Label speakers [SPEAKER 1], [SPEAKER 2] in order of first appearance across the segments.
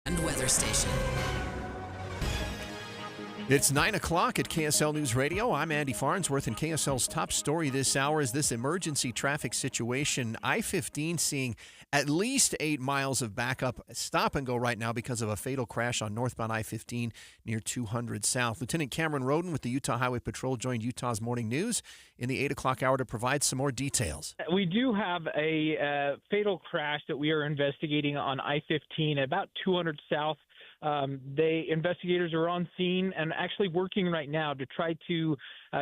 [SPEAKER 1] and weather station.
[SPEAKER 2] It's 9 o'clock at KSL News Radio. I'm Andy Farnsworth, and KSL's top story this hour is this emergency traffic situation. I-15 seeing at least 8 miles of backup stop and go right now because of a fatal crash on northbound I-15 near 200 South. Lieutenant Cameron Roden with the Utah Highway Patrol joined Utah's Morning News in the 8 o'clock hour to provide some more details.
[SPEAKER 3] We do have a fatal crash that we are investigating on I-15 at about 200 South. Investigators are on scene and actually working right now to try to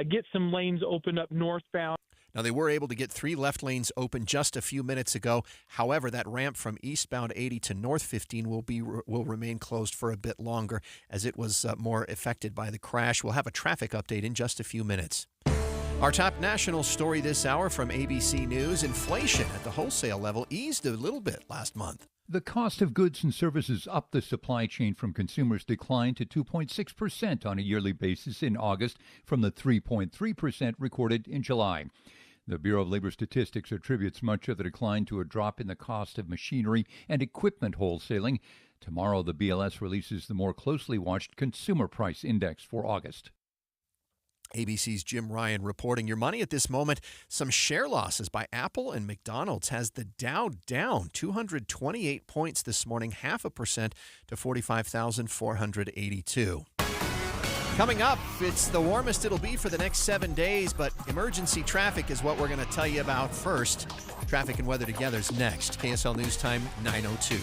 [SPEAKER 3] get some lanes opened up northbound.
[SPEAKER 2] Now, they were able to get 3 left lanes open just a few minutes ago. However, that ramp from eastbound 80 to north 15 will remain closed for a bit longer as it was more affected by the crash. We'll have a traffic update in just a few minutes. Our top national story this hour from ABC News: inflation at the wholesale level eased a little bit last month.
[SPEAKER 4] The cost of goods and services up the supply chain from consumers declined to 2.6% on a yearly basis in August from the 3.3% recorded in July. The Bureau of Labor Statistics attributes much of the decline to a drop in the cost of machinery and equipment wholesaling. Tomorrow, the BLS releases the more closely watched Consumer Price Index for August.
[SPEAKER 2] ABC's Jim Ryan reporting. Your money at this moment. Some share losses by Apple and McDonald's has the Dow down 228 points this morning, 0.5% to 45,482. Coming up, it's the warmest it'll be for the next 7 days, but emergency traffic is what we're going to tell you about first. Traffic and weather together is next. KSL News Time, 9:02.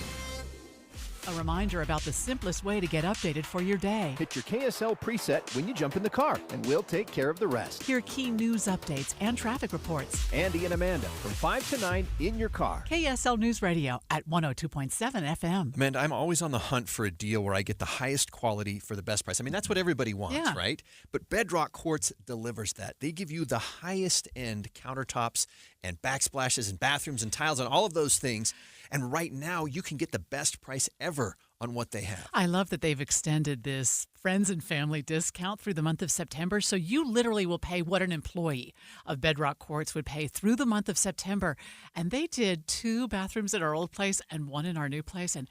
[SPEAKER 5] A reminder about the simplest way to get updated for your day.
[SPEAKER 2] Hit your KSL preset when you jump in the car, and we'll take care of the rest.
[SPEAKER 5] Hear key news updates and traffic reports.
[SPEAKER 2] Andy and Amanda from 5 to 9 in your car.
[SPEAKER 5] KSL News Radio at 102.7 FM.
[SPEAKER 2] Amanda, I'm always on the hunt for a deal where I get the highest quality for the best price. I mean, that's what everybody wants, right? But Bedrock Quartz delivers that. They give you the highest end countertops and backsplashes and bathrooms and tiles and all of those things. And right now, you can get the best price ever on what they have.
[SPEAKER 5] I love that they've extended this friends and family discount through the month of September. So you literally will pay what an employee of Bedrock Quartz would pay through the month of September. And they did 2 bathrooms at our old place and 1 in our new place. And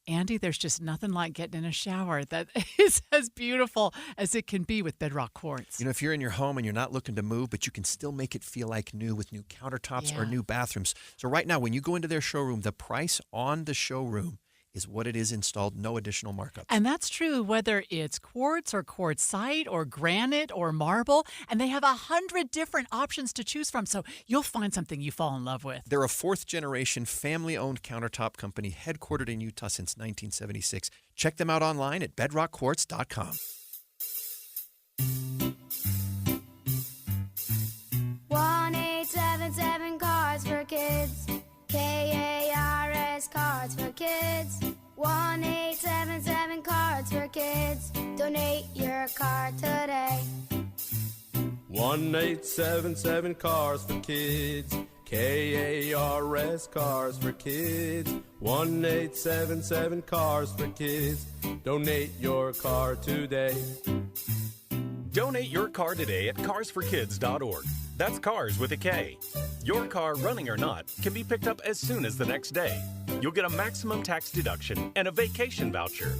[SPEAKER 5] Andy, there's just nothing like getting in a shower that is as beautiful as it can be with Bedrock Quartz.
[SPEAKER 2] You know, if you're in your home and you're not looking to move, but you can still make it feel like new with new countertops or new bathrooms. So right now, when you go into their showroom, the price on the showroom is what it is installed, no additional markup.
[SPEAKER 5] And that's true whether it's quartz or quartzite or granite or marble. And they have 100 different options to choose from. So you'll find something you fall in love with.
[SPEAKER 2] They're a 4th-generation family-owned countertop company headquartered in Utah since 1976. Check them out online at bedrockquartz.com.
[SPEAKER 6] 1877 Cards for Kids. KARS Cards for Kids. 1877 Cards for Kids. Donate your card today.
[SPEAKER 7] 1877 Cars for Kids. KARS Cars for Kids. 1877 Cars for Kids. Donate your car today.
[SPEAKER 8] Donate your car today at carsforkids.org. That's cars with a K. Your car, running or not, can be picked up as soon as the next day. You'll get a maximum tax deduction and a vacation voucher.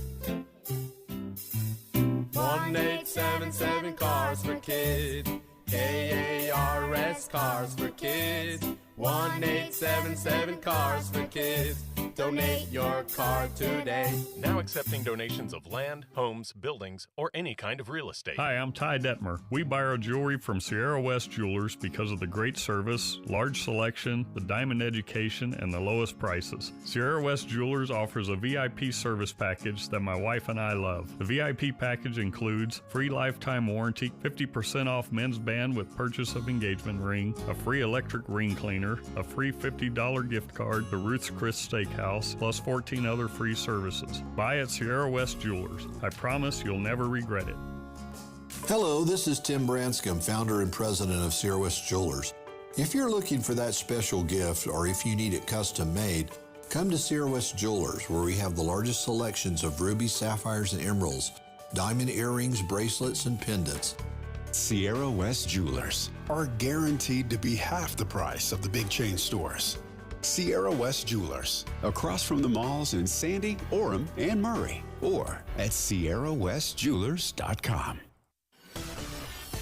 [SPEAKER 7] 1877 Cars for Kids. KARS Cars for Kids. 1877 Cars for Kids. Donate your car today.
[SPEAKER 8] Now accepting donations of land, homes, buildings, or any kind of real estate.
[SPEAKER 9] Hi, I'm Ty Detmer. We buy our jewelry from Sierra West Jewelers because of the great service, large selection, the diamond education, and the lowest prices. Sierra West Jewelers offers a VIP service package that my wife and I love. The VIP package includes free lifetime warranty, 50% off men's band with purchase of engagement ring, a free electric ring cleaner, a free $50 gift card to Ruth's Chris Steakhouse, plus 14 other free services. Buy at Sierra West Jewelers. I promise you'll never regret it.
[SPEAKER 10] Hello, this is Tim Branscombe, founder and president of Sierra West Jewelers. If you're looking for that special gift or if you need it custom made, come to Sierra West Jewelers, where we have the largest selections of rubies, sapphires, and emeralds, diamond earrings, bracelets, and pendants.
[SPEAKER 11] Sierra West Jewelers are guaranteed to be half the price of the big chain stores.
[SPEAKER 1] Sierra West Jewelers, across from the malls in Sandy, Orem, and Murray, or at sierrawestjewelers.com.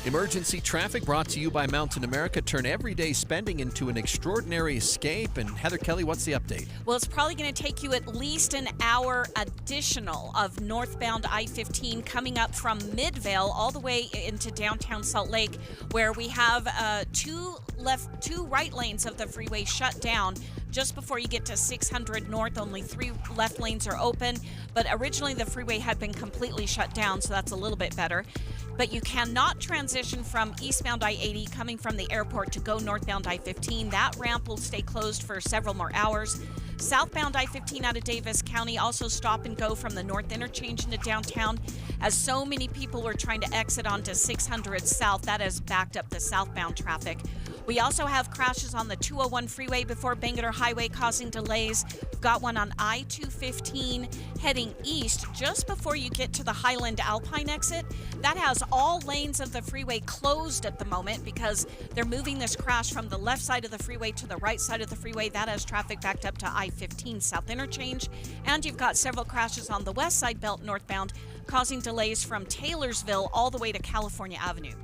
[SPEAKER 2] Emergency traffic brought to you by Mountain America. Turn everyday spending into an extraordinary escape. And Heather Kelly, what's the update?
[SPEAKER 11] Well, it's probably going to take you at least an hour additional of northbound I-15 coming up from Midvale all the way into downtown Salt Lake, where we have two right lanes of the freeway shut down. Just before you get to 600 North, only 3 left lanes are open. But originally the freeway had been completely shut down, so that's a little bit better. But you cannot transition from eastbound I-80 coming from the airport to go northbound I-15. That ramp will stay closed for several more hours. Southbound I-15 out of Davis County also stop and go from the north interchange into downtown, as so many people were trying to exit onto 600 South. That has backed up the southbound traffic. We also have crashes on the 201 freeway before Bangerter Highway causing delays. We've got one on I-215 heading east just before you get to the Highland Alpine exit. That has all lanes of the freeway closed at the moment because they're moving this crash from the left side of the freeway to the right side of the freeway. That has traffic backed up to I-15 South Interchange. And you've got several crashes on the west side belt northbound, causing delays from Taylorsville all the way to California Avenue.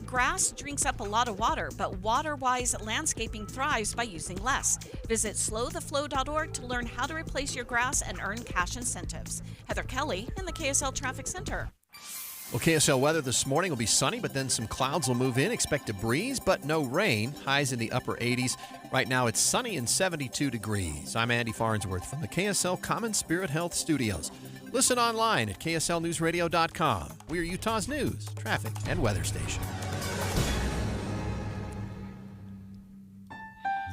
[SPEAKER 11] Grass drinks up a lot of water, but water-wise landscaping thrives by using less. Visit slowtheflow.org to learn how to replace your grass and earn cash incentives. Heather Kelly in the KSL Traffic Center.
[SPEAKER 2] Well, KSL weather this morning will be sunny, but then some clouds will move in. Expect a breeze, but no rain. Highs in the upper 80s. Right now it's sunny and 72 degrees. I'm Andy Farnsworth from the KSL Common Spirit Health Studios. Listen online at kslnewsradio.com. We are Utah's news, traffic, and weather station.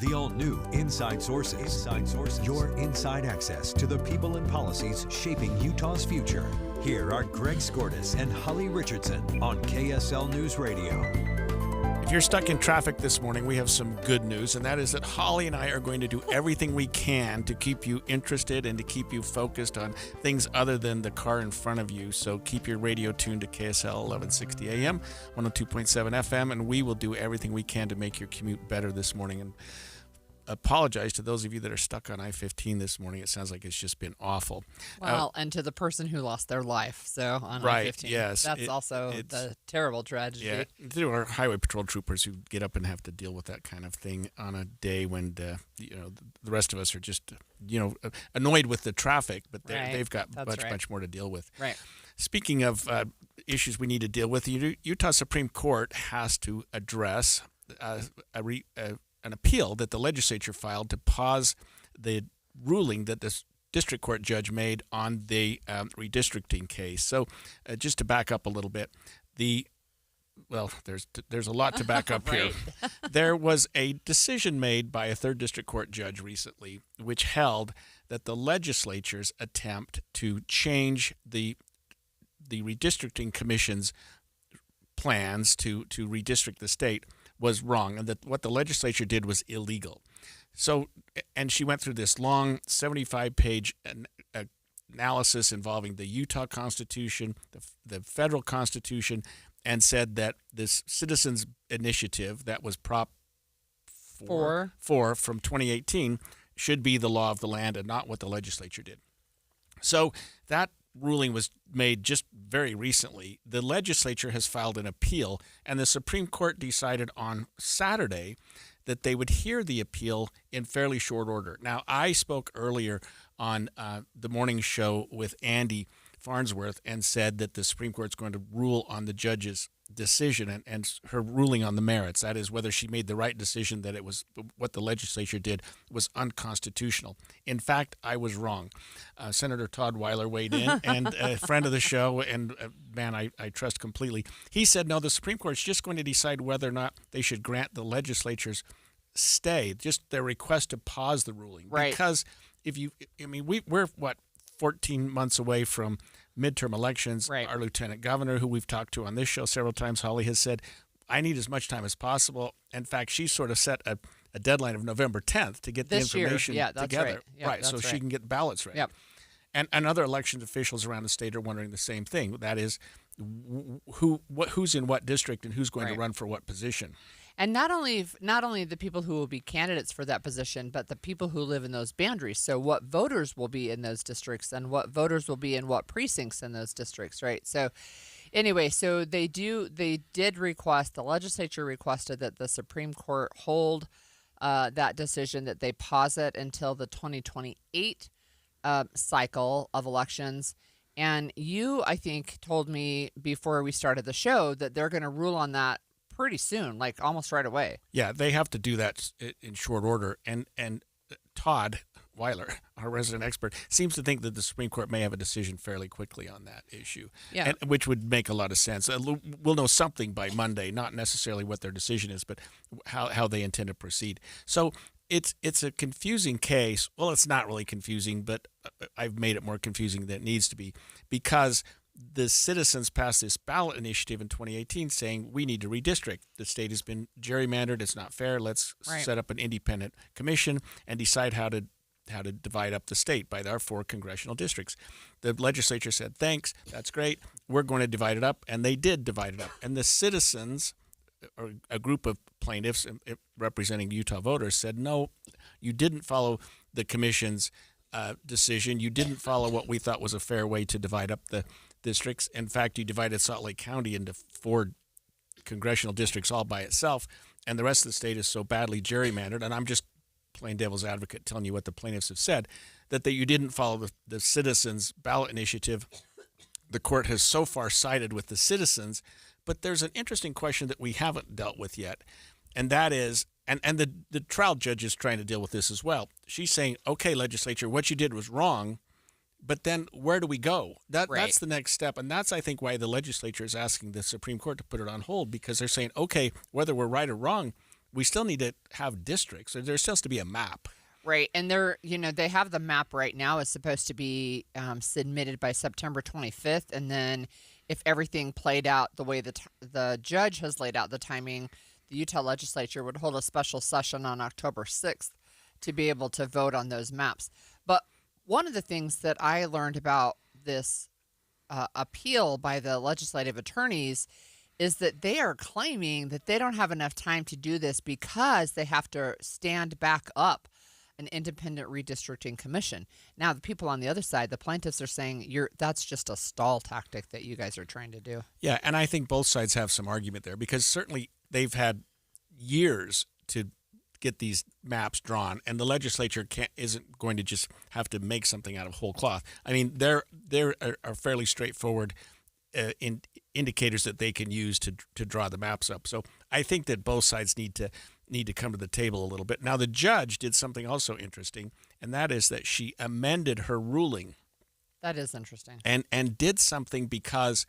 [SPEAKER 12] The all-new Inside Sources. Your inside access to the people and policies shaping Utah's future. Here are Greg Skordas and Holly Richardson on KSL News Radio.
[SPEAKER 13] If you're stuck in traffic this morning, we have some good news, and that is that Holly and I are going to do everything we can to keep you interested and to keep you focused on things other than the car in front of you. So keep your radio tuned to KSL 1160 AM, 102.7 FM, and we will do everything we can to make your commute better this morning. And apologize to those of you that are stuck on I-15 this morning. It sounds like it's just been awful.
[SPEAKER 14] Well, and to the person who lost their life, so on
[SPEAKER 13] right,
[SPEAKER 14] I-15.
[SPEAKER 13] Yes,
[SPEAKER 14] that's also the terrible tragedy.
[SPEAKER 13] Yeah, there are highway patrol troopers who get up and have to deal with that kind of thing on a day when the rest of us are just annoyed with the traffic, but they've got much more to deal with.
[SPEAKER 14] Right.
[SPEAKER 13] Speaking of issues we need to deal with, the Utah Supreme Court has to address an appeal that the legislature filed to pause the ruling that this district court judge made on the redistricting case. So just to back up a little bit, there's a lot to back up here. There was a decision made by a third district court judge recently which held that the legislature's attempt to change the redistricting commission's plans to redistrict the state was wrong, and that what the legislature did was illegal. So, and she went through this long 75-page analysis involving the Utah Constitution, the federal Constitution, and said that this citizens initiative that was Prop 4 from 2018 should be the law of the land and not what the legislature did. So that ruling was made just very recently. The legislature has filed an appeal, and the Supreme Court decided on Saturday that they would hear the appeal in fairly short order. Now, I spoke earlier on the morning show with Andy Farnsworth and said that the Supreme Court's going to rule on the judge's decision and her ruling on the merits. That is, whether she made the right decision that it was what the legislature did was unconstitutional. In fact, I was wrong. Senator Todd Weiler weighed in, and a friend of the show, and man, I trust completely. He said, no, the Supreme Court's just going to decide whether or not they should grant the legislature's stay, just their request to pause the ruling.
[SPEAKER 14] Right.
[SPEAKER 13] Because we're 14 months away from midterm elections.
[SPEAKER 14] Right.
[SPEAKER 13] Our lieutenant governor, who we've talked to on this show several times, Holly, has said, I need as much time as possible. In fact, she sort of set a deadline of November 10th to get the information together.
[SPEAKER 14] Right. Yep,
[SPEAKER 13] right. So she can get ballots ready.
[SPEAKER 14] Yep.
[SPEAKER 13] And other elections officials around the state are wondering the same thing. That is, who's in what district and who's going to run for what position.
[SPEAKER 14] And not only the people who will be candidates for that position, but the people who live in those boundaries. So what voters will be in those districts and what voters will be in what precincts in those districts, right? So anyway, so they did request, the legislature requested that the Supreme Court hold that decision, that they pause it until the 2028 cycle of elections. And you, I think, told me before we started the show that they're going to rule on that pretty soon, like almost right away.
[SPEAKER 13] Yeah, they have to do that in short order. And Todd Weiler, our resident expert, seems to think that the Supreme Court may have a decision fairly quickly on that issue, which would make a lot of sense. We'll know something by Monday, not necessarily what their decision is, but how they intend to proceed. So it's a confusing case. Well, it's not really confusing, but I've made it more confusing than it needs to be, because the citizens passed this ballot initiative in 2018 saying we need to redistrict. The state has been gerrymandered. It's not fair. Let's set up an independent commission and decide how to divide up the state by our 4 congressional districts. The legislature said, thanks, that's great. We're going to divide it up. And they did divide it up. And the citizens, or a group of plaintiffs representing Utah voters, said, no, you didn't follow the commission's decision. You didn't follow what we thought was a fair way to divide up the districts. In fact, you divided Salt Lake County into 4 congressional districts all by itself, and the rest of the state is so badly gerrymandered. And I'm just plain devil's advocate telling you what the plaintiffs have said, that you didn't follow the citizens' ballot initiative. The court has so far sided with the citizens, but there's an interesting question that we haven't dealt with yet, and that is, and the trial judge is trying to deal with this as well. She's saying, okay, legislature, what you did was wrong, but then where do we go? That's the next step, and that's, I think, why the legislature is asking the Supreme Court to put it on hold, because they're saying, okay, whether we're right or wrong, we still need to have districts. There still has to be a map.
[SPEAKER 14] Right, and they have the map right now. It's supposed to be submitted by September 25th, and then if everything played out the way the judge has laid out the timing, the Utah legislature would hold a special session on October 6th to be able to vote on those maps. But one of the things that I learned about this appeal by the legislative attorneys is that they are claiming that they don't have enough time to do this because they have to stand back up an independent redistricting commission. Now, the people on the other side, the plaintiffs, are saying that's just a stall tactic that you guys are trying to do.
[SPEAKER 13] Yeah, and I think both sides have some argument there, because certainly they've had years to get these maps drawn, and the legislature isn't going to just have to make something out of whole cloth. I mean, there are fairly straightforward indicators that they can use to draw the maps up. So I think that both sides need to come to the table a little bit. Now, the judge did something also interesting, and that is that she amended her ruling.
[SPEAKER 14] That is interesting.
[SPEAKER 13] And did something because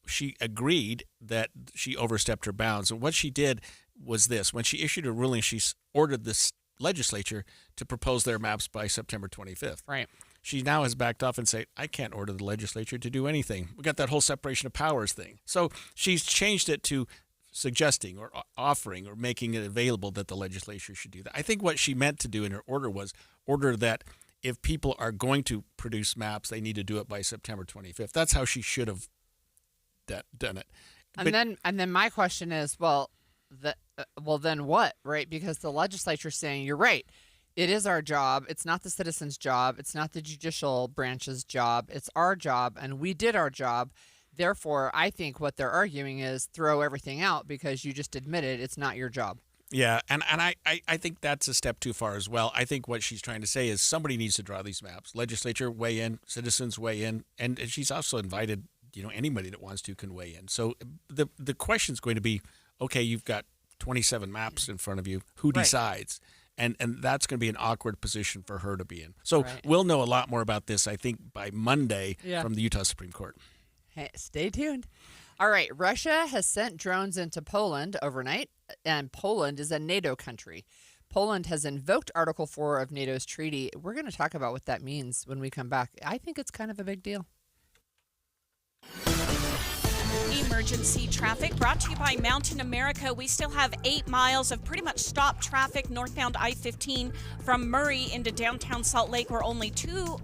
[SPEAKER 13] she agreed that she overstepped her bounds. And what she did was this. When she issued her ruling, she ordered the legislature to propose their maps by September 25th.
[SPEAKER 14] Right.
[SPEAKER 13] She now has backed off and said, I can't order the legislature to do anything. We got that whole separation of powers thing. So she's changed it to suggesting or offering or making it available that the legislature should do that. I think what she meant to do in her order was order that if people are going to produce maps, they need to do it by September 25th. That's how she should have done it.
[SPEAKER 14] And then my question is, well, then what, right? Because the legislature's saying, you're right. It is our job. It's not the citizens' job. It's not the judicial branch's job. It's our job, and we did our job. Therefore, I think what they're arguing is throw everything out because you just admitted it's not your job.
[SPEAKER 13] Yeah, and I think that's a step too far as well. I think what she's trying to say is somebody needs to draw these maps. Legislature weigh in, citizens weigh in, and she's also invited, anybody that wants to can weigh in. So the question's going to be, okay, you've got 27 maps in front of you. Who decides? And that's going to be an awkward position for her to be in. So we'll know a lot more about this, I think, by Monday from the Utah Supreme Court.
[SPEAKER 14] Hey, stay tuned. All right, Russia has sent drones into Poland overnight, and Poland is a NATO country. Poland has invoked Article 4 of NATO's treaty. We're going to talk about what that means when we come back. I think it's kind of a big deal.
[SPEAKER 11] Emergency traffic brought to you by Mountain America. We still have 8 miles of pretty much stopped traffic northbound I-15 from Murray into downtown Salt Lake. We're only 2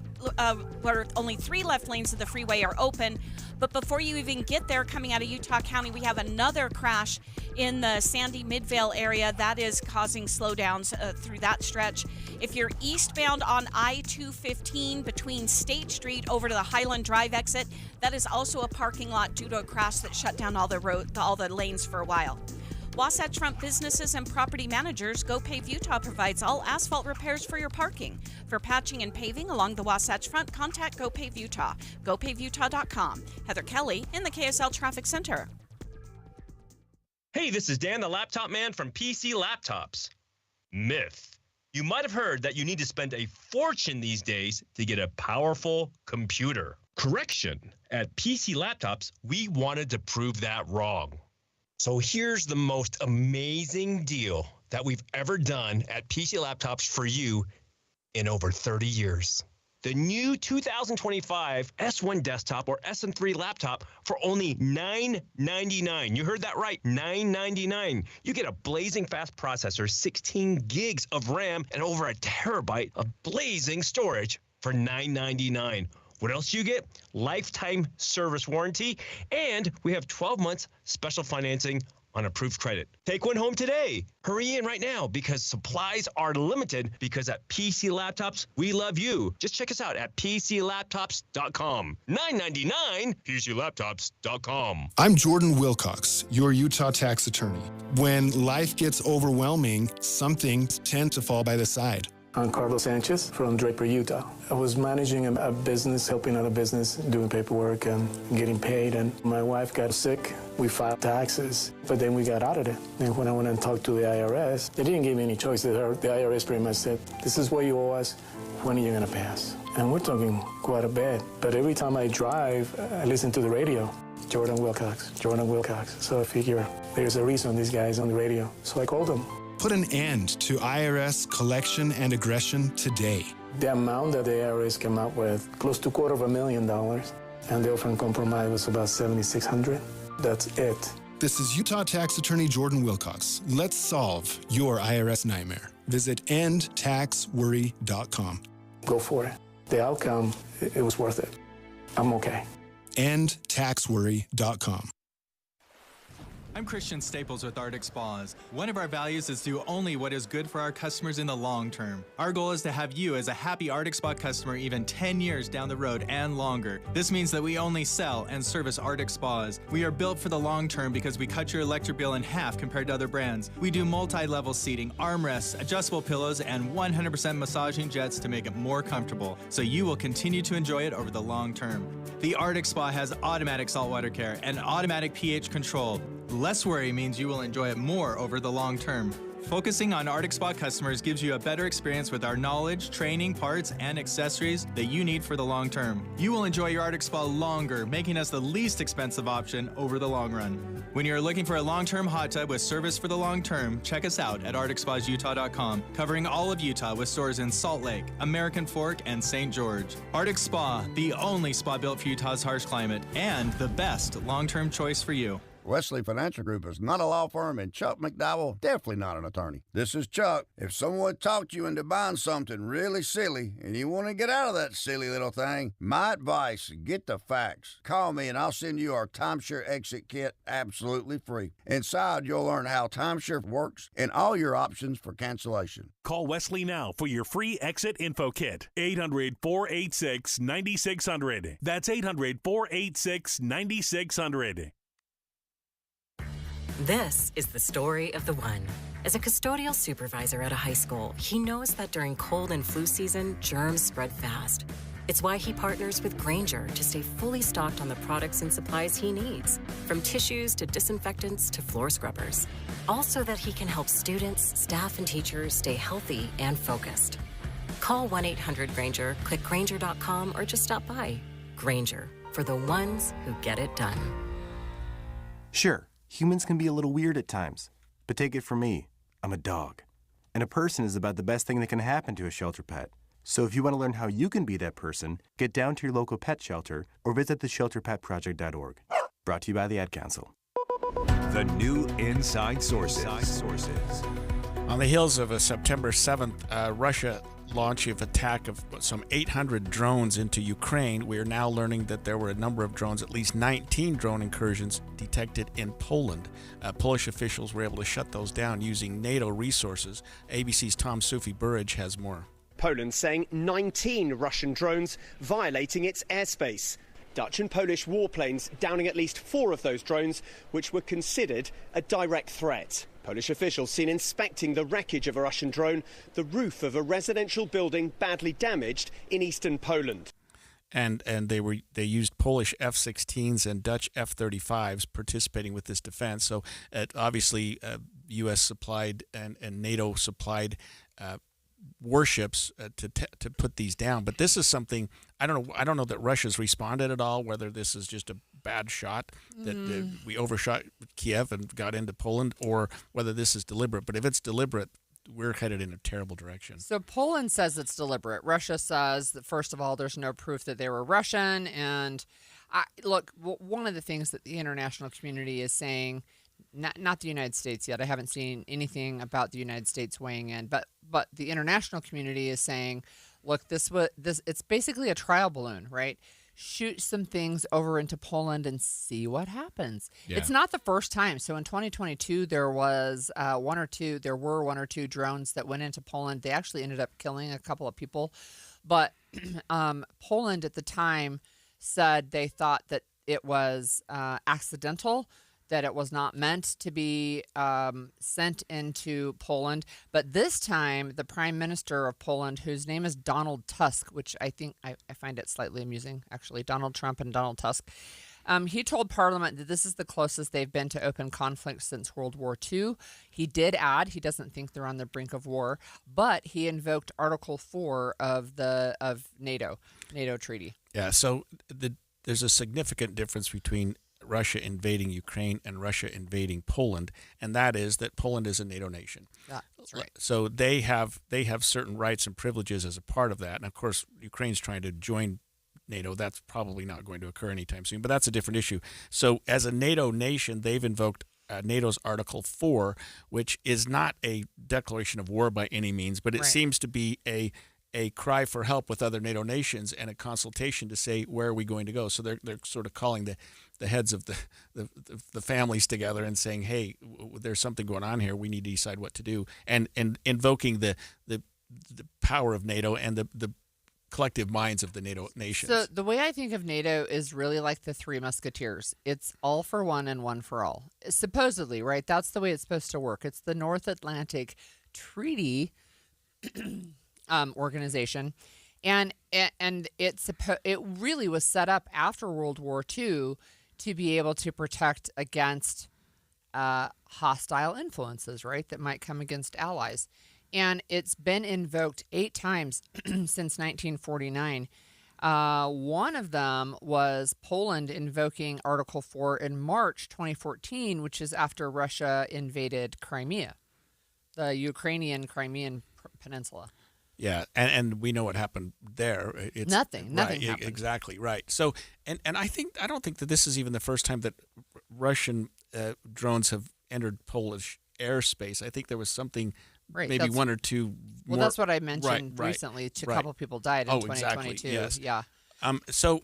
[SPEAKER 11] where only 3 left lanes of the freeway are open. But before you even get there, coming out of Utah County, we have another crash in the Sandy Midvale area that is causing slowdowns through that stretch. If you're eastbound on I-215 between State Street over to the Highland Drive exit, that is also a parking lot due to a crash that shut down all the lanes for a while. Wasatch Front businesses and property managers, GoPave Utah provides all asphalt repairs for your parking. For patching and paving along the Wasatch Front, contact GoPave Utah. GoPaveUtah.com. Heather Kelly in the KSL Traffic Center.
[SPEAKER 15] Hey, this is Dan the Laptop Man from PC Laptops. Myth. You might have heard that you need to spend a fortune these days to get a powerful computer. Correction. At PC Laptops, we wanted to prove that wrong. So here's the most amazing deal that we've ever done at PC Laptops for you in over 30 years. The new 2025 S1 desktop or SM3 laptop for only $999. You heard that right, $999. You get a blazing fast processor, 16 gigs of RAM, and over a terabyte of blazing storage for $999. What else do you get? Lifetime service warranty, and we have 12 months special financing on approved credit. Take one home today. Hurry in right now because supplies are limited, because at PC Laptops, we love you. Just check us out at PCLaptops.com. $999, PCLaptops.com.
[SPEAKER 16] I'm Jordan Wilcox, your Utah tax attorney. When life gets overwhelming, some things tend to fall by the side.
[SPEAKER 17] I'm Carlos Sanchez from Draper, Utah. I was managing a business, helping out a business, doing paperwork and getting paid, and my wife got sick. We filed taxes, but then we got audited. And when I went and talked to the IRS, they didn't give me any choice. The IRS pretty much said, this is what you owe us, when are you gonna pay us? And we're talking quite a bit. But every time I drive, I listen to the radio. Jordan Wilcox, Jordan Wilcox. So I figure there's a reason this guy's on the radio. So I called him.
[SPEAKER 16] Put an end to IRS collection and aggression today.
[SPEAKER 17] The amount that the IRS came up with, close to $250,000, and the offer and compromise was about $7,600. That's it.
[SPEAKER 16] This is Utah tax attorney Jordan Wilcox. Let's solve your IRS nightmare. Visit endtaxworry.com.
[SPEAKER 17] Go for it. The outcome, it was worth it. I'm okay.
[SPEAKER 16] endtaxworry.com.
[SPEAKER 18] I'm Christian Staples with Arctic Spas. One of our values is to do only what is good for our customers in the long term. Our goal is to have you as a happy Arctic Spa customer even 10 years down the road and longer. This means that we only sell and service Arctic Spas. We are built for the long term because we cut your electric bill in half compared to other brands. We do multi-level seating, armrests, adjustable pillows, and 100% massaging jets to make it more comfortable, so you will continue to enjoy it over the long term. The Arctic Spa has automatic saltwater care and automatic pH control. Less worry means you will enjoy it more over the long term. Focusing on Arctic Spa customers gives you a better experience with our knowledge, training, parts, and accessories that you need for the long term. You will enjoy your Arctic Spa longer, making us the least expensive option over the long run. When you're looking for a long-term hot tub with service for the long term, check us out at ArcticSpasUtah.com, covering all of Utah with stores in Salt Lake, American Fork, and St. George. Arctic Spa, the only spa built for Utah's harsh climate, and the best long-term choice for you.
[SPEAKER 19] Wesley Financial Group is not a law firm, and Chuck McDowell definitely not an attorney. This is Chuck. If someone talked you into buying something really silly and you want to get out of that silly little thing, my advice, get the facts. Call me and I'll send you our timeshare exit kit absolutely free. Inside, you'll learn how timeshare works and all your options for cancellation.
[SPEAKER 20] Call Wesley now for your free exit info kit. 800-486-9600. That's 800-486-9600.
[SPEAKER 21] This is the story of the one. As a custodial supervisor at a high school, he knows that during cold and flu season, germs spread fast. It's why he partners with Grainger to stay fully stocked on the products and supplies he needs, from tissues to disinfectants to floor scrubbers. All so that he can help students, staff, and teachers stay healthy and focused. Call 1-800-GRAINGER, click Grainger.com, or just stop by. Grainger, for the ones who get it done.
[SPEAKER 22] Sure. Humans can be a little weird at times, but take it from me, I'm a dog. And a person is about the best thing that can happen to a shelter pet. So if you want to learn how you can be that person, get down to your local pet shelter or visit theshelterpetproject.org. Brought to you by the Ad Council.
[SPEAKER 12] The new Inside Sources.
[SPEAKER 13] On the heels of a September 7th Russia launch of attack of some 800 drones into Ukraine, we are now learning that there were a number of drones, at least 19 drone incursions detected in Poland. Polish officials were able to shut those down using NATO resources. ABC's Tom Sufi-Burridge has more.
[SPEAKER 3] Poland saying 19 Russian drones violating its airspace. Dutch and Polish warplanes downing at least 4 of those drones, which were considered a direct threat. Polish officials seen inspecting the wreckage of a Russian drone, the roof of a residential building badly damaged in eastern Poland.
[SPEAKER 13] And they used Polish F-16s and Dutch F-35s participating with this defense. So obviously, U.S. supplied and NATO supplied warships to put these down. But this is something I don't know that Russia's responded at all. Whether this is just a bad shot that we overshot Kiev and got into Poland, or whether this is deliberate. But if it's deliberate, we're headed in a terrible direction.
[SPEAKER 14] So Poland says it's deliberate. Russia says that, first of all, there's no proof that they were Russian. And look, one of the things that the international community is saying, not the United States yet. I haven't seen anything about the United States weighing in, but the international community is saying, look, it's basically a trial balloon, right? Shoot some things over into Poland and see what happens. Yeah. It's not the first time. So in 2022, there was one or two drones that went into Poland. They actually ended up killing a couple of people, but Poland at the time said they thought that it was accidental, that it was not meant to be sent into Poland. But this time, the Prime Minister of Poland, whose name is Donald Tusk, which I think I find it slightly amusing, actually, Donald Trump and Donald Tusk, he told Parliament that this is the closest they've been to open conflict since World War II. He did add he doesn't think they're on the brink of war, but he invoked Article 4 of NATO treaty.
[SPEAKER 13] Yeah, so there's a significant difference between Russia invading Ukraine and Russia invading Poland, and that is that Poland is a NATO nation.
[SPEAKER 14] Yeah, that's right.
[SPEAKER 13] So they have certain rights and privileges as a part of that. And of course, Ukraine's trying to join NATO. That's probably not going to occur anytime soon, but that's a different issue. So as a NATO nation, they've invoked NATO's Article 4, which is not a declaration of war by any means, but it seems to be a cry for help with other NATO nations and a consultation to say, where are we going to go? So they're sort of calling the heads of the families together and saying, hey, there's something going on here. We need to decide what to do. And invoking the power of NATO and the collective minds of the NATO nations.
[SPEAKER 14] So the way I think of NATO is really like the Three Musketeers. It's all for one and one for all. Supposedly, right? That's the way it's supposed to work. It's the North Atlantic Treaty organization, and it really was set up after World War II to be able to protect against hostile influences, right, that might come against allies. And it's been invoked 8 times since 1949. One of them was Poland invoking Article 4 in March 2014, which is after Russia invaded Crimea, the Ukrainian Crimean Peninsula.
[SPEAKER 13] Yeah, and we know what happened there. It's
[SPEAKER 14] nothing happened.
[SPEAKER 13] Exactly, right. So, and I don't think that this is even the first time that Russian drones have entered Polish airspace. I think there was something, maybe one or two.
[SPEAKER 14] Well, that's what I mentioned recently. A couple of people died in 2022.
[SPEAKER 13] Exactly, yes.
[SPEAKER 14] Yeah.
[SPEAKER 13] So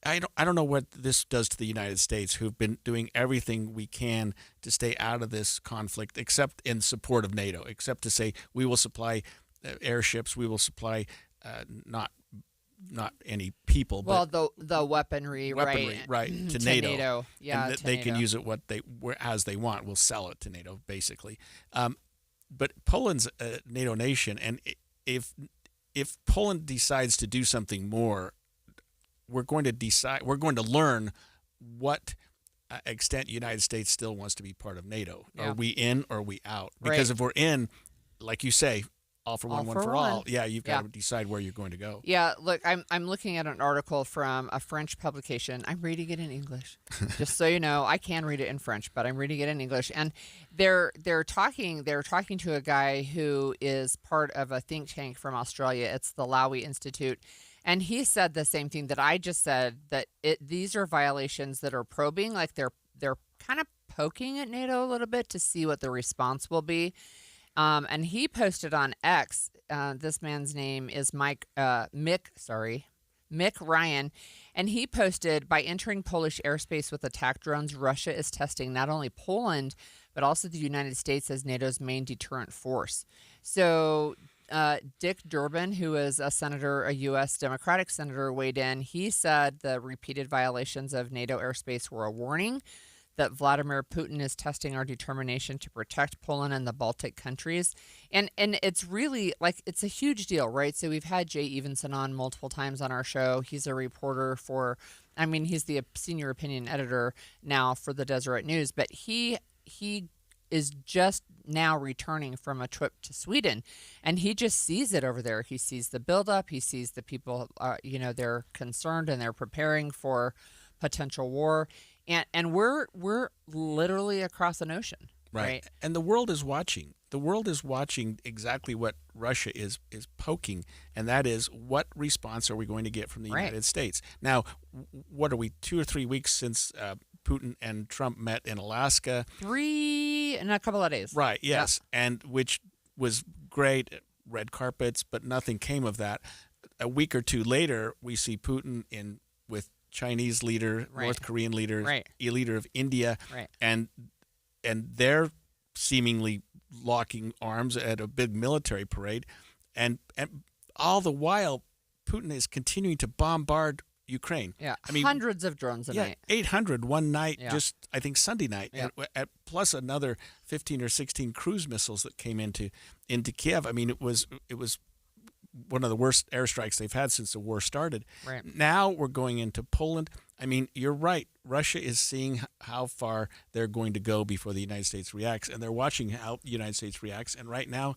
[SPEAKER 13] I don't know what this does to the United States, who've been doing everything we can to stay out of this conflict, except in support of NATO, except to say we will supply airships, we will supply not any people, but
[SPEAKER 14] the weaponry,
[SPEAKER 13] right, to NATO.
[SPEAKER 14] Yeah,
[SPEAKER 13] and they can use it as they want. We'll sell it to NATO, basically. But Poland's a NATO nation, and if Poland decides to do something more, we're going to learn what extent the United States still wants to be part of NATO. Yeah. Are we in or are we out? Because if we're in, like you say, all for one, one for all. Yeah, you've got to decide where you're going to go.
[SPEAKER 14] Yeah, look, I'm looking at an article from a French publication. I'm reading it in English, just so you know. I can read it in French, but I'm reading it in English. And they're talking to a guy who is part of a think tank from Australia. It's the Lowy Institute. And he said the same thing that I just said, that these are violations that are probing, like they're kind of poking at NATO a little bit to see what the response will be. And he posted on X. This man's name is Mick Ryan, and he posted, by entering Polish airspace with attack drones, Russia is testing not only Poland, but also the United States as NATO's main deterrent force. So Dick Durbin, who is a U.S. Democratic senator, weighed in. He said the repeated violations of NATO airspace were a warning that Vladimir Putin is testing our determination to protect Poland and the Baltic countries. And it's really, like, it's a huge deal, right? So we've had Jay Evenson on multiple times on our show. He's a reporter he's the senior opinion editor now for the Deseret News, but he is just now returning from a trip to Sweden, and he just sees it over there. He sees the buildup. He sees the people, they're concerned and they're preparing for potential war. And we're literally across an ocean, right?
[SPEAKER 13] And the world is watching. The world is watching exactly what Russia is poking, and that is, what response are we going to get from the United States? Now, what are we, 2 or 3 weeks since Putin and Trump met in Alaska?
[SPEAKER 14] 3 in a couple of days.
[SPEAKER 13] Right, yes, and which was great, red carpets, but nothing came of that. A week or two later, we see Putin with Chinese leader, North Korean leader, a leader of India, and they're seemingly locking arms at a big military parade, and all the while, Putin is continuing to bombard Ukraine.
[SPEAKER 14] Yeah, hundreds of drones a night.
[SPEAKER 13] 800 one night, just I think Sunday night, plus another 15 or 16 cruise missiles that came into Kiev. I mean, it was one of the worst airstrikes they've had since the war started.
[SPEAKER 14] Right.
[SPEAKER 13] Now we're going into Poland. I mean, you're right. Russia is seeing how far they're going to go before the United States reacts, and they're watching how the United States reacts. And right now,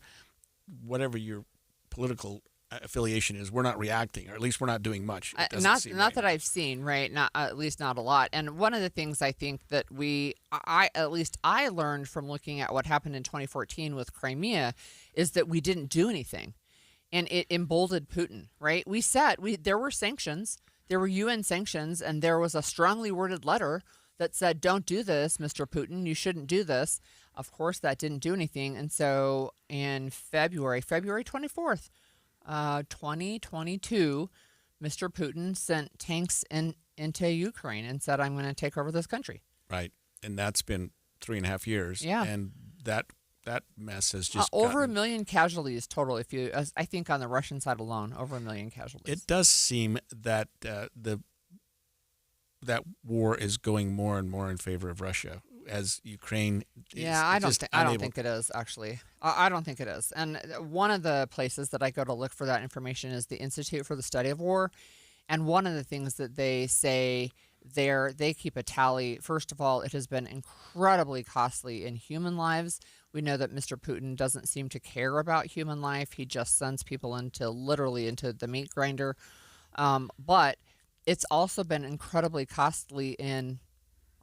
[SPEAKER 13] whatever your political affiliation is, we're not reacting, or at least we're not doing much.
[SPEAKER 14] Not that I've seen, right? Not at least not a lot. And one of the things I think that I learned from looking at what happened in 2014 with Crimea is that we didn't do anything. And it emboldened Putin, right? There were sanctions, there were UN sanctions, and there was a strongly worded letter that said, don't do this, Mr. Putin, you shouldn't do this. Of course, that didn't do anything. And so in February 24th, 2022, Mr. Putin sent tanks into Ukraine and said, I'm going to take over this country.
[SPEAKER 13] Right. And that's been 3.5 years.
[SPEAKER 14] Yeah.
[SPEAKER 13] And that mess has just
[SPEAKER 14] over 1 million casualties total. I think on the Russian side alone, over 1 million casualties.
[SPEAKER 13] It does seem that that war is going more and more in favor of Russia as Ukraine.
[SPEAKER 14] I don't think it is, actually. I don't think it is. And one of the places that I go to look for that information is the Institute for the Study of War. And one of the things that they say they keep a tally. First of all, it has been incredibly costly in human lives. We know that Mr. Putin doesn't seem to care about human life. He just sends people into the meat grinder. But it's also been incredibly costly in,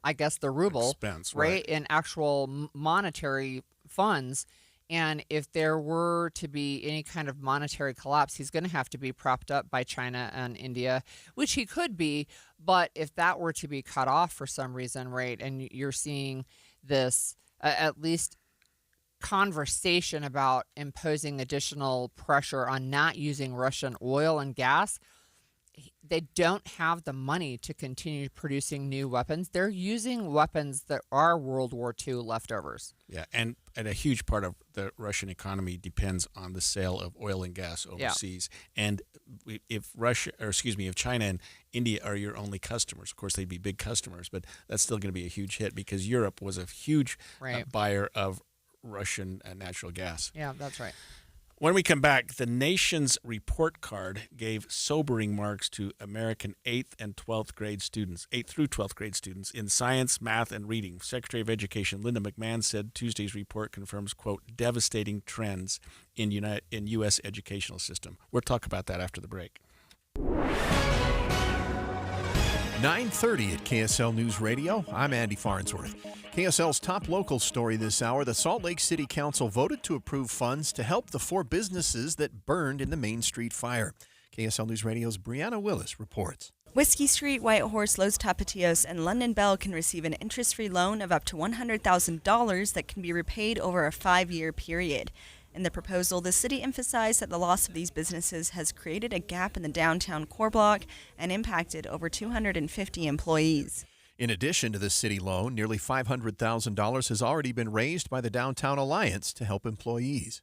[SPEAKER 14] I guess, the ruble,
[SPEAKER 13] expense,
[SPEAKER 14] right? In actual monetary funds. And if there were to be any kind of monetary collapse, he's going to have to be propped up by China and India, which he could be. But if that were to be cut off for some reason, right, and you're seeing this at least conversation about imposing additional pressure on not using Russian oil and gas, they don't have the money to continue producing new weapons. They're using weapons that are World War II leftovers.
[SPEAKER 13] Yeah, and a huge part of the Russian economy depends on the sale of oil and gas overseas. Yeah. And if China and India are your only customers, of course they'd be big customers, but that's still going to be a huge hit because Europe was a huge buyer of Russian natural gas.
[SPEAKER 14] Yeah, that's right.
[SPEAKER 13] When we come back, the nation's report card gave sobering marks to American 8th and 12th grade students, 8th through 12th grade students in science, math, and reading. Secretary of Education Linda McMahon said Tuesday's report confirms, quote, devastating trends in U.S. educational system. We'll talk about that after the break.
[SPEAKER 2] 9:30 at KSL News Radio. I'm Andy Farnsworth. KSL's top local story this hour, the Salt Lake City Council voted to approve funds to help the 4 businesses that burned in the Main Street fire. KSL News Radio's Brianna Willis reports.
[SPEAKER 4] Whiskey Street, White Horse, Los Tapatios, and London Bell can receive an interest-free loan of up to $100,000 that can be repaid over a 5-year period. In the proposal, the city emphasized that the loss of these businesses has created a gap in the downtown core block and impacted over 250 employees.
[SPEAKER 2] In addition to the city loan, nearly $500,000 has already been raised by the Downtown Alliance to help employees.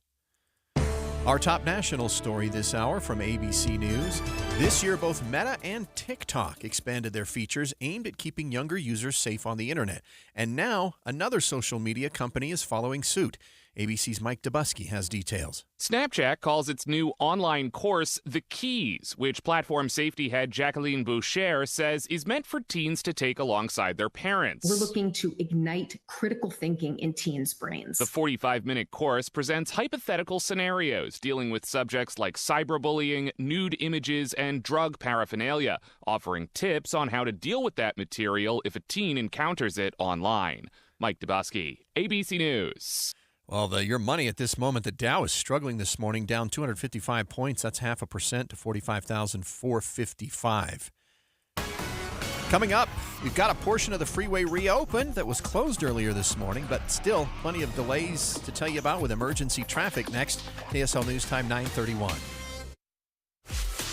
[SPEAKER 2] Our top national story this hour from ABC News. This year, both Meta and TikTok expanded their features aimed at keeping younger users safe on the internet. And now, another social media company is following suit. ABC's Mike Dubusky has details.
[SPEAKER 5] Snapchat calls its new online course The Keys, which platform safety head Jacqueline Boucher says is meant for teens to take alongside their parents.
[SPEAKER 23] We're looking to ignite critical thinking in teens' brains.
[SPEAKER 5] The 45-minute course presents hypothetical scenarios dealing with subjects like cyberbullying, nude images, and drug paraphernalia, offering tips on how to deal with that material if a teen encounters it online. Mike Dubusky, ABC News.
[SPEAKER 2] Well, your money at this moment, the Dow is struggling this morning, down 255 points. That's 0.5% to 45,455. Coming up, we've got a portion of the freeway reopened that was closed earlier this morning, but still plenty of delays to tell you about with emergency traffic next. KSL News Time 9:31.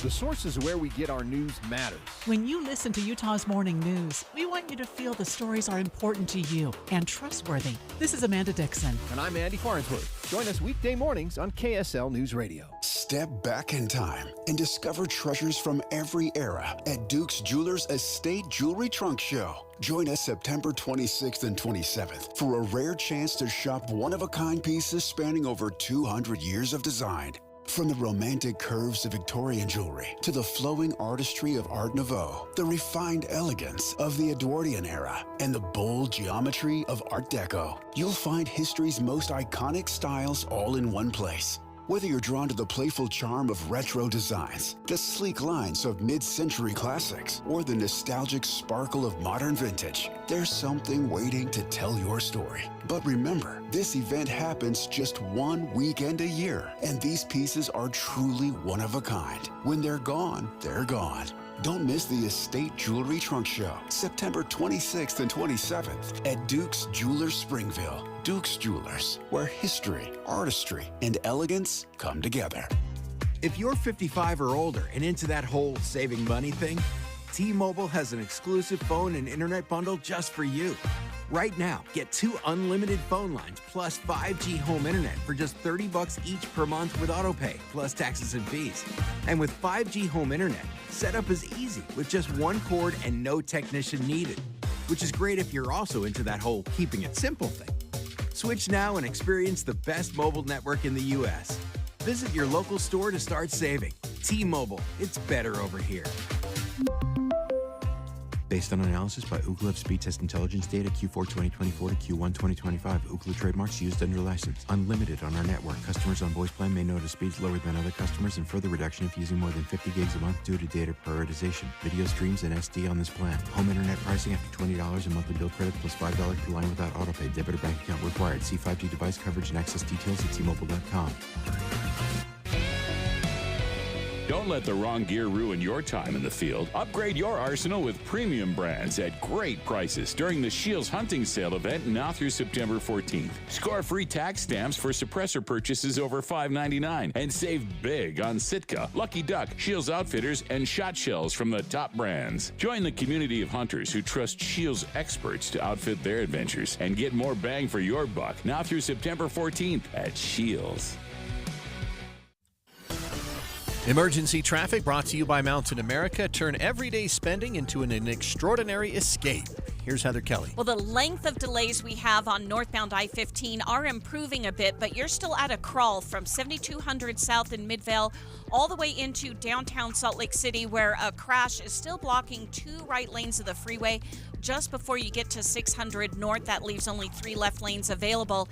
[SPEAKER 24] The sources where we get our news matters.
[SPEAKER 25] When you listen to Utah's Morning News, we want you to feel the stories are important to you and trustworthy. This is Amanda Dixon.
[SPEAKER 24] And I'm Andy Farnsworth. Join us weekday mornings on KSL News Radio.
[SPEAKER 1] Step back in time and discover treasures from every era at Duke's Jewelers Estate Jewelry Trunk Show. Join us September 26th and 27th for a rare chance to shop one-of-a-kind pieces spanning over 200 years of design. From the romantic curves of Victorian jewelry to the flowing artistry of Art Nouveau, the refined elegance of the Edwardian era, and the bold geometry of Art Deco, you'll find history's most iconic styles all in one place. Whether you're drawn to the playful charm of retro designs, the sleek lines of mid-century classics, or the nostalgic sparkle of modern vintage, there's something waiting to tell your story. But remember, this event happens just one weekend a year, and these pieces are truly one of a kind. When they're gone, they're gone. Don't miss the Estate Jewelry Trunk Show, September 26th and 27th at Duke's Jewelers Springville. Duke's Jewelers, where history, artistry, and elegance come together.
[SPEAKER 26] If you're 55 or older and into that whole saving money thing, T-Mobile has an exclusive phone and internet bundle just for you. Right now, get 2 unlimited phone lines plus 5G home internet for just $30 each per month with AutoPay, plus taxes and fees. And with 5G home internet, setup is easy with just 1 cord and no technician needed, which is great if you're also into that whole keeping it simple thing. Switch now and experience the best mobile network in the U.S. Visit your local store to start saving. T-Mobile, it's better over here.
[SPEAKER 27] Based on analysis by Ookla Speed Test Intelligence data Q4 2024 to Q1 2025. Ookla trademarks used under license. Unlimited on our network. Customers on voice plan may notice speeds lower than other customers and further reduction if using more than 50 gigs a month due to data prioritization. Video streams and SD on this plan. Home internet pricing after $20 a monthly bill credit plus $5 per line without autopay. Debit or bank account required. See 5G device coverage and access details at T-Mobile.com.
[SPEAKER 28] Don't let the wrong gear ruin your time in the field. Upgrade your arsenal with premium brands at great prices during the Shields Hunting Sale event now through September 14th. Score free tax stamps for suppressor purchases over $5.99 and save big on Sitka, Lucky Duck, Shields Outfitters, and shot shells from the top brands. Join the community of hunters who trust Shields experts to outfit their adventures and get more bang for your buck now through September 14th at Shields.
[SPEAKER 2] Emergency traffic brought to you by Mountain America. Turn everyday spending into an extraordinary escape. Here's Heather Kelly.
[SPEAKER 11] Well, the length of delays we have on northbound I-15 are improving a bit, but you're still at a crawl from 7200 south in Midvale all the way into downtown Salt Lake City, where a crash is still blocking 2 right lanes of the freeway just before you get to 600 north. That leaves only 3 left lanes available.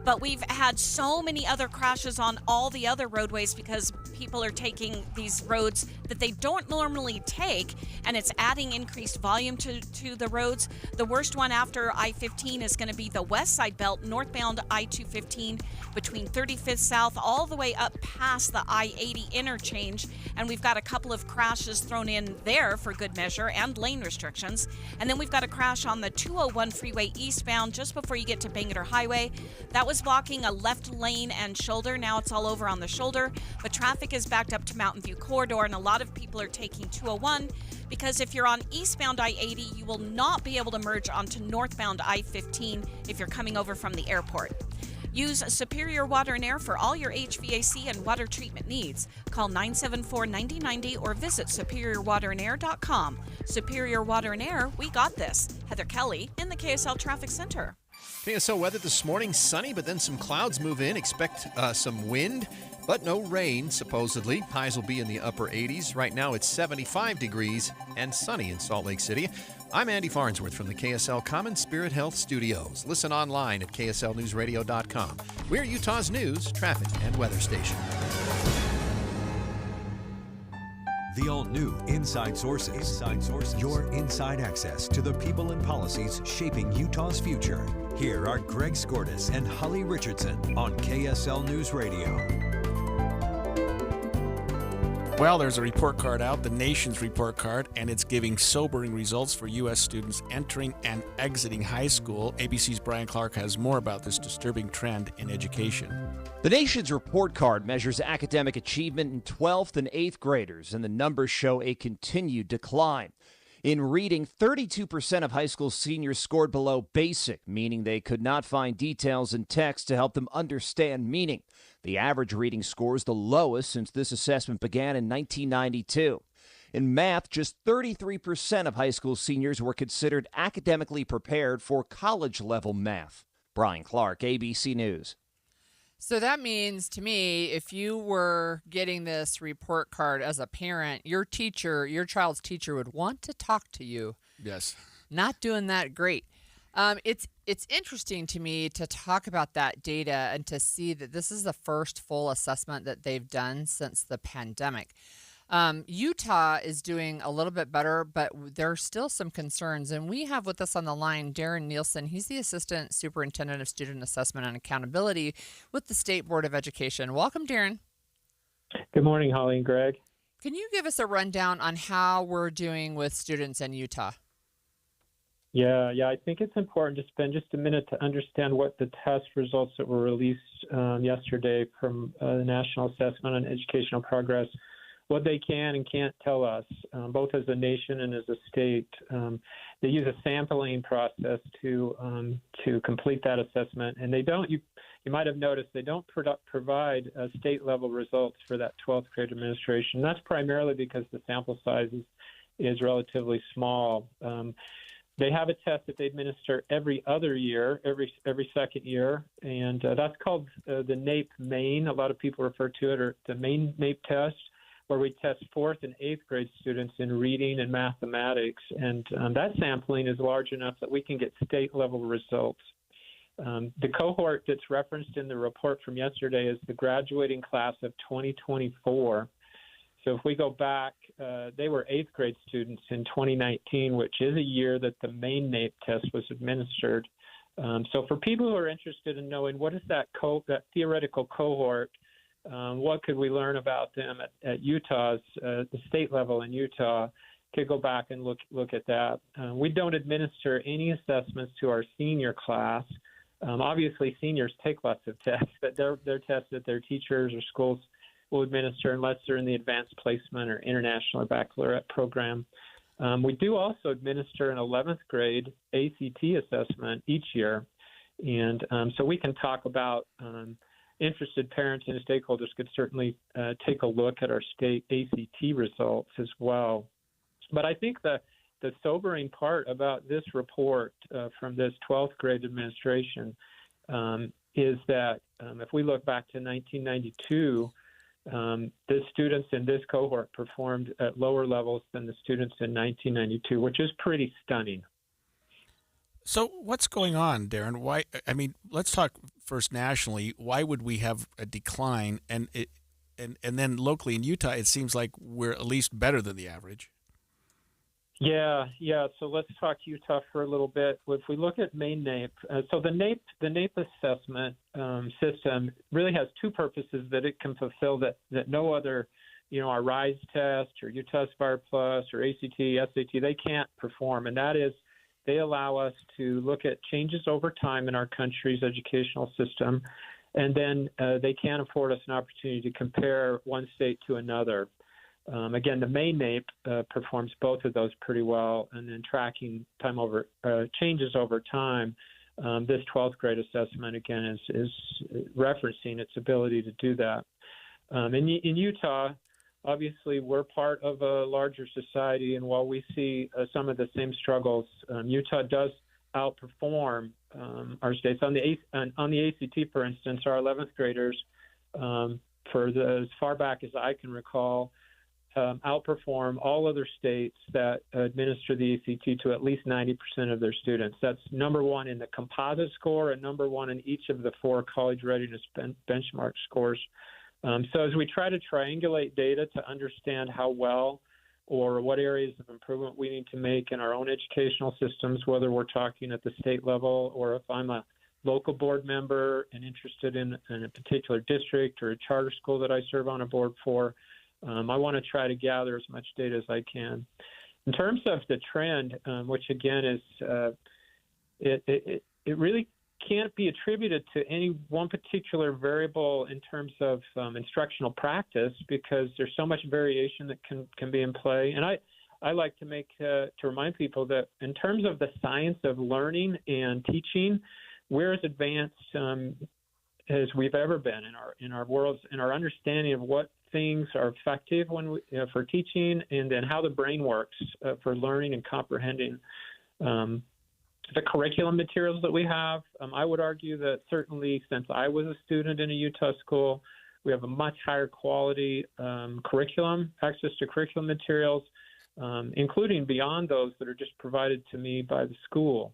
[SPEAKER 11] But we've had so many other crashes on all the other roadways because people are taking these roads that they don't normally take, and it's adding increased volume to the roads. The worst one after I-15 is going to be the west side belt, northbound I-215 between 35th South all the way up past the I-80 interchange. And we've got a couple of crashes thrown in there for good measure and lane restrictions. And then we've got a crash on the 201 freeway eastbound just before you get to Bangor Highway. That was blocking a left lane and shoulder. Now it's all over on the shoulder. But traffic is backed up to Mountain View Corridor, and a lot of people are taking 201 because if you're on eastbound I-80, you will not be able to merge onto northbound I-15 if you're coming over from the airport. Use Superior Water and Air for all your HVAC and water treatment needs. Call 974-9090 or visit superiorwaterandair.com. Superior Water and Air, we got this. Heather Kelly in the KSL Traffic Center.
[SPEAKER 2] KSL weather this morning, sunny, but then some clouds move in. Expect some wind, but no rain, supposedly. Highs will be in the upper 80s. Right now it's 75 degrees and sunny in Salt Lake City. I'm Andy Farnsworth from the KSL Common Spirit Health Studios. Listen online at kslnewsradio.com. We're Utah's news, traffic, and weather station.
[SPEAKER 12] The all-new Inside Sources. Your inside access to the people and policies shaping Utah's future. Here are Greg Skordas and Holly Richardson on KSL News Radio.
[SPEAKER 13] Well, there's a report card out, the nation's report card, and it's giving sobering results for U.S. students entering and exiting high school. ABC's Brian Clark has more about this disturbing trend in education.
[SPEAKER 6] The nation's report card measures academic achievement in 12th and 8th graders, and the numbers show a continued decline. In reading, 32% of high school seniors scored below basic, meaning they could not find details in text to help them understand meaning. The average reading score is the lowest since this assessment began in 1992. In math, just 33% of high school seniors were considered academically prepared for college-level math. Brian Clark, ABC News.
[SPEAKER 14] So that means to me, if you were getting this report card as a parent, your child's teacher would want to talk to you.
[SPEAKER 13] Yes.
[SPEAKER 14] Not doing that great. It's interesting to me to talk about that data and to see that this is the first full assessment that they've done since the pandemic. Utah is doing a little bit better, but there are still some concerns. And we have with us on the line Darren Nielsen. He's the Assistant Superintendent of Student Assessment and Accountability with the State Board of Education. Welcome, Darren.
[SPEAKER 7] Good morning, Holly and Greg.
[SPEAKER 14] Can you give us a rundown on how we're doing with students in Utah?
[SPEAKER 7] Yeah, I think it's important to spend just a minute to understand what the test results that were released yesterday from the National Assessment on Educational Progress, what they can and can't tell us, both as a nation and as a state. They use a sampling process to complete that assessment, and they don't. You might have noticed they don't provide state-level results for that 12th grade administration. That's primarily because the sample size is relatively small. They have a test that they administer every other year, every second year, and that's called the NAEP Main. A lot of people refer to it, or the Main NAEP test, where we test 4th and 8th grade students in reading and mathematics. And that sampling is large enough that we can get state-level results. The cohort that's referenced in the report from yesterday is the graduating class of 2024. So if we go back, they were 8th grade students in 2019, which is a year that the main NAEP test was administered. So for people who are interested in knowing what is that theoretical cohort, what could we learn about them at Utah's, the state level in Utah, could go back and look at that. We don't administer any assessments to our senior class. Obviously, seniors take lots of tests, but they're tests that their teachers or schools will administer unless they're in the advanced placement or international or baccalaureate program. We do also administer an 11th grade ACT assessment each year. And so we can talk about interested parents and stakeholders could certainly take a look at our state ACT results as well. But I think the sobering part about this report from this 12th grade administration is that if we look back to 1992, the students in this cohort performed at lower levels than the students in 1992, which is pretty stunning.
[SPEAKER 13] So what's going on, Darren? Why? I mean, let's talk first nationally. Why would we have a decline? And then locally in Utah, it seems like we're at least better than the average.
[SPEAKER 7] Yeah. So let's talk Utah for a little bit. If we look at Maine NAEP, so the NAEP assessment system really has two purposes that it can fulfill that no other, our RISE test or Utah Aspire Plus or ACT, SAT, they can't perform. And that is, they allow us to look at changes over time in our country's educational system, and then they can afford us an opportunity to compare one state to another. Again, the Maine NAEP performs both of those pretty well, and then tracking changes over time. This 12th grade assessment, again, is referencing its ability to do that. In Utah, obviously, we're part of a larger society, and while we see some of the same struggles, Utah does outperform our states. On the ACT, for instance, our 11th graders, as far back as I can recall, outperform all other states that administer the ACT to at least 90% of their students. That's number one in the composite score and number one in each of the 4 college readiness benchmark scores. So as we try to triangulate data to understand how well or what areas of improvement we need to make in our own educational systems, whether we're talking at the state level or if I'm a local board member and interested in a particular district or a charter school that I serve on a board for, I want to try to gather as much data as I can. In terms of the trend, which again is, it really can't be attributed to any one particular variable in terms of instructional practice because there's so much variation that can be in play. And I like to remind people that in terms of the science of learning and teaching, we're as advanced as we've ever been in our worlds, in our understanding of what things are effective for teaching, and then how the brain works for learning and comprehending. The curriculum materials that we have, I would argue that certainly since I was a student in a Utah school, we have a much higher quality curriculum, access to curriculum materials, including beyond those that are just provided to me by the school.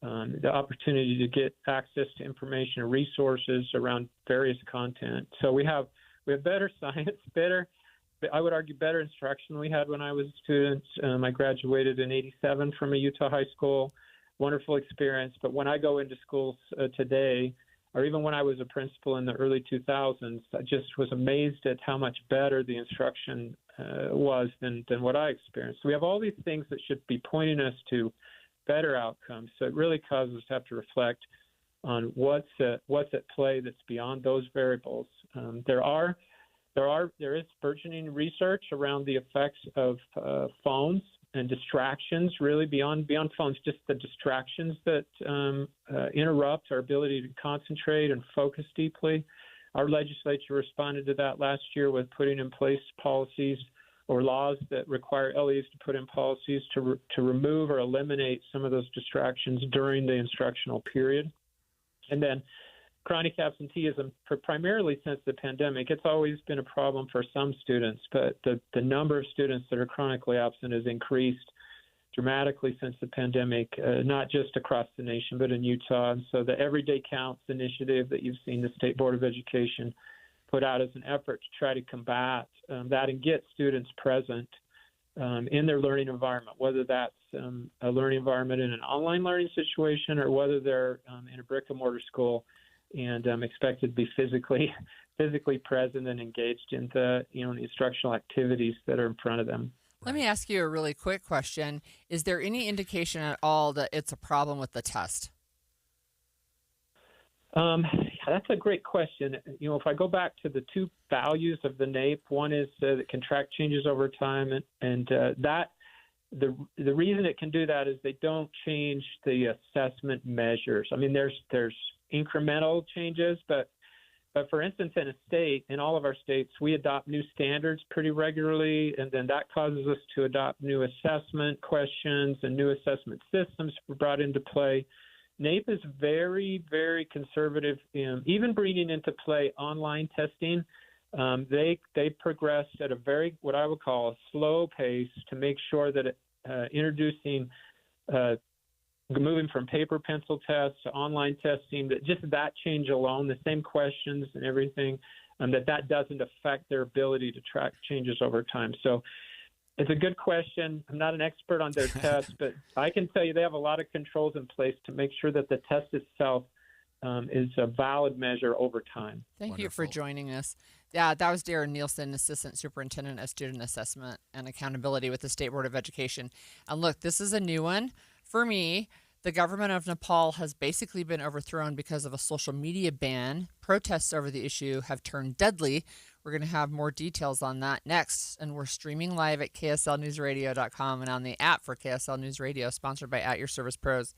[SPEAKER 7] The opportunity to get access to information and resources around various content. So we have better science, I would argue better instruction than we had when I was a student. I graduated in '87 from a Utah high school. Wonderful experience. But when I go into schools today, or even when I was a principal in the early 2000s, I just was amazed at how much better the instruction was than what I experienced. So we have all these things that should be pointing us to better outcomes. So it really causes us to have to reflect on what's at play that's beyond those variables. There is burgeoning research around the effects of phones and distractions, really beyond phones, just the distractions that interrupt our ability to concentrate and focus deeply. Our legislature responded to that last year with putting in place policies or laws that require LEAs to put in policies to remove or eliminate some of those distractions during the instructional period. And then chronic absenteeism, primarily since the pandemic, it's always been a problem for some students, but the number of students that are chronically absent has increased dramatically since the pandemic, not just across the nation, but in Utah. And so the Everyday Counts initiative that you've seen the State Board of Education put out as an effort to try to combat that and get students present in their learning environment, whether that's a learning environment in an online learning situation or whether they're in a brick-and-mortar school and expected to be physically present and engaged in the instructional activities that are in front of them.
[SPEAKER 14] Let me ask you a really quick question. Is there any indication at all that it's a problem with the test?
[SPEAKER 7] That's a great question. If I go back to the two values of the NAEP, one is that it can track changes over time, and that the reason it can do that is they don't change the assessment measures. I mean, there's incremental changes, but for instance, in all of our states, we adopt new standards pretty regularly, and then that causes us to adopt new assessment questions and new assessment systems brought into play. NAEP is very, very conservative, even bringing into play online testing. They progressed at a very, what I would call a slow pace to make sure that introducing moving from paper pencil tests to online testing, that just that change alone, the same questions and everything, that doesn't affect their ability to track changes over time. So It's a good question. I'm not an expert on their test, but I can tell you they have a lot of controls in place to make sure that the test itself is a valid measure over time.
[SPEAKER 14] Thank you for joining us. Yeah, that was Darren Nielsen, Assistant Superintendent of Student Assessment and Accountability with the State Board of Education. And look, this is a new one for me. The government of Nepal has basically been overthrown because of a social media ban. Protests over the issue have turned deadly. We're going to have more details on that next. And we're streaming live at KSLNewsRadio.com and on the app for KSL News Radio, sponsored by At Your Service Pros.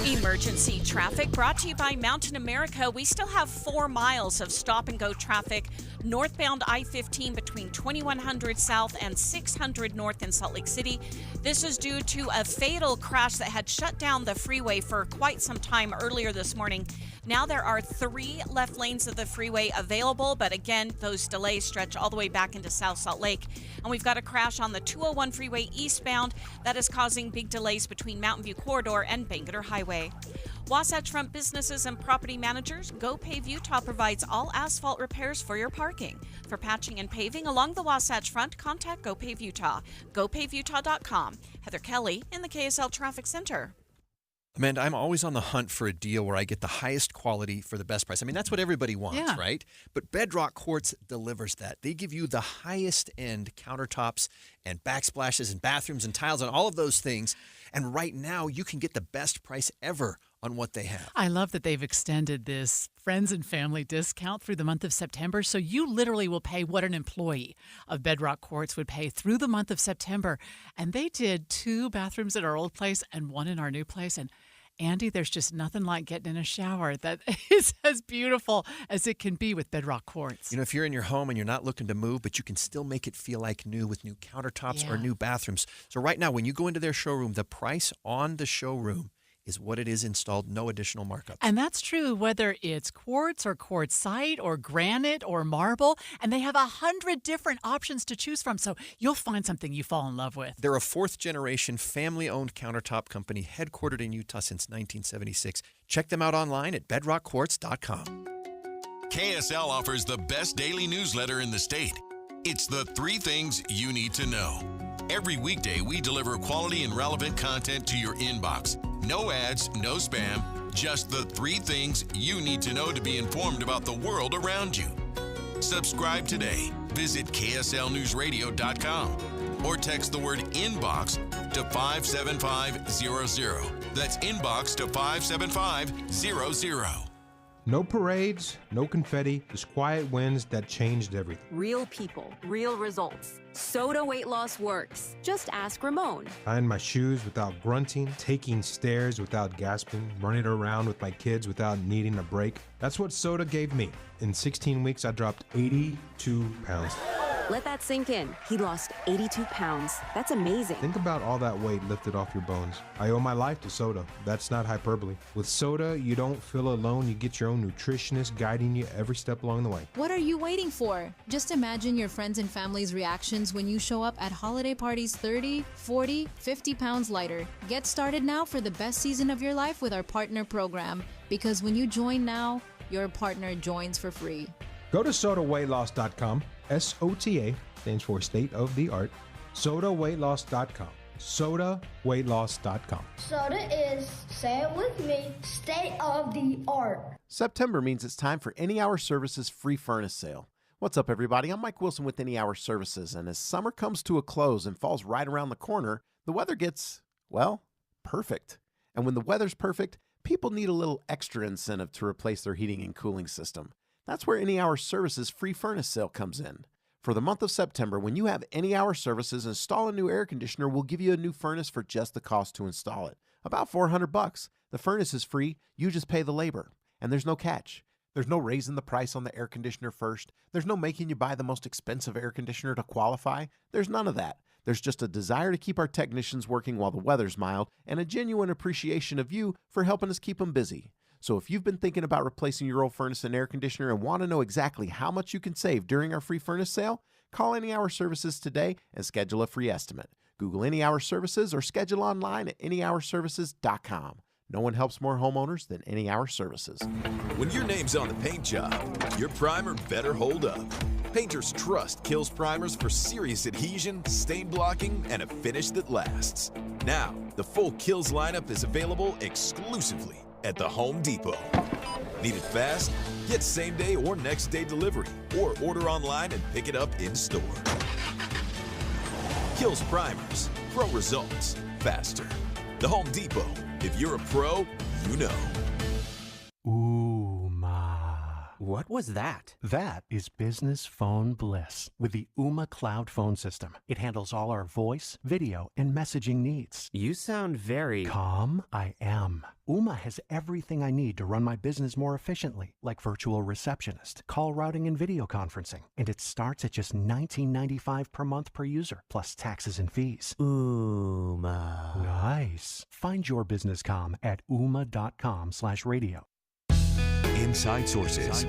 [SPEAKER 11] Emergency traffic brought to you by Mountain America. We still have 4 miles of stop-and-go traffic northbound I-15 between 2100 South and 600 North in Salt Lake City. This is due to a fatal crash that had shut down the freeway for quite some time earlier this morning. Now there are 3 left lanes of the freeway available, but again, those delays stretch all the way back into South Salt Lake. And we've got a crash on the 201 freeway eastbound that is causing big delays between Mountain View Corridor and Bangerter Highway. Wasatch Front businesses and property managers, GoPave Utah provides all asphalt repairs for your parking. For patching and paving along the Wasatch Front, contact GoPave Utah. GoPaveUtah.com. Heather Kelly in the KSL Traffic Center.
[SPEAKER 2] Amanda, I'm always on the hunt for a deal where I get the highest quality for the best price. I mean, that's what everybody wants, right? But Bedrock Quartz delivers that. They give you the highest end countertops and backsplashes and bathrooms and tiles and all of those things. And right now, you can get the best price ever on what they have.
[SPEAKER 25] I love that they've extended this friends and family discount through the month of September. So you literally will pay what an employee of Bedrock Quartz would pay through the month of September. And they did 2 bathrooms at our old place and 1 in our new place. And Andy, there's just nothing like getting in a shower that is as beautiful as it can be with Bedrock Quartz.
[SPEAKER 2] You know, if you're in your home and you're not looking to move, but you can still make it feel like new with new countertops or new bathrooms. So right now, when you go into their showroom, the price on the showroom is what it is installed, no additional markup.
[SPEAKER 25] And that's true whether it's quartz or quartzite or granite or marble. And they have 100 different options to choose from. So you'll find something you fall in love with.
[SPEAKER 2] They're a 4th-generation, family-owned countertop company headquartered in Utah since 1976. Check them out online at bedrockquartz.com.
[SPEAKER 8] KSL offers the best daily newsletter in the state. It's the 3 things you need to know. Every weekday, we deliver quality and relevant content to your inbox. No ads, no spam, just the 3 things you need to know to be informed about the world around you. Subscribe today. Visit KSLNewsRadio.com or text the word inbox to 57500. That's inbox to 57500.
[SPEAKER 9] No parades, no confetti, just quiet wins that changed everything.
[SPEAKER 10] Real people, real results. Soda weight loss works. Just ask Ramon.
[SPEAKER 9] Tying my shoes without grunting, taking stairs without gasping, running around with my kids without needing a break. That's what Soda gave me. In 16 weeks, I dropped 82 pounds.
[SPEAKER 10] Let that sink in. He lost 82 pounds. That's amazing.
[SPEAKER 9] Think about all that weight lifted off your bones. I owe my life to Soda. That's not hyperbole. With Soda, you don't feel alone. You get your own nutritionist guiding you every step along the way.
[SPEAKER 15] What are you waiting for? Just imagine your friends and family's reactions when you show up at holiday parties 30, 40, 50 pounds lighter. Get started now for the best season of your life with our partner program. Because when you join now, your partner joins for free.
[SPEAKER 9] Go to SodaWeightLoss.com. SOTA stands for state of the art. SodaWeightLoss.com. SodaWeightLoss.com.
[SPEAKER 16] Soda is, say it with me, state of the art.
[SPEAKER 17] September means it's time for Any Hour Services free furnace sale. What's up, everybody? I'm Mike Wilson with Any Hour Services, and as summer comes to a close and falls right around the corner, the weather gets, well, perfect. And when the weather's perfect, people need a little extra incentive to replace their heating and cooling system. That's where Any Hour Services free furnace sale comes in. For the month of September, when you have Any Hour Services install a new air conditioner, we'll give you a new furnace for just the cost to install it. About $400. The furnace is free, you just pay the labor. And there's no catch. There's no raising the price on the air conditioner first. There's no making you buy the most expensive air conditioner to qualify. There's none of that. There's just a desire to keep our technicians working while the weather's mild and a genuine appreciation of you for helping us keep them busy. So if you've been thinking about replacing your old furnace and air conditioner and want to know exactly how much you can save during our free furnace sale, call Any Hour Services today and schedule a free estimate. Google Any Hour Services or schedule online at anyhourservices.com. No one helps more homeowners than Any Hour Services.
[SPEAKER 18] When your name's on the paint job, your primer better hold up.
[SPEAKER 3] Painters trust Kills primers for serious adhesion, stain blocking, and a finish that lasts. Now, the full Kills lineup is available exclusively at the Home Depot. Need it fast? Get same-day or next-day delivery, or order online and pick it up in-store. Kills primers. Pro results. Faster. The Home Depot. If you're a pro, you know.
[SPEAKER 4] What was that? That is business phone bliss with the Ooma Cloud phone system. It handles all our voice, video, and messaging needs.
[SPEAKER 18] You sound very...
[SPEAKER 4] Calm? I am. Ooma has everything I need to run my business more efficiently, like virtual receptionist, call routing, and video conferencing. And it starts at just $19.95 per month per user, plus taxes and fees.
[SPEAKER 18] Ooma.
[SPEAKER 4] Nice. Find your business calm at ooma.com/radio.
[SPEAKER 12] Inside Sources.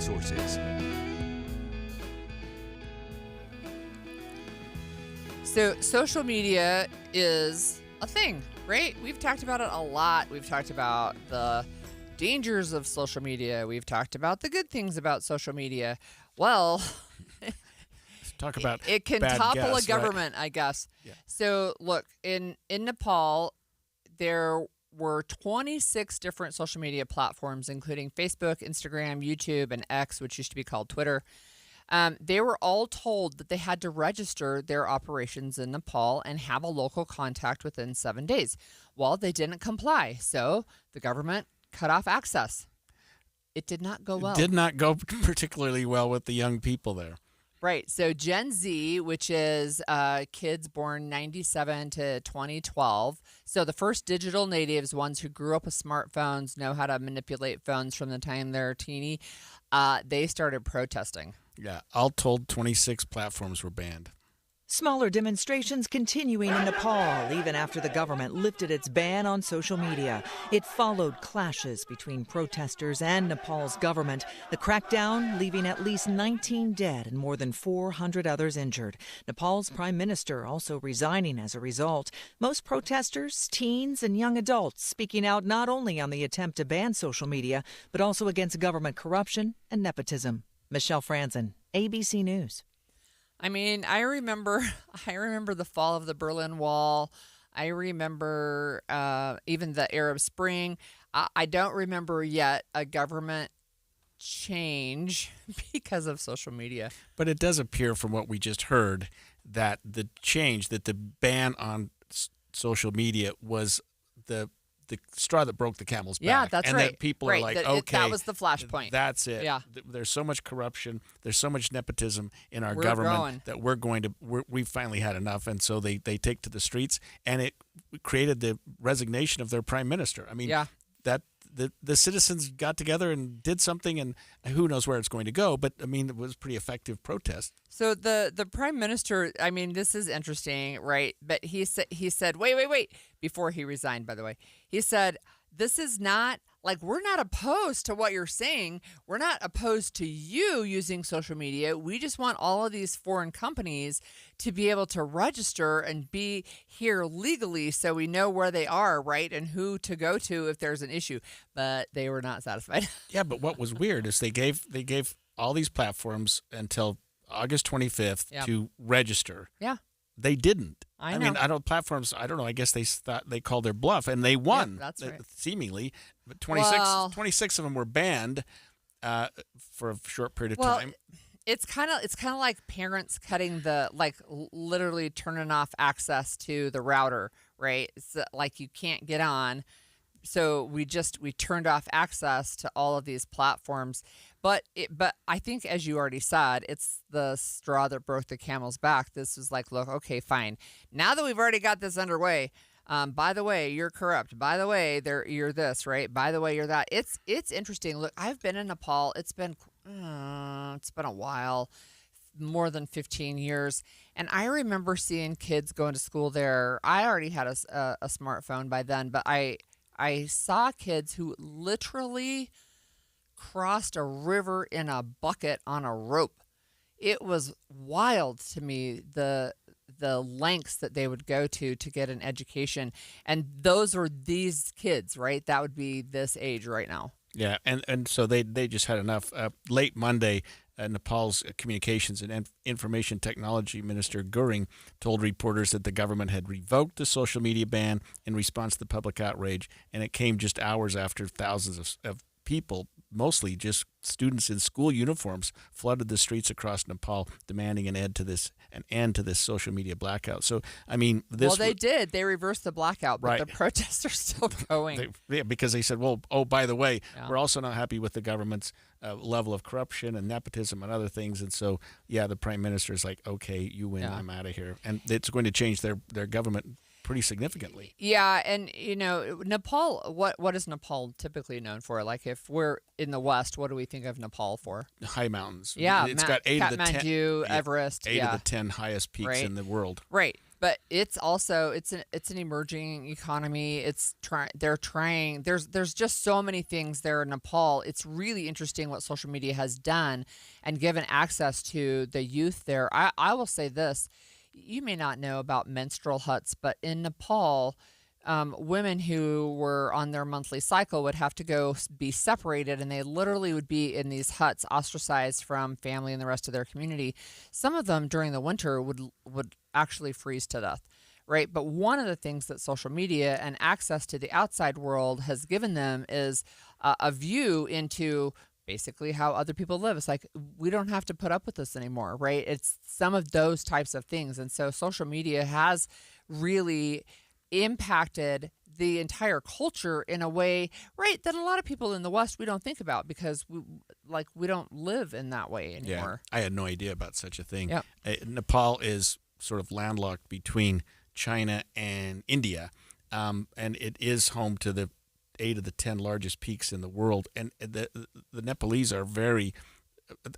[SPEAKER 14] So social media is a thing, right? We've talked about it a lot. We've talked about the dangers of social media. We've talked about the good things about social media. Well,
[SPEAKER 13] talk about
[SPEAKER 14] it can
[SPEAKER 13] bad
[SPEAKER 14] topple
[SPEAKER 13] guess,
[SPEAKER 14] a government, right? I guess.
[SPEAKER 13] Yeah.
[SPEAKER 14] So look, in Nepal, there were 26 different social media platforms, including Facebook, Instagram, YouTube, and X, which used to be called Twitter. They were all told that they had to register their operations in Nepal and have a local contact within 7 days. Well, they didn't comply, so the government cut off access. It did not go well.
[SPEAKER 13] It did not go particularly well with the young people there.
[SPEAKER 14] Right. So Gen Z, which is kids born 97 to 2012. So the first digital natives, ones who grew up with smartphones, know how to manipulate phones from the time they're teeny, they started protesting.
[SPEAKER 13] Yeah. All told, 26 platforms were banned.
[SPEAKER 19] Smaller demonstrations continuing in Nepal, even after the government lifted its ban on social media. It followed clashes between protesters and Nepal's government. The crackdown leaving at least 19 dead and more than 400 others injured. Nepal's prime minister also resigning as a result. Most protesters, teens and young adults, speaking out not only on the attempt to ban social media, but also against government corruption and nepotism. Michelle Franzen, ABC News.
[SPEAKER 14] I mean, I remember the fall of the Berlin Wall. I remember even the Arab Spring. I don't remember yet a government change because of social media.
[SPEAKER 13] But it does appear from what we just heard that the change, that the ban on social media was the straw that broke the camel's back.
[SPEAKER 14] Yeah, that's
[SPEAKER 13] and
[SPEAKER 14] right.
[SPEAKER 13] And that people
[SPEAKER 14] right.
[SPEAKER 13] are like,
[SPEAKER 14] okay. That was the flashpoint.
[SPEAKER 13] That's it.
[SPEAKER 14] Yeah.
[SPEAKER 13] There's so much corruption. There's so much nepotism in our
[SPEAKER 14] We're
[SPEAKER 13] government
[SPEAKER 14] growing.
[SPEAKER 13] that we've finally had enough. And so they take to the streets, and it created the resignation of their prime minister. I mean, that the citizens got together and did something, and who knows where it's going to go. But, I mean, it was a pretty effective protest.
[SPEAKER 14] So the prime minister, I mean, this is interesting, right? But he said, wait, before he resigned, by the way. He said, this is not, like, we're not opposed to what you're saying. We're not opposed to you using social media. We just want all of these foreign companies to be able to register and be here legally so we know where they are, right? And who to go to if there's an issue. But they were not satisfied.
[SPEAKER 13] Yeah, but what was weird is they gave all these platforms until August 25th to register.
[SPEAKER 14] Yeah.
[SPEAKER 13] They didn't.
[SPEAKER 14] I
[SPEAKER 13] mean,
[SPEAKER 14] know.
[SPEAKER 13] platforms, I don't know. I guess they thought they called their bluff, and they won.
[SPEAKER 14] Yep, that's right.
[SPEAKER 13] Seemingly. But 26 of them were banned for a short period of time.
[SPEAKER 14] It's kind of like parents cutting literally turning off access to the router, right? It's like you can't get on. So we turned off access to all of these platforms. But I think, as you already said, it's the straw that broke the camel's back. This was like, look, okay, fine. Now that we've already got this underway, by the way, you're corrupt. By the way, you're this, right? By the way, you're that. It's interesting. Look, I've been in Nepal. It's been a while, more than 15 years. And I remember seeing kids going to school there. I already had a smartphone by then, but I saw kids who literally crossed a river in a bucket on a rope. It was wild to me, the lengths that they would go to get an education. And those were these kids, right? That would be this age right now.
[SPEAKER 13] Yeah, and so they just had enough. Late Monday, Nepal's Communications and Information Technology Minister Goring told reporters that the government had revoked the social media ban in response to the public outrage, and it came just hours after thousands of people, mostly just students in school uniforms, flooded the streets across Nepal, demanding an end to this social media blackout. So, I mean,
[SPEAKER 14] they did. They reversed the blackout, but
[SPEAKER 13] right.
[SPEAKER 14] the protests are still going.
[SPEAKER 13] Because they said, well, oh, by the way, we're also not happy with the government's level of corruption and nepotism and other things. And so, the Prime Minister is like, okay, you win, I'm out of here. And it's going to change their government pretty significantly.
[SPEAKER 14] Yeah, and Nepal. What is Nepal typically known for? Like, if we're in the West, what do we think of Nepal for?
[SPEAKER 13] High mountains.
[SPEAKER 14] Yeah,
[SPEAKER 13] it's got 8 of the 10.
[SPEAKER 14] Kathmandu, Everest.
[SPEAKER 13] 8 of the 10 highest peaks in the world.
[SPEAKER 14] Right, but it's also it's an emerging economy. They're trying. There's just so many things there in Nepal. It's really interesting what social media has done and given access to the youth there. I will say this. You may not know about menstrual huts, but in Nepal, women who were on their monthly cycle would have to go be separated, and they literally would be in these huts, ostracized from family and the rest of their community. Some of them during the winter would actually freeze to death, right? But one of the things that social media and access to the outside world has given them is a view into basically how other people live. It's like, we don't have to put up with this anymore, right? It's some of those types of things. And so social media has really impacted the entire culture in a way, right, that a lot of people in the West we don't think about because we don't live in that way anymore.
[SPEAKER 13] Yeah, I had no idea about such a thing.
[SPEAKER 14] Yep.
[SPEAKER 13] Nepal is sort of landlocked between China and India, and it is home to the 8 of the 10 largest peaks in the world. And the Nepalese are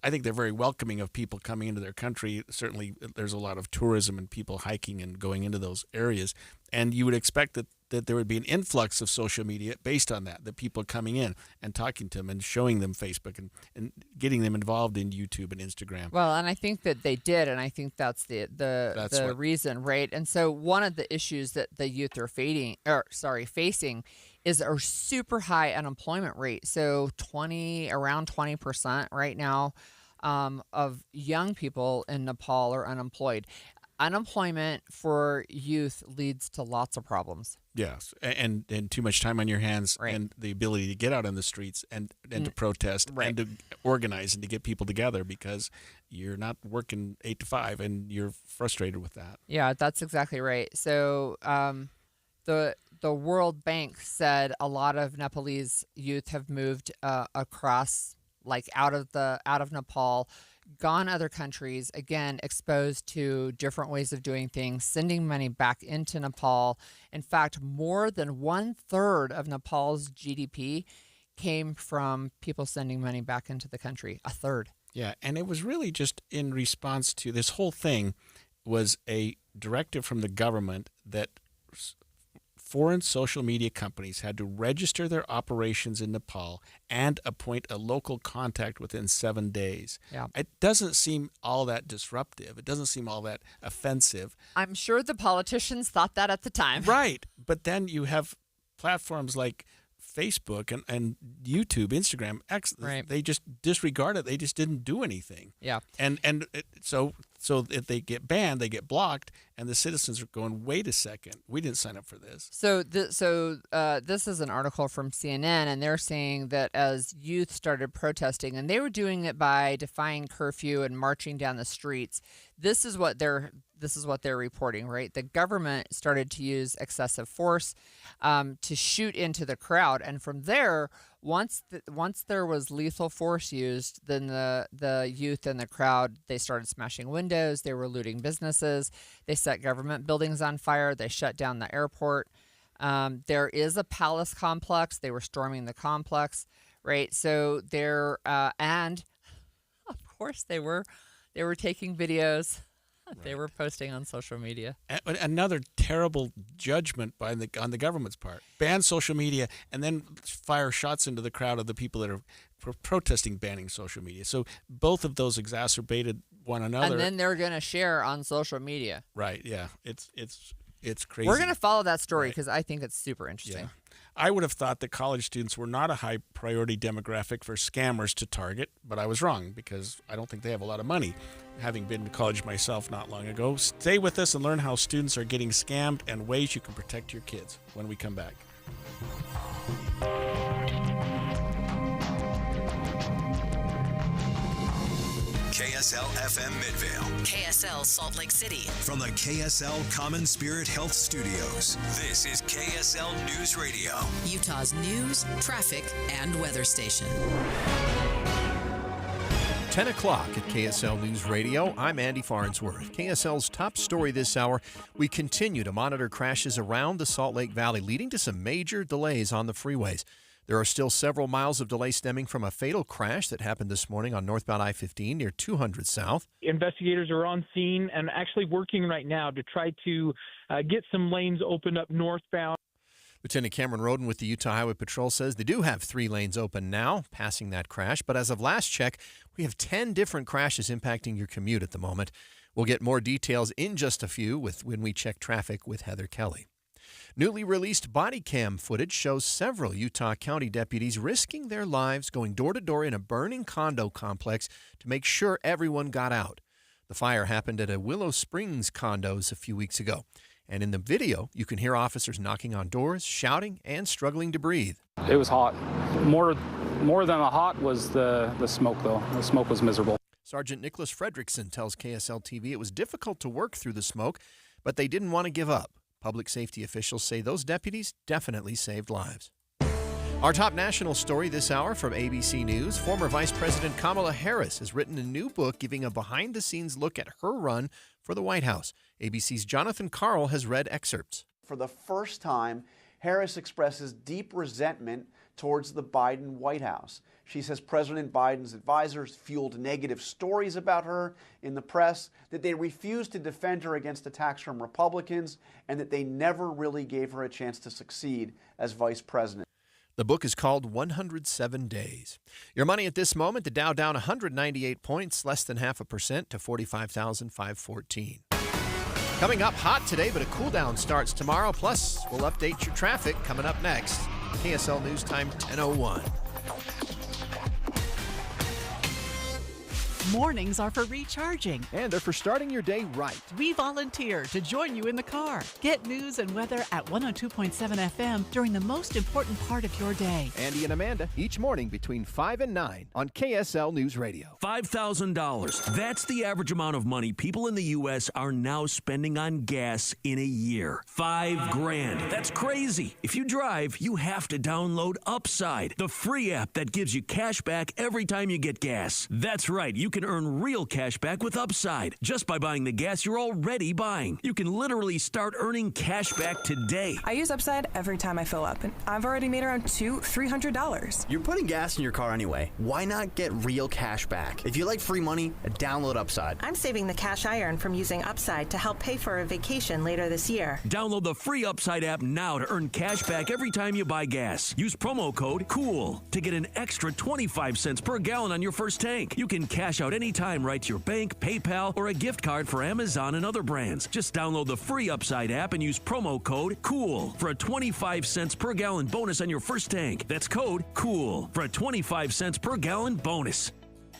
[SPEAKER 13] I think they're very welcoming of people coming into their country. Certainly there's a lot of tourism and people hiking and going into those areas. And you would expect that there would be an influx of social media based on that people coming in and talking to them and showing them Facebook and getting them involved in YouTube and Instagram.
[SPEAKER 14] Well, and I think that they did, and I think that's the reason, right? And so one of the issues that the youth are facing is a super high unemployment rate. So around 20% right now of young people in Nepal are unemployed. Unemployment for youth leads to lots of problems.
[SPEAKER 13] Yes, and too much time on your hands, and the ability to get out on the streets and to protest and to organize and to get people together because you're not working 8 to 5 and you're frustrated with that.
[SPEAKER 14] Yeah, that's exactly right. So the World Bank said a lot of Nepalese youth have moved across, like out of Nepal, gone other countries, again, exposed to different ways of doing things, sending money back into Nepal. In fact, more than 1/3 of Nepal's GDP came from people sending money back into the country. 1/3.
[SPEAKER 13] Yeah, and it was really just in response to this whole thing was a directive from the government that foreign social media companies had to register their operations in Nepal and appoint a local contact within 7 days.
[SPEAKER 14] Yeah.
[SPEAKER 13] It doesn't seem all that disruptive. It doesn't seem all that offensive.
[SPEAKER 14] I'm sure the politicians thought that at the time.
[SPEAKER 13] Right. But then you have platforms like Facebook and YouTube, Instagram, X, they just disregard it. They just didn't do anything.
[SPEAKER 14] Yeah.
[SPEAKER 13] So if they get banned, they get blocked, and the citizens are going, wait a second, we didn't sign up for this.
[SPEAKER 14] So this is an article from CNN, and they're saying that as youth started protesting, and they were doing it by defying curfew and marching down the streets, this is what they're reporting, right? The government started to use excessive force to shoot into the crowd, and from there, once there was lethal force used, then the youth and the crowd, they started smashing windows, they were looting businesses, they set government buildings on fire, they shut down the airport. There is a palace complex, they were storming the complex, right? So and of course they were taking videos. They were posting on social media.
[SPEAKER 13] Another terrible judgment on the government's part. Ban social media and then fire shots into the crowd of the people that are protesting banning social media. So both of those exacerbated one another.
[SPEAKER 14] And then they're going to share on social media.
[SPEAKER 13] Right, yeah. It's crazy.
[SPEAKER 14] We're going to follow that story because I think it's super interesting.
[SPEAKER 13] I would have thought that college students were not a high priority demographic for scammers to target, but I was wrong because I don't think they have a lot of money. Having been to college myself not long ago, stay with us and learn how students are getting scammed and ways you can protect your kids when we come back.
[SPEAKER 12] KSL FM Midvale.
[SPEAKER 1] KSL Salt Lake City.
[SPEAKER 12] From the KSL Common Spirit Health Studios, this is KSL News Radio.
[SPEAKER 1] Utah's news, traffic, and weather station.
[SPEAKER 2] 10 o'clock at KSL News Radio. I'm Andy Farnsworth. KSL's top story this hour. We continue to monitor crashes around the Salt Lake Valley, leading to some major delays on the freeways. There are still several miles of delay stemming from a fatal crash that happened this morning on northbound I-15 near 200 South.
[SPEAKER 5] Investigators are on scene and actually working right now to try to get some lanes opened up northbound.
[SPEAKER 2] Lieutenant Cameron Roden with the Utah Highway Patrol says they do have 3 lanes open now, passing that crash. But as of last check, we have 10 different crashes impacting your commute at the moment. We'll get more details in just a few when we check traffic with Heather Kelly. Newly released body cam footage shows several Utah County deputies risking their lives going door to door in a burning condo complex to make sure everyone got out. The fire happened at a Willow Springs condos a few weeks ago. And in the video, you can hear officers knocking on doors, shouting, and struggling to breathe.
[SPEAKER 20] It was hot. More than the hot was the smoke, though. The smoke was miserable.
[SPEAKER 2] Sergeant Nicholas Fredrickson tells KSL TV it was difficult to work through the smoke, but they didn't want to give up. Public safety officials say those deputies definitely saved lives. Our top national story this hour from ABC News. Former Vice President Kamala Harris has written a new book giving a behind-the-scenes look at her run for the White House. ABC's Jonathan Carl has read excerpts.
[SPEAKER 21] For the first time, Harris expresses deep resentment towards the Biden White House. She says President Biden's advisors fueled negative stories about her in the press, that they refused to defend her against attacks from Republicans, and that they never really gave her a chance to succeed as vice president.
[SPEAKER 2] The book is called 107 Days. Your money at this moment, the Dow down 198 points, less than 0.5% to 45,514. Coming up hot today, but a cool down starts tomorrow. Plus, we'll update your traffic coming up next. KSL News Time 10:01.
[SPEAKER 25] Mornings are for recharging.
[SPEAKER 2] And they're for starting your day right.
[SPEAKER 25] We volunteer to join you in the car. Get news and weather at 102.7 FM during the most important part of your day.
[SPEAKER 2] Andy and Amanda, each morning between 5 and 9 on KSL News Radio.
[SPEAKER 22] $5,000. That's the average amount of money people in the U.S. are now spending on gas in a year. $5,000. That's crazy. If you drive, you have to download Upside, the free app that gives you cash back every time you get gas. That's right. You can earn real cash back with Upside just by buying the gas you're already buying. You can literally start earning cash back today.
[SPEAKER 23] I use Upside every time I fill up, and I've already made around $200-$300.
[SPEAKER 24] You're putting gas in your car anyway. Why not get real cash back? If you like free money, download Upside.
[SPEAKER 23] I'm saving the cash I earn from using Upside to help pay for a vacation later this year.
[SPEAKER 22] Download the free Upside app now to earn cash back every time you buy gas. Use promo code COOL to get an extra 25 cents per gallon on your first tank. You can cash out anytime right to your bank, PayPal, or a gift card for Amazon and other brands. Just download the free Upside app and use promo code COOL for a 25 cents per gallon bonus on your first tank. That's code COOL for a 25 cents per gallon bonus.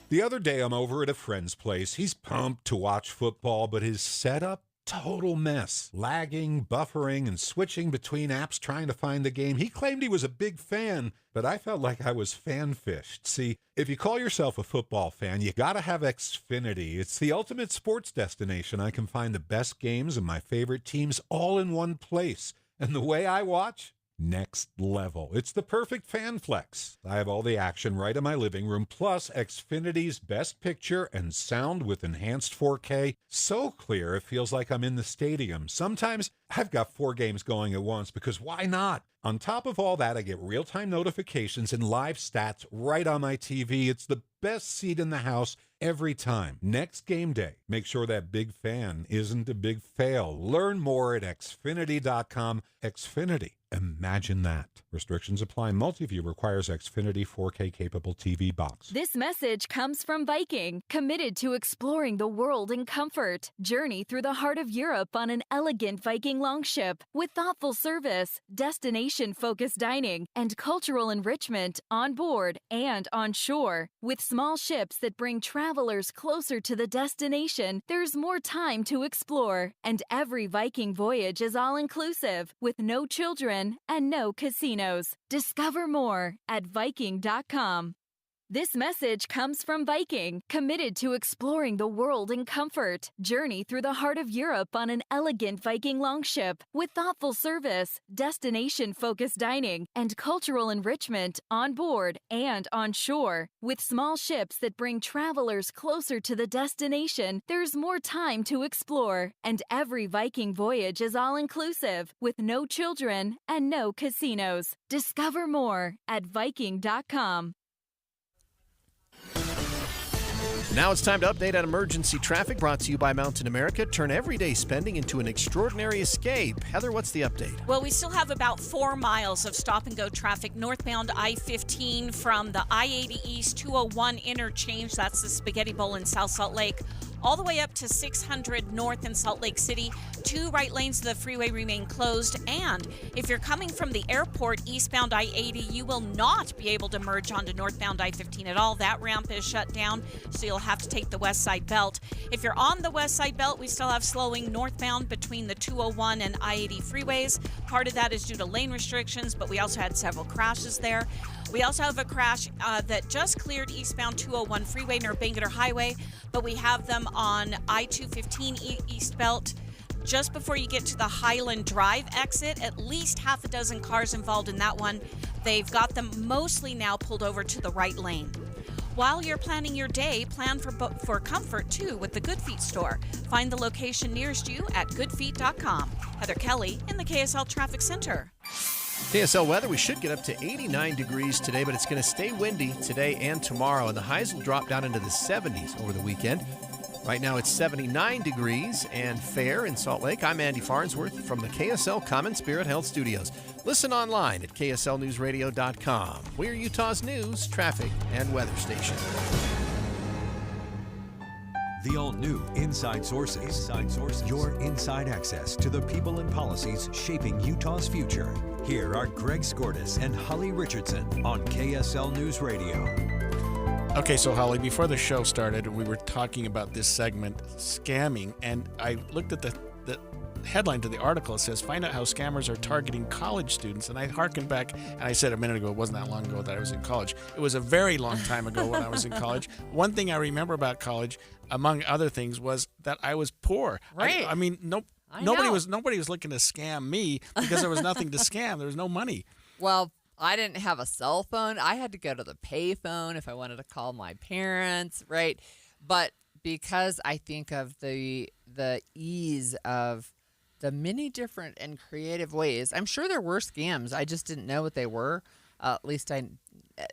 [SPEAKER 26] The other day, I'm over at a friend's place. He's pumped to watch football, but his setup, total mess. Lagging, buffering, and switching between apps trying to find the game. He claimed he was a big fan, but I felt like I was fan-fished. See, if you call yourself a football fan, you gotta have Xfinity. It's the ultimate sports destination. I can find the best games and my favorite teams all in one place. And the way I watch? Next level. It's the perfect fan flex. I have all the action right in my living room, plus Xfinity's best picture and sound with enhanced 4K. So clear, it feels like I'm in the stadium. Sometimes I've got 4 games going at once because why not? On top of all that, I get real-time notifications and live stats right on my TV. It's the best seat in the house every time. Next game day, make sure that big fan isn't a big fail. Learn more at Xfinity.com. Xfinity. Imagine that. Restrictions apply. Multiview requires Xfinity 4K capable TV box.
[SPEAKER 6] This message comes from Viking, committed to exploring the world in comfort. Journey through the heart of Europe on an elegant Viking longship with thoughtful service, destination-focused dining, and cultural enrichment on board and on shore. With small ships that bring travelers closer to the destination, there's more time to explore. And every Viking voyage is all-inclusive, with no children and no casinos. Discover more at Viking.com. This message comes from Viking, committed to exploring the world in comfort. Journey through the heart of Europe on an elegant Viking longship with thoughtful service, destination-focused dining, and cultural enrichment on board and on shore. With small ships that bring travelers closer to the destination, there's more time to explore. And every Viking voyage is all-inclusive, with no children and no casinos. Discover more at Viking.com.
[SPEAKER 2] Now it's time to update on emergency traffic, brought to you by Mountain America. Turn everyday spending into an extraordinary escape. Heather, what's the update?
[SPEAKER 7] Well, we still have about 4 miles of stop-and-go traffic northbound I-15 from the I-80 East 201 interchange. That's the Spaghetti Bowl in South Salt Lake, all the way up to 600 north in Salt Lake City. 2 right lanes of the freeway remain closed. And if you're coming from the airport eastbound I-80, you will not be able to merge onto northbound I-15 at all. That ramp is shut down, so you'll have to take the west side belt. If you're on the west side belt, we still have slowing northbound between the 201 and I-80 freeways. Part of that is due to lane restrictions, but we also had several crashes there. We also have a crash that just cleared eastbound 201 freeway near Bangerter Highway, but we have them on I-215 east belt. Just before you get to the Highland Drive exit, at least half a dozen cars involved in that one. They've got them mostly now pulled over to the right lane. While you're planning your day, plan for comfort, too, with the Good Feet store. Find the location nearest you at goodfeet.com. Heather Kelly in the KSL Traffic Center.
[SPEAKER 2] KSL weather, we should get up to 89 degrees today, but it's going to stay windy today and tomorrow, and the highs will drop down into the 70s over the weekend. Right now it's 79 degrees and fair in Salt Lake. I'm Andy Farnsworth from the KSL Common Spirit Health Studios. Listen online at kslnewsradio.com. We're Utah's news, traffic, and weather station.
[SPEAKER 12] The all-new Inside Sources. Your inside access to the people and policies shaping Utah's future. Here are Greg Skordas and Holly Richardson on KSL News Radio.
[SPEAKER 13] Okay, so Holly, before the show started, we were talking about this segment, scamming, and I looked at the headline to the article. It says, find out how scammers are targeting college students. And I harkened back, and I said a minute ago, it wasn't that long ago that I was in college. It was a very long time ago when I was in college. One thing I remember about college, among other things, was that I was poor.
[SPEAKER 14] Right.
[SPEAKER 13] I mean, nobody was looking to scam me because there was nothing to scam. There was no money.
[SPEAKER 14] Well, I didn't have a cell phone. I had to go to the pay phone if I wanted to call my parents, right? But because I think of the ease of the many different and creative ways, I'm sure there were scams. I just didn't know what they were. At least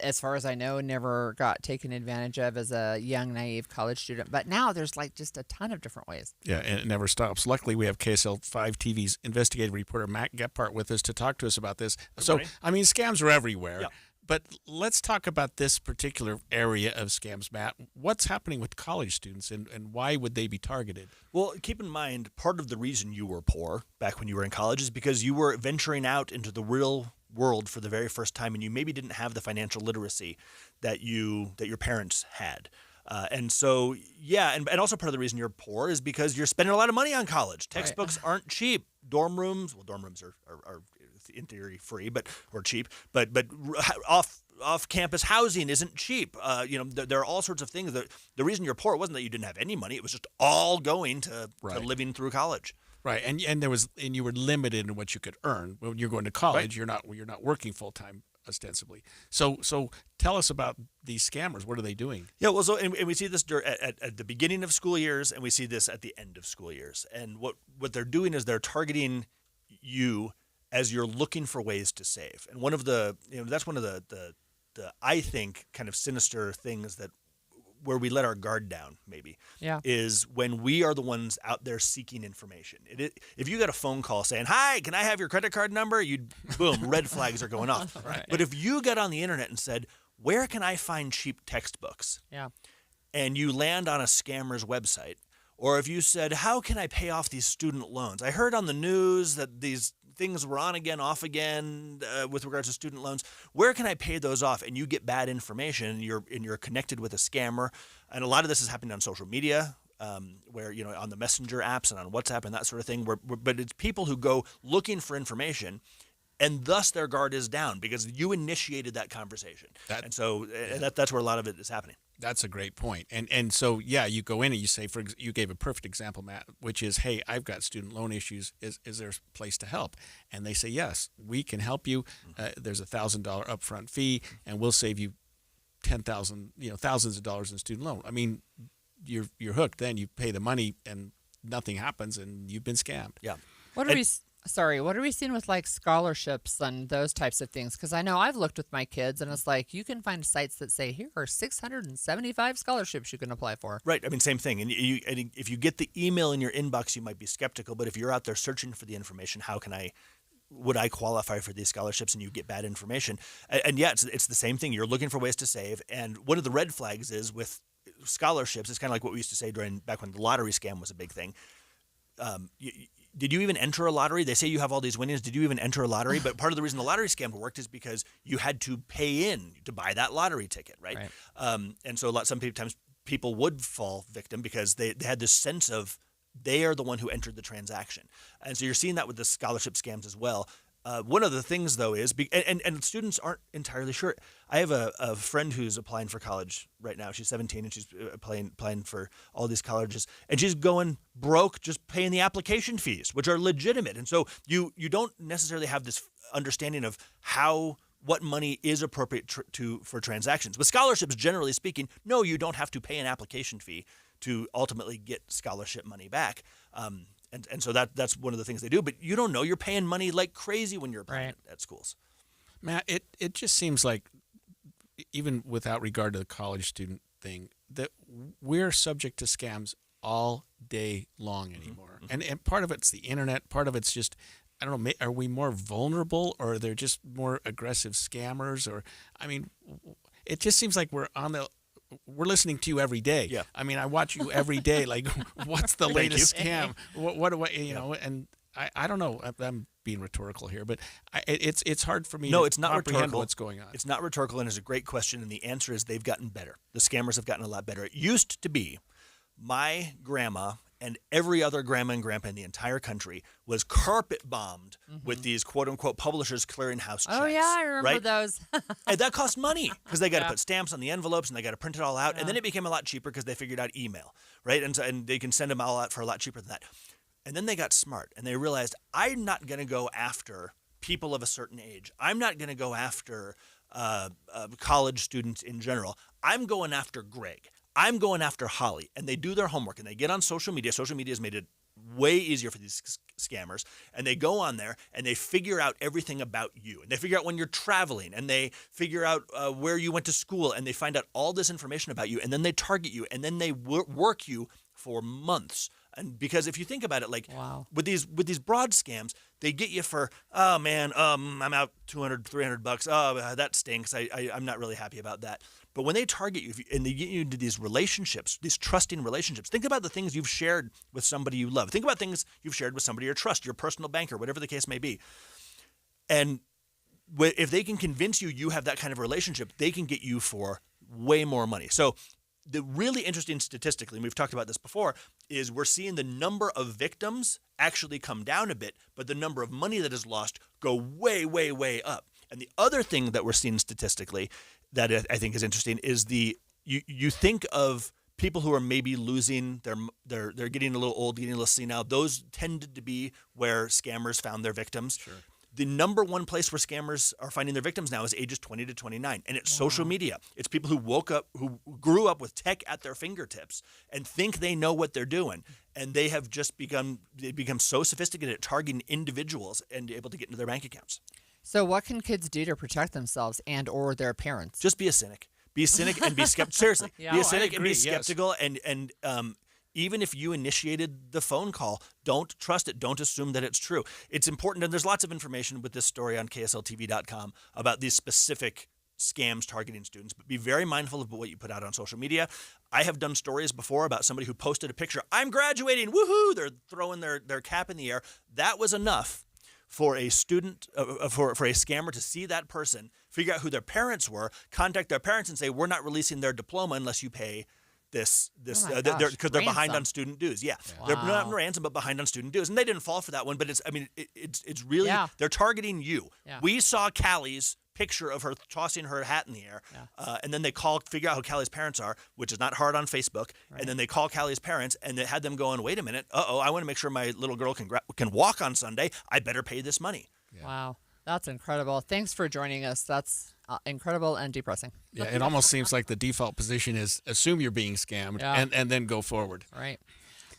[SPEAKER 14] as far as I know, never got taken advantage of as a young, naive college student. But now there's like just a ton of different ways.
[SPEAKER 13] Yeah, and it never stops. Luckily, we have KSL 5 TV's investigative reporter Matt Gephardt with us to talk to us about this. So, I mean, scams are everywhere. Yeah. But let's talk about this particular area of scams, Matt. What's happening with college students, and why would they be targeted?
[SPEAKER 8] Well, keep in mind, part of the reason you were poor back when you were in college is because you were venturing out into the real world for the very first time, and you maybe didn't have the financial literacy that your parents had. And so, yeah, and also part of the reason you're poor is because you're spending a lot of money on college. Textbooks aren't cheap. Dorm rooms are in theory free, or cheap, but off-campus housing isn't cheap. There are all sorts of things. The reason you're poor wasn't that you didn't have any money. It was just all going to living through college.
[SPEAKER 13] Right, and you were limited in what you could earn when you're going to college. Right. You're not working full time ostensibly. So tell us about these scammers. What are they doing?
[SPEAKER 8] Yeah, well, and we see this at the beginning of school years, and we see this at the end of school years. And what they're doing is they're targeting you as you're looking for ways to save. And one of the I think kind of sinister things that where we let our guard down, maybe, is when we are the ones out there seeking information. If you got a phone call saying, "Hi, can I have your credit card number?" Boom, red flags are going off.
[SPEAKER 14] Right.
[SPEAKER 8] But if you got on the internet and said, "Where can I find cheap textbooks?"
[SPEAKER 14] Yeah.
[SPEAKER 8] And you land on a scammer's website, or if you said, "How can I pay off these student loans? I heard on the news that these things were on again, off again with regards to student loans. Where can I pay those off?" And you get bad information, and you're connected with a scammer. And a lot of this is happening on social media, where on the messenger apps and on WhatsApp and that sort of thing. But it's people who go looking for information, and thus their guard is down because you initiated that conversation. That's where a lot of it is happening.
[SPEAKER 13] That's a great point. And so, you go in and you say, you gave a perfect example, Matt, which is, "Hey, I've got student loan issues. Is there a place to help?" And they say, "Yes, we can help you. There's a $1,000 upfront fee, and we'll save you $10,000, thousands of dollars in student loan." I mean, you're hooked. Then you pay the money, and nothing happens, and you've been scammed.
[SPEAKER 8] Yeah.
[SPEAKER 14] What are we seeing with like scholarships and those types of things? Because I know I've looked with my kids, and it's like you can find sites that say, "Here are 675 scholarships you can apply for."
[SPEAKER 8] Right. I mean, same thing. And if you get the email in your inbox, you might be skeptical. But if you're out there searching for the information, would I qualify for these scholarships? And you get bad information. And it's the same thing. You're looking for ways to save. And one of the red flags is with scholarships, it's kind of like what we used to say back when the lottery scam was a big thing. Did you even enter a lottery? They say you have all these winnings. Did you even enter a lottery? But part of the reason the lottery scam worked is because you had to pay in to buy that lottery ticket, right? And so sometimes people would fall victim because they had this sense of they are the one who entered the transaction. And so you're seeing that with the scholarship scams as well. One of the things, though, is and students aren't entirely sure. I have a friend who's applying for college right now. She's 17 and she's applying for all these colleges, and she's going broke just paying the application fees, which are legitimate. And so you don't necessarily have this understanding of what money is appropriate for transactions. With scholarships, generally speaking, no, you don't have to pay an application fee to ultimately get scholarship money back. And so that's one of the things they do. But you don't know. You're paying money like crazy when you're applying at schools.
[SPEAKER 13] Matt, it just seems like, even without regard to the college student thing, that we're subject to scams all day long anymore. Mm-hmm. And part of it's the internet. Part of it's just, I don't know, are we more vulnerable, or are there just more aggressive scammers? Or, I mean, it just seems like we're listening to you every day.
[SPEAKER 8] Yeah.
[SPEAKER 13] I mean, I watch you every day. Like, what's the latest scam? What and I don't know. I'm being rhetorical here, but it's hard for me to
[SPEAKER 8] it's not
[SPEAKER 13] comprehend
[SPEAKER 8] rhetorical.
[SPEAKER 13] What's going on.
[SPEAKER 8] It's not rhetorical, and it's a great question, and the answer is they've gotten better. The scammers have gotten a lot better. It used to be my grandma and every other grandma and grandpa in the entire country was carpet bombed with these quote-unquote publishers clearinghouse checks.
[SPEAKER 14] Oh, yeah, I remember those.
[SPEAKER 8] And that cost money because they got to put stamps on the envelopes and they got to print it all out. And then it became a lot cheaper because they figured out email, right? And they can send them all out for a lot cheaper than that. And then they got smart and they realized, I'm not going to go after people of a certain age. I'm not going to go after college students in general. I'm going after Greg. I'm going after Holly. And they do their homework and they get on social media. Social media has made it way easier for these scammers. And they go on there and they figure out everything about you. And they figure out when you're traveling and they figure out where you went to school and they find out all this information about you. And then they target you and then they work you for months. And because if you think about it, like with these broad scams, they get you for, oh man, I'm out $200, $300. Oh, that stinks. I'm not really happy about that. But when they target you and they get you into these relationships, these trusting relationships, think about the things you've shared with somebody you love. Think about things you've shared with somebody you trust, your personal banker, whatever the case may be. And if they can convince you have that kind of relationship, they can get you for way more money. So the really interesting statistically, and we've talked about this before, is we're seeing the number of victims actually come down a bit, but the number of money that is lost go way, way, way up. And the other thing that we're seeing statistically that I think is interesting is you think of people who are maybe losing they're getting a little old, getting a little senile. Those tended to be where scammers found their victims.
[SPEAKER 13] Sure.
[SPEAKER 8] The number one place where scammers are finding their victims now is ages 20 to 29. And it's social media. It's people who grew up with tech at their fingertips and think they know what they're doing. And they have just become so sophisticated at targeting individuals and able to get into their bank accounts.
[SPEAKER 14] So what can kids do to protect themselves and or their parents?
[SPEAKER 8] Just be a cynic. Be a cynic and be skeptical. Seriously,
[SPEAKER 13] Yeah.
[SPEAKER 8] be
[SPEAKER 13] Oh,
[SPEAKER 8] a
[SPEAKER 13] I
[SPEAKER 8] cynic and
[SPEAKER 13] agree,
[SPEAKER 8] be
[SPEAKER 13] yes.
[SPEAKER 8] skeptical. And even if you initiated the phone call, don't trust it. Don't assume that it's true. It's important, and there's lots of information with this story on KSLTV.com about these specific scams targeting students. But be very mindful of what you put out on social media. I have done stories before about somebody who posted a picture. I'm graduating. Woohoo! They're throwing their cap in the air. That was enough for a student, for a scammer to see that person, figure out who their parents were, contact their parents and say, we're not releasing their diploma unless you pay this because they're behind on student dues. Yeah. They're not ransom, but behind on student dues. And they didn't fall for that one, but it's really, they're targeting you.
[SPEAKER 14] Yeah.
[SPEAKER 8] We saw Callie's picture of her tossing her hat in the air. And then they figure out who Callie's parents are, which is not hard on Facebook. Right. And then they call Callie's parents and they had them going, wait a minute. I want to make sure my little girl can walk on Sunday. I better pay this money.
[SPEAKER 14] Wow. That's incredible. Thanks for joining us. That's incredible and depressing.
[SPEAKER 13] Yeah, it almost seems like the default position is assume you're being scammed and then go forward.
[SPEAKER 14] Right.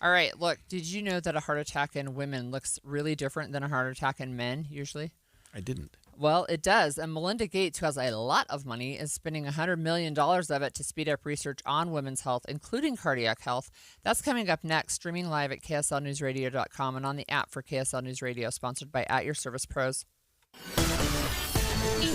[SPEAKER 14] All right. Look, did you know that a heart attack in women looks really different than a heart attack in men usually?
[SPEAKER 13] I didn't.
[SPEAKER 14] Well, it does. And Melinda Gates, who has a lot of money, is spending $100 million of it to speed up research on women's health, including cardiac health. That's coming up next, streaming live at KSLNewsRadio.com and on the app for KSL News Radio, sponsored by At Your Service Pros.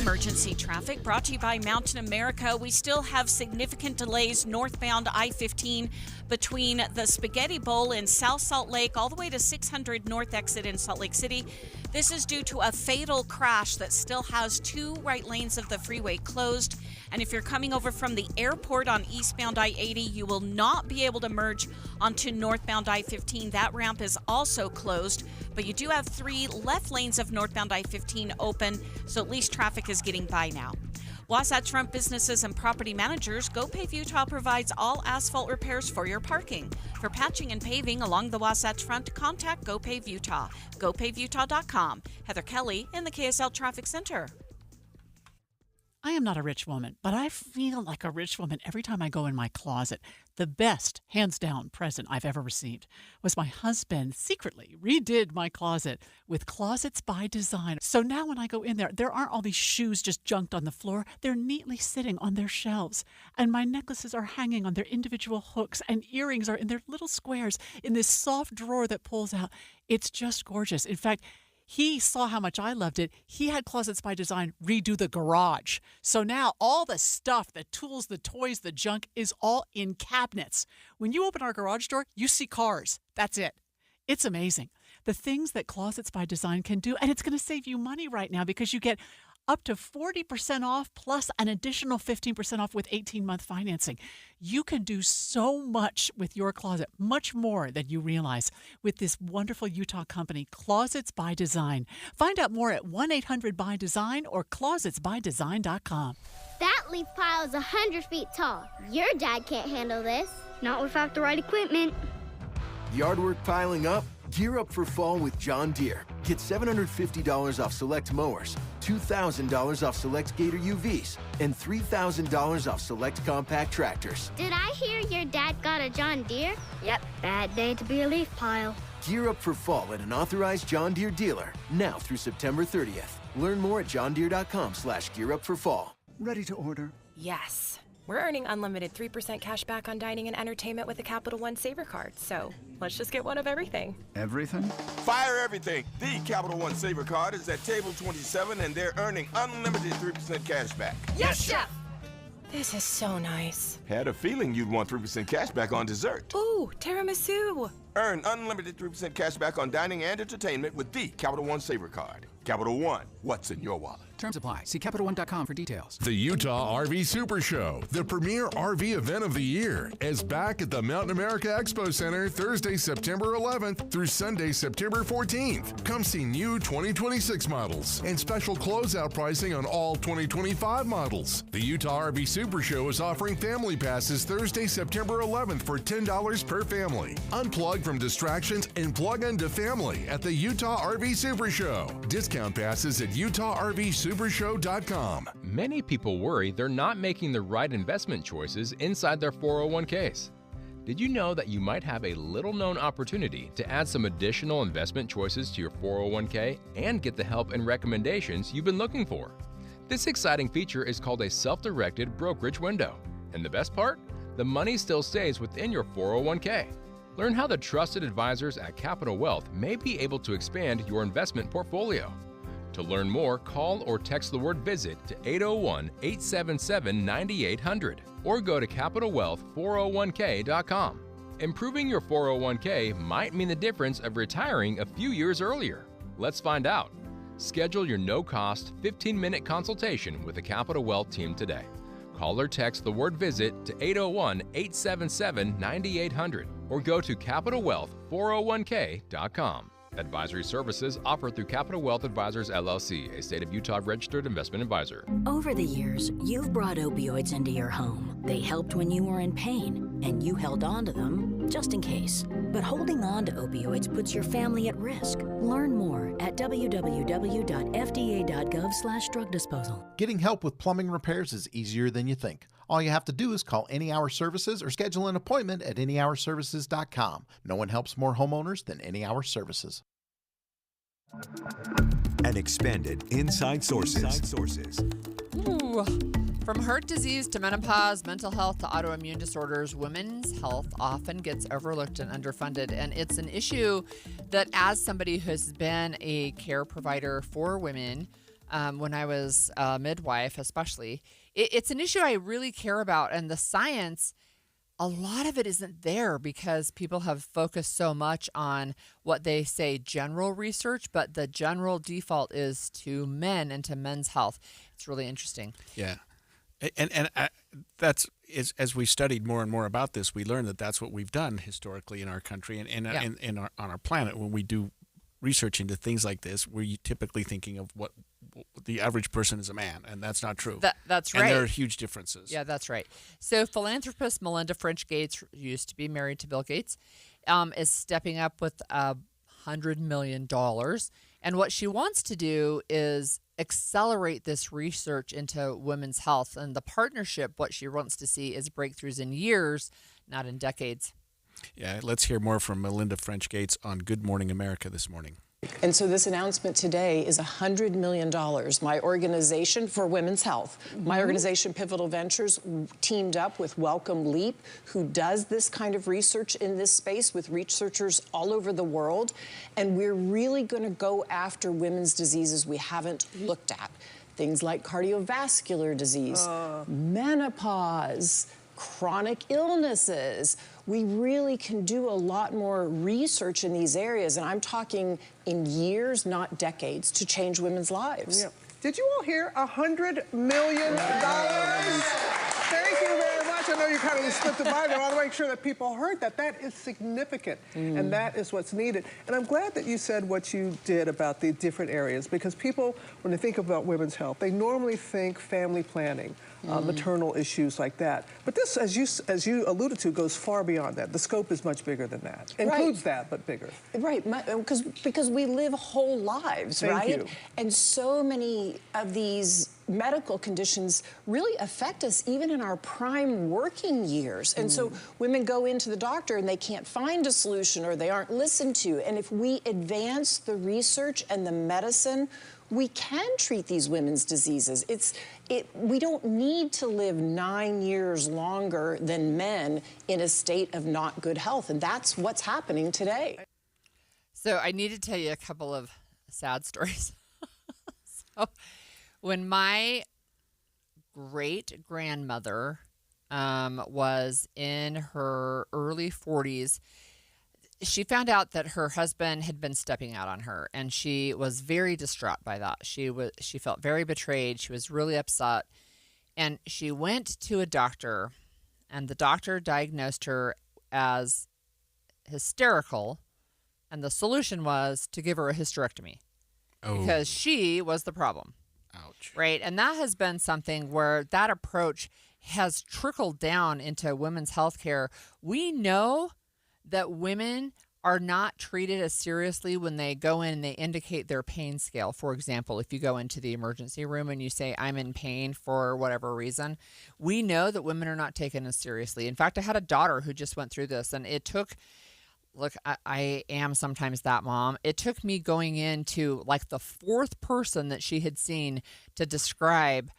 [SPEAKER 7] Emergency traffic brought to you by Mountain America. We still have significant delays northbound I-15 between the Spaghetti Bowl in South Salt Lake all the way to 600 North exit in Salt Lake City. This is due to a fatal crash that still has 2 right lanes of the freeway closed. And if you're coming over from the airport on eastbound I-80, you will not be able to merge onto northbound I-15. That ramp is also closed, but you do have 3 left lanes of northbound I-15 open, so at least traffic is getting by now. Wasatch Front businesses and property managers, GoPave Utah provides all asphalt repairs for your parking. For patching and paving along the Wasatch Front, contact GoPave Utah. GoPaveUtah.com. Heather Kelly in the KSL Traffic Center.
[SPEAKER 25] I am not a rich woman, but I feel like a rich woman every time I go in my closet. The best, hands down, present I've ever received was my husband secretly redid my closet with Closets by Design. So now when I go in there aren't all these shoes just junked on the floor. They're neatly sitting on their shelves. And my necklaces are hanging on their individual hooks, and earrings are in their little squares in this soft drawer that pulls out. It's just gorgeous. In fact, he saw how much I loved it. He had Closets by Design redo the garage. So now all the stuff, the tools, the toys, the junk is all in cabinets. When you open our garage door, you see cars. That's it. It's amazing. The things that Closets by Design can do, and it's going to save you money right now because you get up to 40% off plus an additional 15% off with 18-month financing. You can do so much with your closet, much more than you realize, with this wonderful Utah company, Closets by Design. Find out more at 1-800-BY-DESIGN or closetsbydesign.com.
[SPEAKER 9] That leaf pile is 100 feet tall. Your dad can't handle this. Not without the right equipment.
[SPEAKER 10] Yard work piling up? Gear up for fall with John Deere. Get $750 off select mowers, $2,000 off select Gator UVs, and $3,000 off select compact tractors.
[SPEAKER 9] Did I hear your dad got a John Deere? Yep, bad day to be a leaf pile.
[SPEAKER 10] Gear up for fall at an authorized John Deere dealer, now through September 30th. Learn more at johndeere.com/gearupforfall.
[SPEAKER 11] Ready to order?
[SPEAKER 23] Yes. We're earning unlimited 3% cash back on dining and entertainment with the Capital One Saver Card, so let's just get one of everything.
[SPEAKER 11] Everything?
[SPEAKER 15] Fire everything! The Capital One Saver Card is at table 27 and they're earning unlimited 3% cash back.
[SPEAKER 23] Yes, Chef! This is so nice.
[SPEAKER 15] Had a feeling you'd want 3% cash back on dessert.
[SPEAKER 23] Ooh, tiramisu!
[SPEAKER 15] Earn unlimited 3% cash back on dining and entertainment with the Capital One Saver Card. Capital One, what's in your wallet?
[SPEAKER 16] Terms apply. See CapitalOne.com for details.
[SPEAKER 17] The Utah RV Super Show, the premier RV event of the year, is back at the Mountain America Expo Center Thursday, September 11th through Sunday, September 14th. Come see new 2026 models and special closeout pricing on all 2025 models. The Utah RV Super Show is offering family passes Thursday, September 11th for $10 per family. Unplug from distractions and plug into family at the Utah RV Super Show. Discount passes at UtahRVSupershow.com.
[SPEAKER 27] Many people worry they're not making the right investment choices inside their 401ks. Did you know that you might have a little-known opportunity to add some additional investment choices to your 401k and get the help and recommendations you've been looking for? This exciting feature is called a self-directed brokerage window. And the best part? The money still stays within your 401k. Learn how the trusted advisors at Capital Wealth may be able to expand your investment portfolio. To learn more, call or text the word VISIT to 801-877-9800 or go to CapitalWealth401k.com. Improving your 401k might mean the difference of retiring a few years earlier. Let's find out. Schedule your no-cost 15-minute consultation with the Capital Wealth team today. Call or text the word VISIT to 801-877-9800 or go to CapitalWealth401k.com. Advisory services offered through Capital Wealth Advisors, LLC, a state of Utah registered investment advisor.
[SPEAKER 1] Over the years, you've brought opioids into your home. They helped when you were in pain, and you held on to them just in case. But holding on to opioids puts your family at risk. Learn more at www.fda.gov/drug disposal.
[SPEAKER 3] Getting help with plumbing repairs is easier than you think. All you have to do is call Any Hour Services or schedule an appointment at anyhourservices.com. No one helps more homeowners than Any Hour Services.
[SPEAKER 12] An expanded Inside Sources.
[SPEAKER 14] Ooh. From heart disease to menopause, mental health to autoimmune disorders, women's health often gets overlooked and underfunded. And it's an issue that, as somebody who has been a care provider for women, when I was a midwife especially, it's an issue I really care about. And the science, a lot of it isn't there because people have focused so much on what they say general research, but the general default is to men and to men's health. It's really interesting.
[SPEAKER 13] Yeah. And that's as we studied more and more about this, we learned that that's what we've done historically in our country and on our planet. When we do research into things like this, we're typically thinking of what the average person is a man, and that's not true.
[SPEAKER 14] That's right.
[SPEAKER 13] And there are huge differences.
[SPEAKER 14] Yeah, that's right. So philanthropist Melinda French Gates, used to be married to Bill Gates, is stepping up with $100 million. And what she wants to do is accelerate this research into women's health. And the partnership, what she wants to see is breakthroughs in years, not in decades.
[SPEAKER 13] Yeah, let's hear more from Melinda French Gates on Good Morning America this morning.
[SPEAKER 4] And so this announcement today is $100 million. My organization for women's health, my organization Pivotal Ventures, teamed up with Welcome Leap, who does this kind of research in this space with researchers all over the world. And we're really going to go after women's diseases we haven't looked at. Things like cardiovascular disease, menopause, chronic illnesses. We really can do a lot more research in these areas, and I'm talking in years, not decades, to change women's lives.
[SPEAKER 5] Yeah. Did you all hear $100 million? Thank you very much. I know you kind of slipped it by there. I want to make sure that people heard that. That is significant, and that is what's needed. And I'm glad that you said what you did about the different areas, because people, when they think about women's health, they normally think family planning, maternal issues like that. But this, as you alluded to, goes far beyond that. The scope is much bigger than that. Includes that, but bigger.
[SPEAKER 4] Right, because we live whole lives,
[SPEAKER 5] Thank you.
[SPEAKER 4] And so many of these medical conditions really affect us even in our prime working years. And so women go into the doctor and they can't find a solution or they aren't listened to. And if we advance the research and the medicine, we can treat these women's diseases. We don't need to live 9 years longer than men in a state of not good health. And that's what's happening today.
[SPEAKER 14] So I need to tell you a couple of sad stories. So when my great-grandmother was in her early 40s, she found out that her husband had been stepping out on her, and she was very distraught by that. She felt very betrayed. She was really upset, and she went to a doctor, and the doctor diagnosed her as hysterical, and the solution was to give her a hysterectomy because she was the problem.
[SPEAKER 13] Ouch.
[SPEAKER 14] Right, and that has been something where that approach has trickled down into women's health care. We know that women are not treated as seriously when they go in and they indicate their pain scale. For example, if you go into the emergency room and you say, I'm in pain for whatever reason, we know that women are not taken as seriously. In fact, I had a daughter who just went through this, and it took look, I am sometimes that mom. It took me going into like the fourth person that she had seen to describe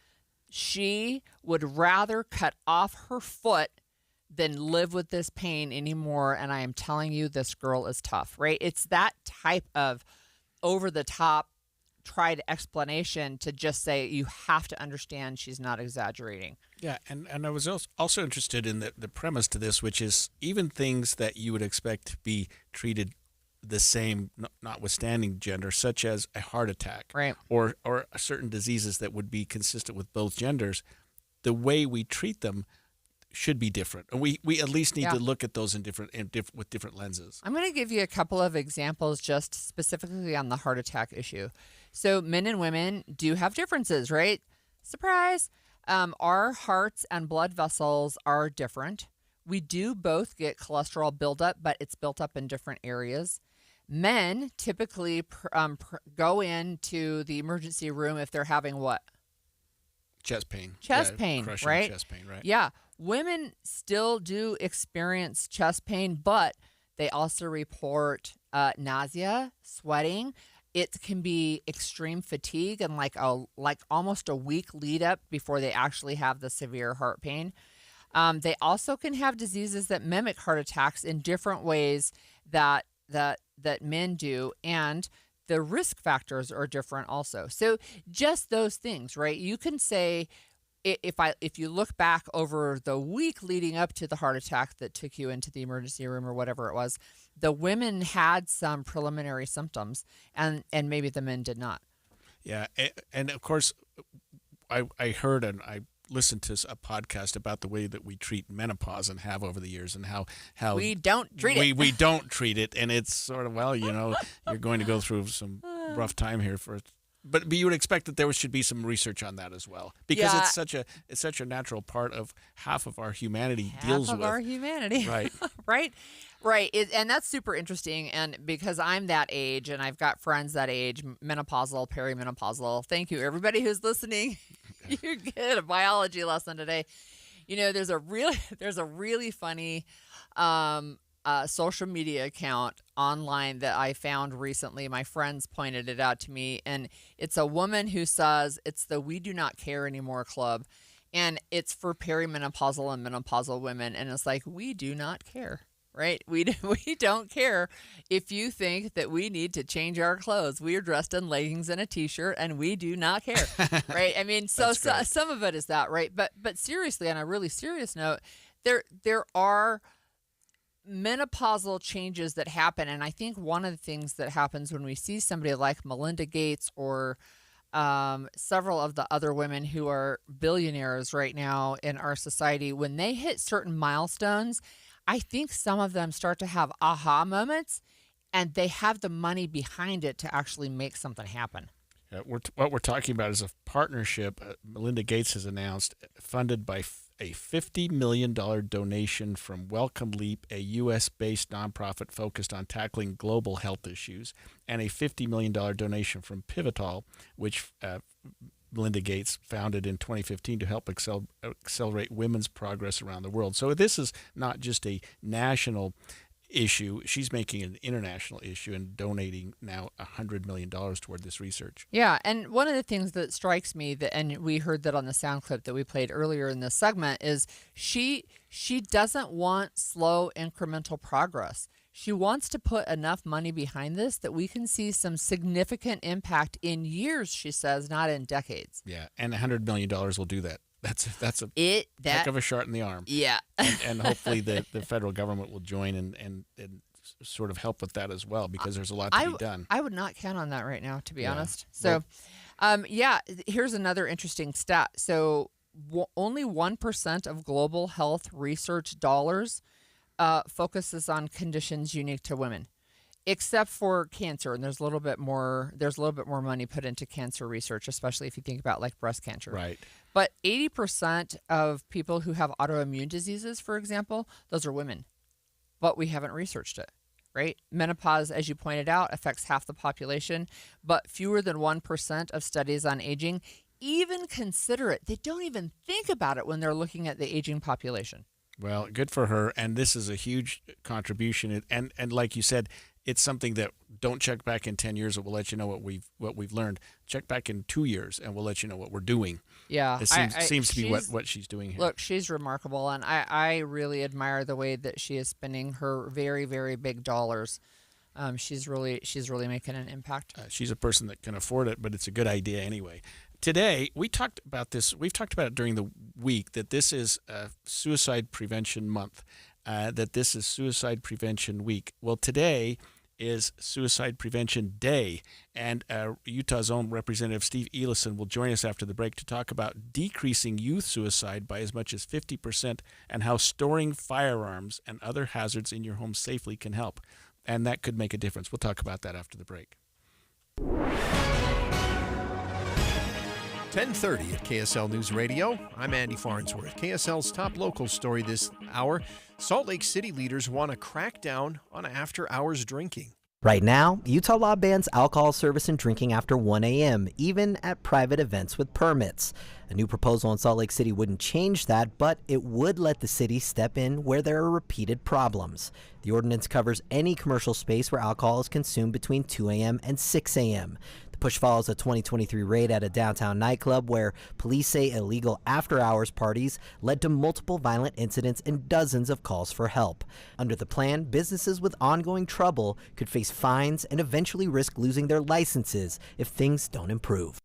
[SPEAKER 14] she would rather cut off her foot than live with this pain anymore. And I am telling you, this girl is tough, right? It's that type of over-the-top tried explanation to just say you have to understand she's not exaggerating.
[SPEAKER 13] Yeah, and I was also interested in the premise to this, which is even things that you would expect to be treated the same, notwithstanding gender, such as a heart attack,
[SPEAKER 14] right,
[SPEAKER 13] or certain diseases that would be consistent with both genders, the way we treat them should be different. And we at least need to look at those with different lenses.
[SPEAKER 14] I'm going to give you a couple of examples just specifically on the heart attack issue. So men and women do have differences, right? Surprise. Our hearts and blood vessels are different. We do both get cholesterol buildup, but it's built up in different areas. Men typically go into the emergency room if they're having what?
[SPEAKER 13] Chest pain.
[SPEAKER 14] Chest pain, right?
[SPEAKER 13] Chest pain, right?
[SPEAKER 14] Yeah. Women still do experience chest pain, but they also report nausea, sweating. It can be extreme fatigue and like almost a week lead up before they actually have the severe heart pain. They also can have diseases that mimic heart attacks in different ways that men do, and the risk factors are different also. So just those things, right? You can say, if you look back over the week leading up to the heart attack that took you into the emergency room or whatever it was, the women had some preliminary symptoms and maybe the men did not.
[SPEAKER 13] Yeah. And of course, I heard and I listened to a podcast about the way that we treat menopause and have over the years, and how
[SPEAKER 14] we don't treat it.
[SPEAKER 13] We don't treat it. And it's sort of, well, you're going to go through some rough time here but you would expect that there should be some research on that as well, because it's such a natural part of half of our humanity deals with.
[SPEAKER 14] Half of our humanity.
[SPEAKER 13] Right.
[SPEAKER 14] Right. And that's super interesting. And because I'm that age and I've got friends that age, menopausal, perimenopausal. Thank you, everybody who's listening. You get a biology lesson today. There's a really funny social media account online that I found recently. My friends pointed it out to me, and it's a woman who says it's the We Do Not Care Anymore Club, and it's for perimenopausal and menopausal women, and it's like, we do not care, right? We don't care if you think that we need to change our clothes. We are dressed in leggings and a t-shirt, and we do not care, right? I mean, so some of it is that, right? But seriously, on a really serious note, there are menopausal changes that happen. And I think one of the things that happens when we see somebody like Melinda Gates or several of the other women who are billionaires right now in our society, when they hit certain milestones, I think some of them start to have aha moments and they have the money behind it to actually make something happen.
[SPEAKER 13] Yeah, what we're talking about is a partnership Melinda Gates has announced, funded by a $50 million donation from Welcome Leap, a U.S.-based nonprofit focused on tackling global health issues, and a $50 million donation from Pivotal, which Melinda Gates founded in 2015 to help accelerate women's progress around the world. So this is not just a national issue. She's making an international issue and donating now $100 million toward this research.
[SPEAKER 14] Yeah, and one of the things that strikes me, and we heard that on the sound clip that we played earlier in this segment, is she doesn't want slow incremental progress. She wants to put enough money behind this that we can see some significant impact in years, she says, not in decades.
[SPEAKER 13] Yeah, and $100 million will do that. That's a heck of a shot in the arm.
[SPEAKER 14] Yeah.
[SPEAKER 13] and hopefully the federal government will join and sort of help with that as well, because there's a lot to be done.
[SPEAKER 14] I would not count on that right now, to be honest. So, here's another interesting stat. So only 1% of global health research dollars focuses on conditions unique to women, except for cancer. And there's a little bit more money put into cancer research, especially if you think about like breast cancer.
[SPEAKER 13] Right.
[SPEAKER 14] But 80% of people who have autoimmune diseases, for example, those are women. But we haven't researched it, right? Menopause, as you pointed out, affects half the population, but fewer than 1% of studies on aging even consider it. They don't even think about it when they're looking at the aging population.
[SPEAKER 13] Well, good for her, and this is a huge contribution. And like you said, it's something that don't check back in 10 years. It will let you know what we've learned. Check back in 2 years, and we'll let you know what we're doing.
[SPEAKER 14] Yeah,
[SPEAKER 13] it seems to be what she's doing here.
[SPEAKER 14] Look, she's remarkable, and I really admire the way that she is spending her very, very big dollars. She's really making an impact.
[SPEAKER 13] She's a person that can afford it, but it's a good idea anyway. Today, we talked about this. We've talked about it during the week that this is Suicide Prevention Month, that this is Suicide Prevention Week. Well, today is Suicide Prevention Day, and Utah's own Representative Steve Elison will join us after the break to talk about decreasing youth suicide by as much as 50% and how storing firearms and other hazards in your home safely can help. And that could make a difference. We'll talk about that after the break.
[SPEAKER 2] 10:30 at KSL News Radio. I'm Andy Farnsworth. KSL's top local story this hour. Salt Lake City leaders want to crack down on after-hours drinking.
[SPEAKER 11] Right now, Utah law bans alcohol service and drinking after 1 a.m., even at private events with permits. A new proposal in Salt Lake City wouldn't change that, but it would let the city step in where there are repeated problems. The ordinance covers any commercial space where alcohol is consumed between 2 a.m. and 6 a.m. The push follows a 2023 raid at a downtown nightclub where police say illegal after-hours parties led to multiple violent incidents and dozens of calls for help. Under the plan, businesses with ongoing trouble could face fines and eventually risk losing their licenses if things don't improve.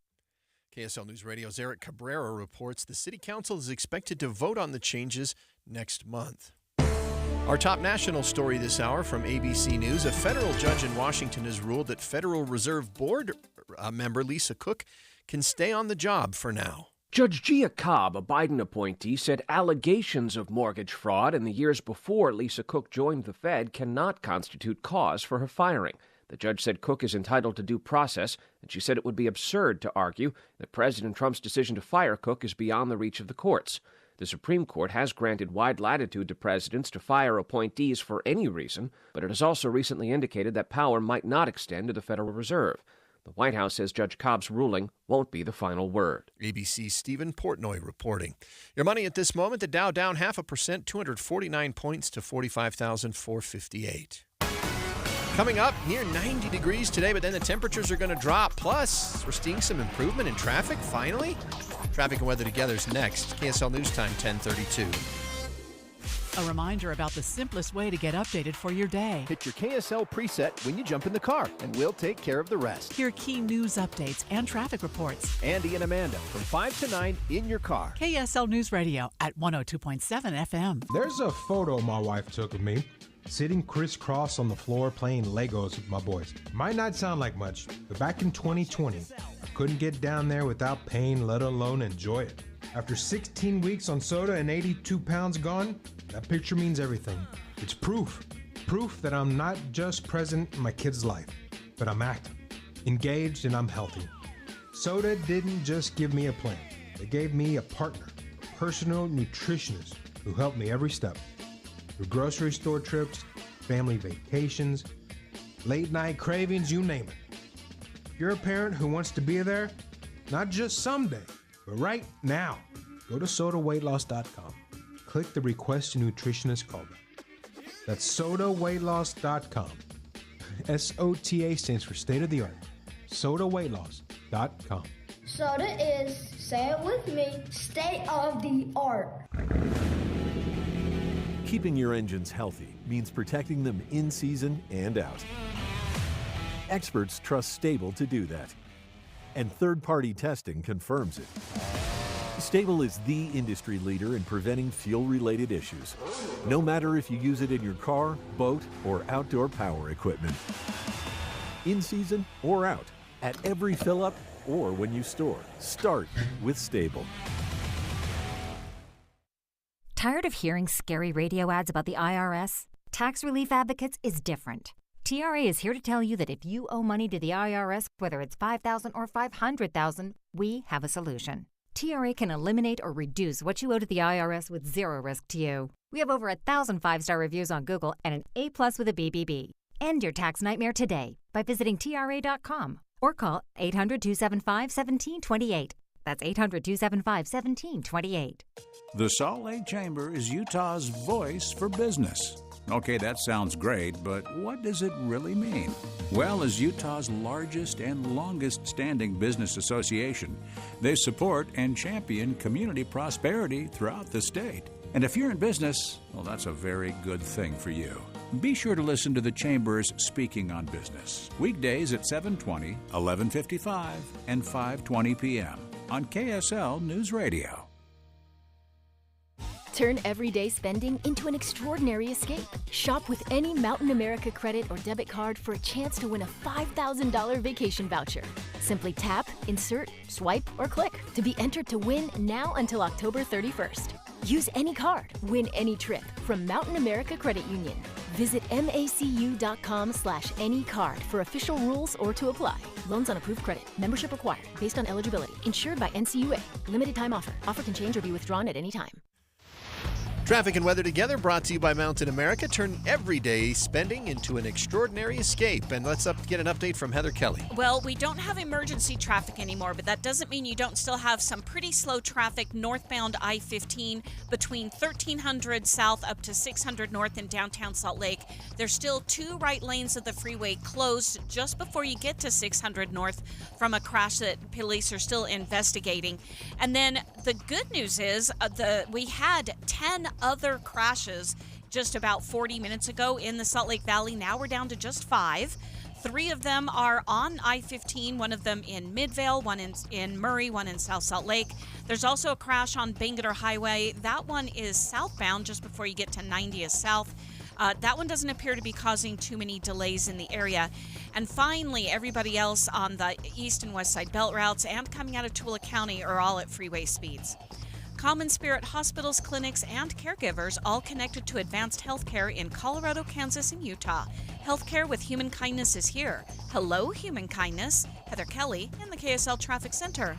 [SPEAKER 2] KSL News Radio's Eric Cabrera reports the City Council is expected to vote on the changes next month. Our top national story this hour from ABC News. A federal judge in Washington has ruled that Federal Reserve Board member Lisa Cook can stay on the job for now.
[SPEAKER 18] Judge Gia Cobb, a Biden appointee, said allegations of mortgage fraud in the years before Lisa Cook joined the Fed cannot constitute cause for her firing. The judge said Cook is entitled to due process, and she said it would be absurd to argue that President Trump's decision to fire Cook is beyond the reach of the courts. The Supreme Court has granted wide latitude to presidents to fire appointees for any reason, but it has also recently indicated that power might not extend to the Federal Reserve. The White House says Judge Cobb's ruling won't be the final word.
[SPEAKER 2] ABC's Stephen Portnoy reporting. Your money at this moment, the Dow down 0.5%, 249 points to 45,458. Coming up, near 90 degrees today, but then the temperatures are going to drop. Plus, we're seeing some improvement in traffic, finally. Traffic and weather together is next. KSL News Time, 10:32.
[SPEAKER 25] A reminder about the simplest way to get updated for your day.
[SPEAKER 19] Hit your KSL preset when you jump in the car, and we'll take care of the rest.
[SPEAKER 25] Hear key news updates and traffic reports.
[SPEAKER 19] Andy and Amanda from 5 to 9 in your car.
[SPEAKER 25] KSL News Radio at 102.7 FM.
[SPEAKER 20] There's a photo my wife took of me, sitting crisscross on the floor playing Legos with my boys. Might not sound like much, but back in 2020, I couldn't get down there without pain, let alone enjoy it. After 16 weeks on soda and 82 pounds gone, that picture means everything. It's proof that I'm not just present in my kid's life, but I'm active, engaged, and I'm healthy. Soda didn't just give me a plan. They gave me a partner, a personal nutritionist who helped me every step. Through grocery store trips, family vacations, late night cravings, you name it. If you're a parent who wants to be there, not just someday, but right now, go to sodaweightloss.com. Click the Request a Nutritionist callback. That's sodaweightloss.com. SOTA stands for state of the art. sodaweightloss.com.
[SPEAKER 9] Soda is, say it with me, state of the art.
[SPEAKER 21] Keeping your engines healthy means protecting them in season and out. Experts trust Stable to do that, and third-party testing confirms it. Stable is the industry leader in preventing fuel-related issues, no matter if you use it in your car, boat, or outdoor power equipment. In season or out, at every fill-up or when you store, start with Stable.
[SPEAKER 22] Tired of hearing scary radio ads about the IRS? Tax Relief Advocates is different. TRA is here to tell you that if you owe money to the IRS, whether it's $5,000 or $500,000, we have a solution. TRA can eliminate or reduce what you owe to the IRS with zero risk to you. We have over 1,000 5-star reviews on Google and an A+ with a BBB. End your tax nightmare today by visiting TRA.com or call 800-275-1728. That's 800-275-1728.
[SPEAKER 6] The Salt Lake Chamber is Utah's voice for business. Okay, that sounds great, but what does it really mean? Well, as Utah's largest and longest standing business association, they support and champion community prosperity throughout the state. And if you're in business, well, that's a very good thing for you. Be sure to listen to the Chamber's Speaking on Business, weekdays at 7:20, 11:55, and 5:20 p.m. on KSL News Radio.
[SPEAKER 7] Turn everyday spending into an extraordinary escape. Shop with any Mountain America credit or debit card for a chance to win a $5,000 vacation voucher. Simply tap, insert, swipe, or click to be entered to win now until October 31st. Use any card, win any trip from Mountain America Credit Union. Visit macu.com/anycard for official rules or to apply. Loans on approved credit. Membership required based on eligibility. Insured by NCUA. Limited time offer. Offer can change or be withdrawn at any time.
[SPEAKER 2] Traffic and weather together brought to you by Mountain America. Turn everyday spending into an extraordinary escape. And let's get an update from Heather Kelly.
[SPEAKER 8] Well, we don't have emergency traffic anymore, but that doesn't mean you don't still have some pretty slow traffic northbound I-15 between 1300 south up to 600 north in downtown Salt Lake. There's still 2 right lanes of the freeway closed just before you get to 600 north from a crash that police are still investigating. And then the good news is we had 10 other crashes just about 40 minutes ago in the Salt Lake Valley. Now we're down to just 5. 3 of them are on I-15, one of them in Midvale, one in Murray, one in South Salt Lake. There's also a crash on Bangerter Highway. That one is southbound just before you get to 90th South. That one doesn't appear to be causing too many delays in the area. And finally, everybody else on the east and west side belt routes and coming out of Tooele County are all at freeway speeds. Common Spirit hospitals, clinics, and caregivers all connected to advanced healthcare in Colorado, Kansas, and Utah. Healthcare with Human Kindness is here. Hello, Human Kindness. Heather Kelly in the KSL Traffic Center.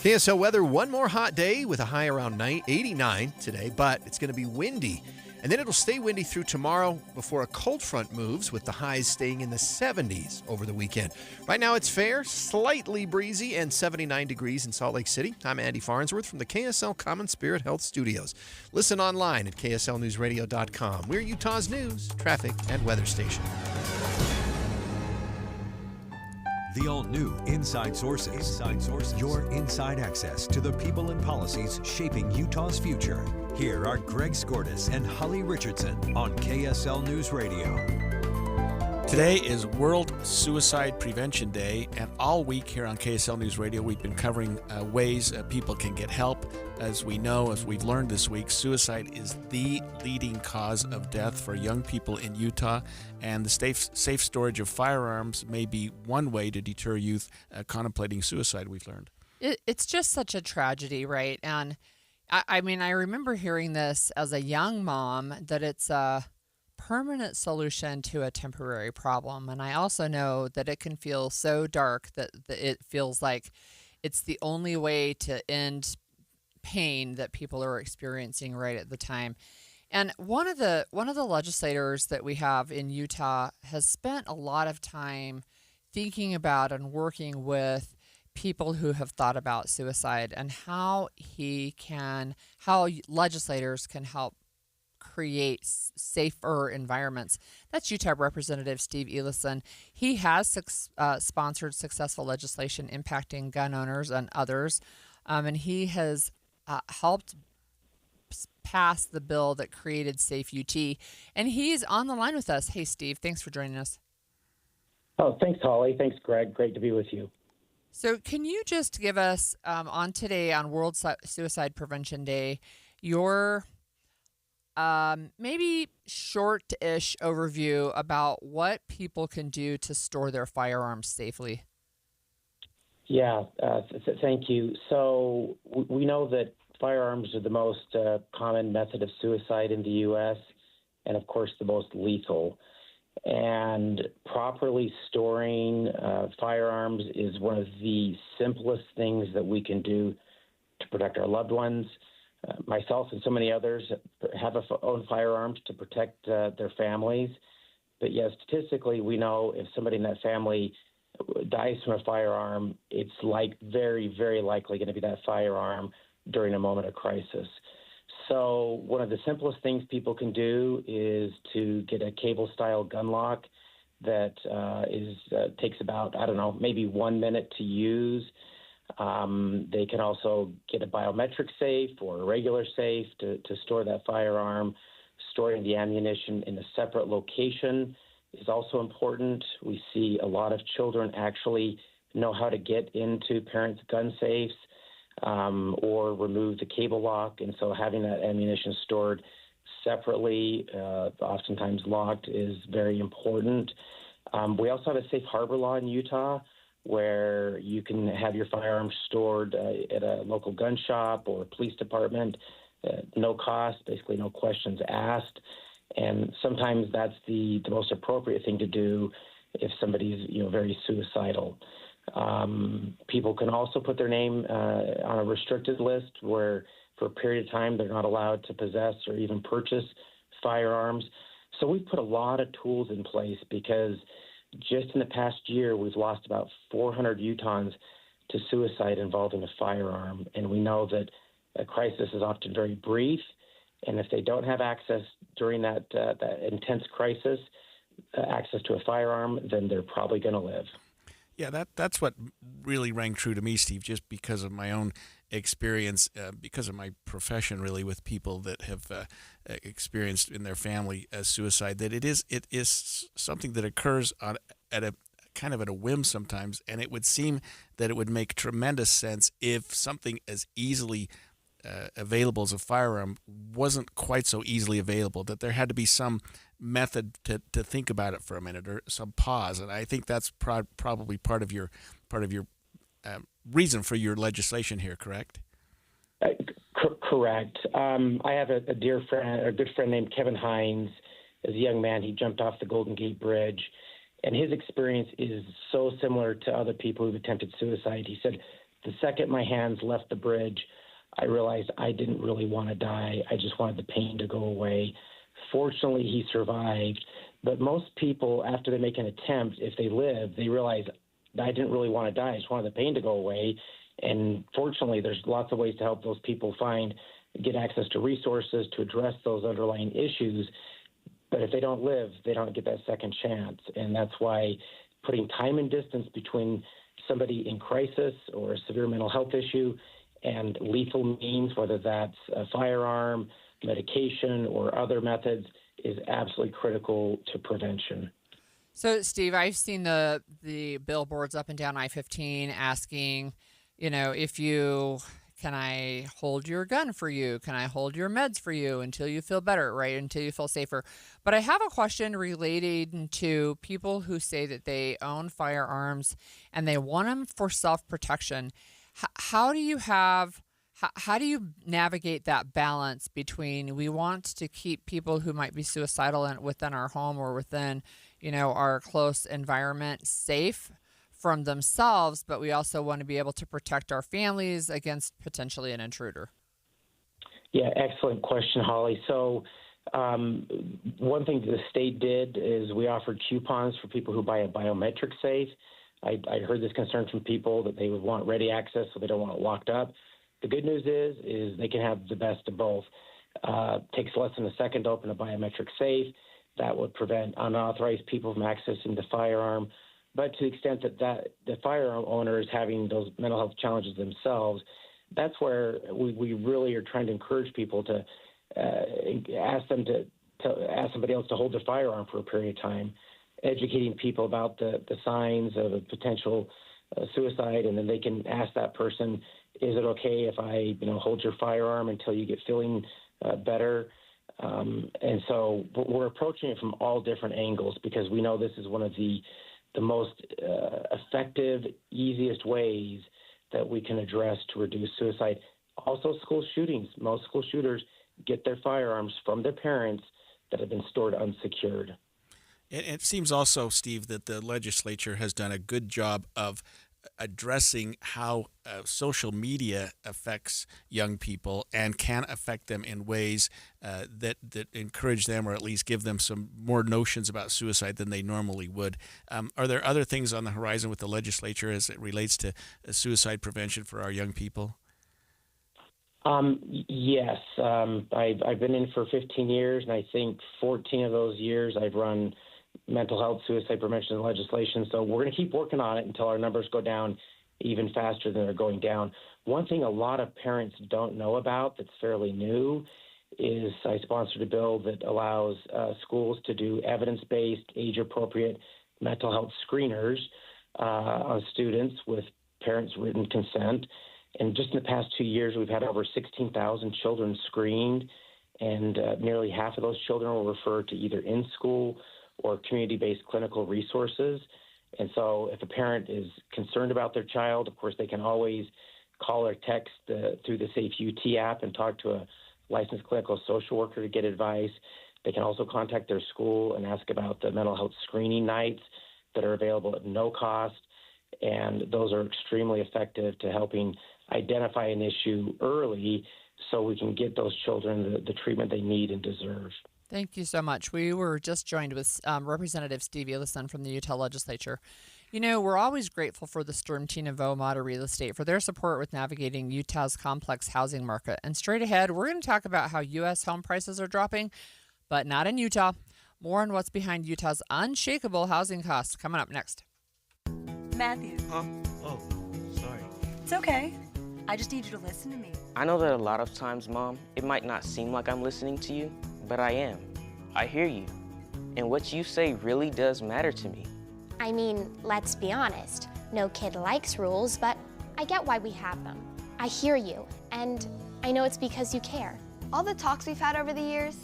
[SPEAKER 2] KSL weather, one more hot day with a high around 89 today, but it's going to be windy. And then it'll stay windy through tomorrow before a cold front moves, with the highs staying in the 70s over the weekend. Right now it's fair, slightly breezy, and 79 degrees in Salt Lake City. I'm Andy Farnsworth from the KSL Common Spirit Health Studios. Listen online at kslnewsradio.com. We're Utah's news, traffic, and weather station.
[SPEAKER 12] The all-new Inside Sources. Your inside access to the people and policies shaping Utah's future. Here are Greg Skordas and Holly Richardson on KSL News Radio.
[SPEAKER 13] Today is World Suicide Prevention Day, and all week here on KSL News Radio, we've been covering ways people can get help. As we know, as we've learned this week, suicide is the leading cause of death for young people in Utah, and the safe storage of firearms may be one way to deter youth contemplating suicide, we've learned.
[SPEAKER 14] It's just such a tragedy, right? And I mean, I remember hearing this as a young mom, that it's a permanent solution to a temporary problem. And I also know that it can feel so dark that it feels like it's the only way to end pain that people are experiencing right at the time. And one of the legislators that we have in Utah has spent a lot of time thinking about and working with people who have thought about suicide, and how legislators can help create safer environments. That's Utah Representative Steve Ellison. He has sponsored successful legislation impacting gun owners and others, and he has helped pass the bill that created Safe UT. And he's on the line with us. Hey, Steve, thanks for joining us.
[SPEAKER 10] Oh, thanks, Holly. Thanks, Greg. Great to be with you.
[SPEAKER 14] So can you just give us, on today, on World Suicide Prevention Day, your maybe short-ish overview about what people can do to store their firearms safely?
[SPEAKER 10] Yeah, thank you. So we know that firearms are the most common method of suicide in the U.S. and, of course, the most lethal. And properly storing firearms is one of the simplest things that we can do to protect our loved ones. Myself and so many others have own firearms to protect their families. But yes, statistically, we know if somebody in that family dies from a firearm, it's very, very likely going to be that firearm during a moment of crisis. So one of the simplest things people can do is to get a cable-style gun lock that takes about, maybe 1 minute to use. They can also get a biometric safe or a regular safe to store that firearm. Storing the ammunition in a separate location is also important. We see a lot of children actually know how to get into parents' gun safes or remove the cable lock, and so having that ammunition stored separately, oftentimes locked, is very important. We also have a safe harbor law in Utah where you can have your firearms stored at a local gun shop or police department, no cost, basically no questions asked. And sometimes that's the most appropriate thing to do if somebody's very suicidal. People can also put their name on a restricted list where for a period of time they're not allowed to possess or even purchase firearms. So we've put a lot of tools in place because just in the past year we've lost about 400 Utahns to suicide involving a firearm. And we know that a crisis is often very brief, and if they don't have access during that intense crisis, access to a firearm, then they're probably going to live.
[SPEAKER 13] Yeah, that's what really rang true to me, Steve, just because of my own experience, because of my profession, really, with people that have experienced in their family suicide. That it is something that occurs at a kind of at a whim sometimes, and it would seem that it would make tremendous sense if something as easily available as a firearm wasn't quite so easily available, that there had to be some method to think about it for a minute or some pause. And I think that's probably part of your reason for your legislation here, correct?
[SPEAKER 10] Correct. I have a dear friend, a good friend named Kevin Hines. As a young man, he jumped off the Golden Gate Bridge, and his experience is so similar to other people who've attempted suicide. He said, the second my hands left the bridge, I realized I didn't really want to die. I just wanted the pain to go away. Fortunately, he survived. But most people, after they make an attempt, if they live, they realize, I didn't really want to die. I just wanted the pain to go away. And fortunately, there's lots of ways to help those people get access to resources to address those underlying issues. But if they don't live, they don't get that second chance. And that's why putting time and distance between somebody in crisis or a severe mental health issue and lethal means, whether that's a firearm, medication, or other methods, is absolutely critical to prevention.
[SPEAKER 14] So, Steve, I've seen the billboards up and down I-15 asking, can I hold your gun for you? Can I hold your meds for you until you feel better, right? Until you feel safer. But I have a question relating to people who say that they own firearms and they want them for self-protection. How do you navigate that balance between we want to keep people who might be suicidal within our home or within, our close environment safe from themselves, but we also want to be able to protect our families against potentially an intruder?
[SPEAKER 10] Yeah, excellent question, Holly. So one thing the state did is we offered coupons for people who buy a biometric safe. I heard this concern from people that they would want ready access so they don't want it locked up. The good news is they can have the best of both. Takes less than a second to open a biometric safe. That would prevent unauthorized people from accessing the firearm. But to the extent that the firearm owner is having those mental health challenges themselves, that's where we really are trying to encourage people to ask them to ask somebody else to hold their firearm for a period of time, educating people about the signs of a potential suicide, and then they can ask that person, is it okay if I hold your firearm until you get feeling better? And so we're approaching it from all different angles because we know this is one of the most effective, easiest ways that we can address to reduce suicide. Also, school shootings. Most school shooters get their firearms from their parents that have been stored unsecured.
[SPEAKER 13] It seems also, Steve, that the legislature has done a good job of addressing how social media affects young people and can affect them in ways that encourage them, or at least give them some more notions about suicide than they normally would. Are there other things on the horizon with the legislature as it relates to suicide prevention for our young people?
[SPEAKER 10] Yes. I've been in for 15 years, and I think 14 of those years I've run mental health, suicide prevention legislation. So we're going to keep working on it until our numbers go down even faster than they're going down. One thing a lot of parents don't know about that's fairly new is I sponsored a bill that allows schools to do evidence-based, age-appropriate mental health screeners on students with parents' written consent. And just in the past 2 years, we've had over 16,000 children screened, and nearly half of those children were referred to either in-school or community-based clinical resources. And so if a parent is concerned about their child, of course, they can always call or text through the Safe UT app and talk to a licensed clinical social worker to get advice. They can also contact their school and ask about the mental health screening nights that are available at no cost. And those are extremely effective to helping identify an issue early so we can get those children the treatment they need and deserve.
[SPEAKER 14] Thank you so much. We were just joined with Representative Steve Ellison from the Utah Legislature. You know, we're always grateful for the Storm-Tina Vomata Real Estate for their support with navigating Utah's complex housing market. And straight ahead, we're going to talk about how U.S. home prices are dropping, but not in Utah. More on what's behind Utah's unshakable housing costs coming up next.
[SPEAKER 15] Matthew.
[SPEAKER 16] Oh, sorry.
[SPEAKER 15] It's okay. I just need you to listen to me.
[SPEAKER 17] I know that a lot of times, Mom, it might not seem like I'm listening to you, but I am. I hear you. And what you say really does matter to me.
[SPEAKER 9] I mean, let's be honest. No kid likes rules, but I get why we have them. I hear you, and I know it's because you care.
[SPEAKER 23] All the talks we've had over the years,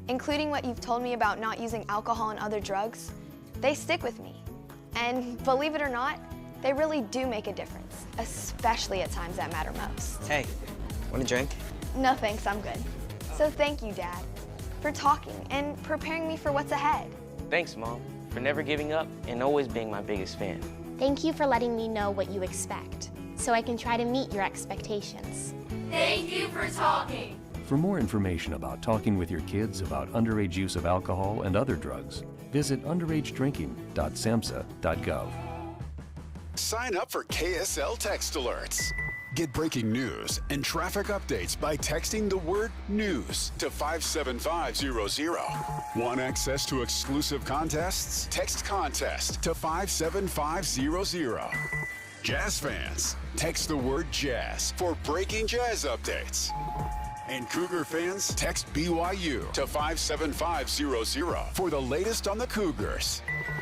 [SPEAKER 23] including what you've told me about not using alcohol and other drugs, they stick with me. And believe it or not, they really do make a difference, especially at times that matter most.
[SPEAKER 17] Hey, want a drink?
[SPEAKER 23] No thanks, I'm good. So thank you, Dad, for talking and preparing me for what's ahead.
[SPEAKER 17] Thanks, Mom, for never giving up and always being my biggest fan.
[SPEAKER 9] Thank you for letting me know what you expect, so I can try to meet your expectations.
[SPEAKER 24] Thank you for talking.
[SPEAKER 26] For more information about talking with your kids about underage use of alcohol and other drugs, visit underagedrinking.samhsa.gov.
[SPEAKER 27] Sign up for KSL Text Alerts. Get breaking news and traffic updates by texting the word news to 57500. Want access to exclusive contests? Text contest to 57500. Jazz fans, text the word jazz for breaking jazz updates. And Cougar fans, text BYU to 57500 for the latest on the Cougars.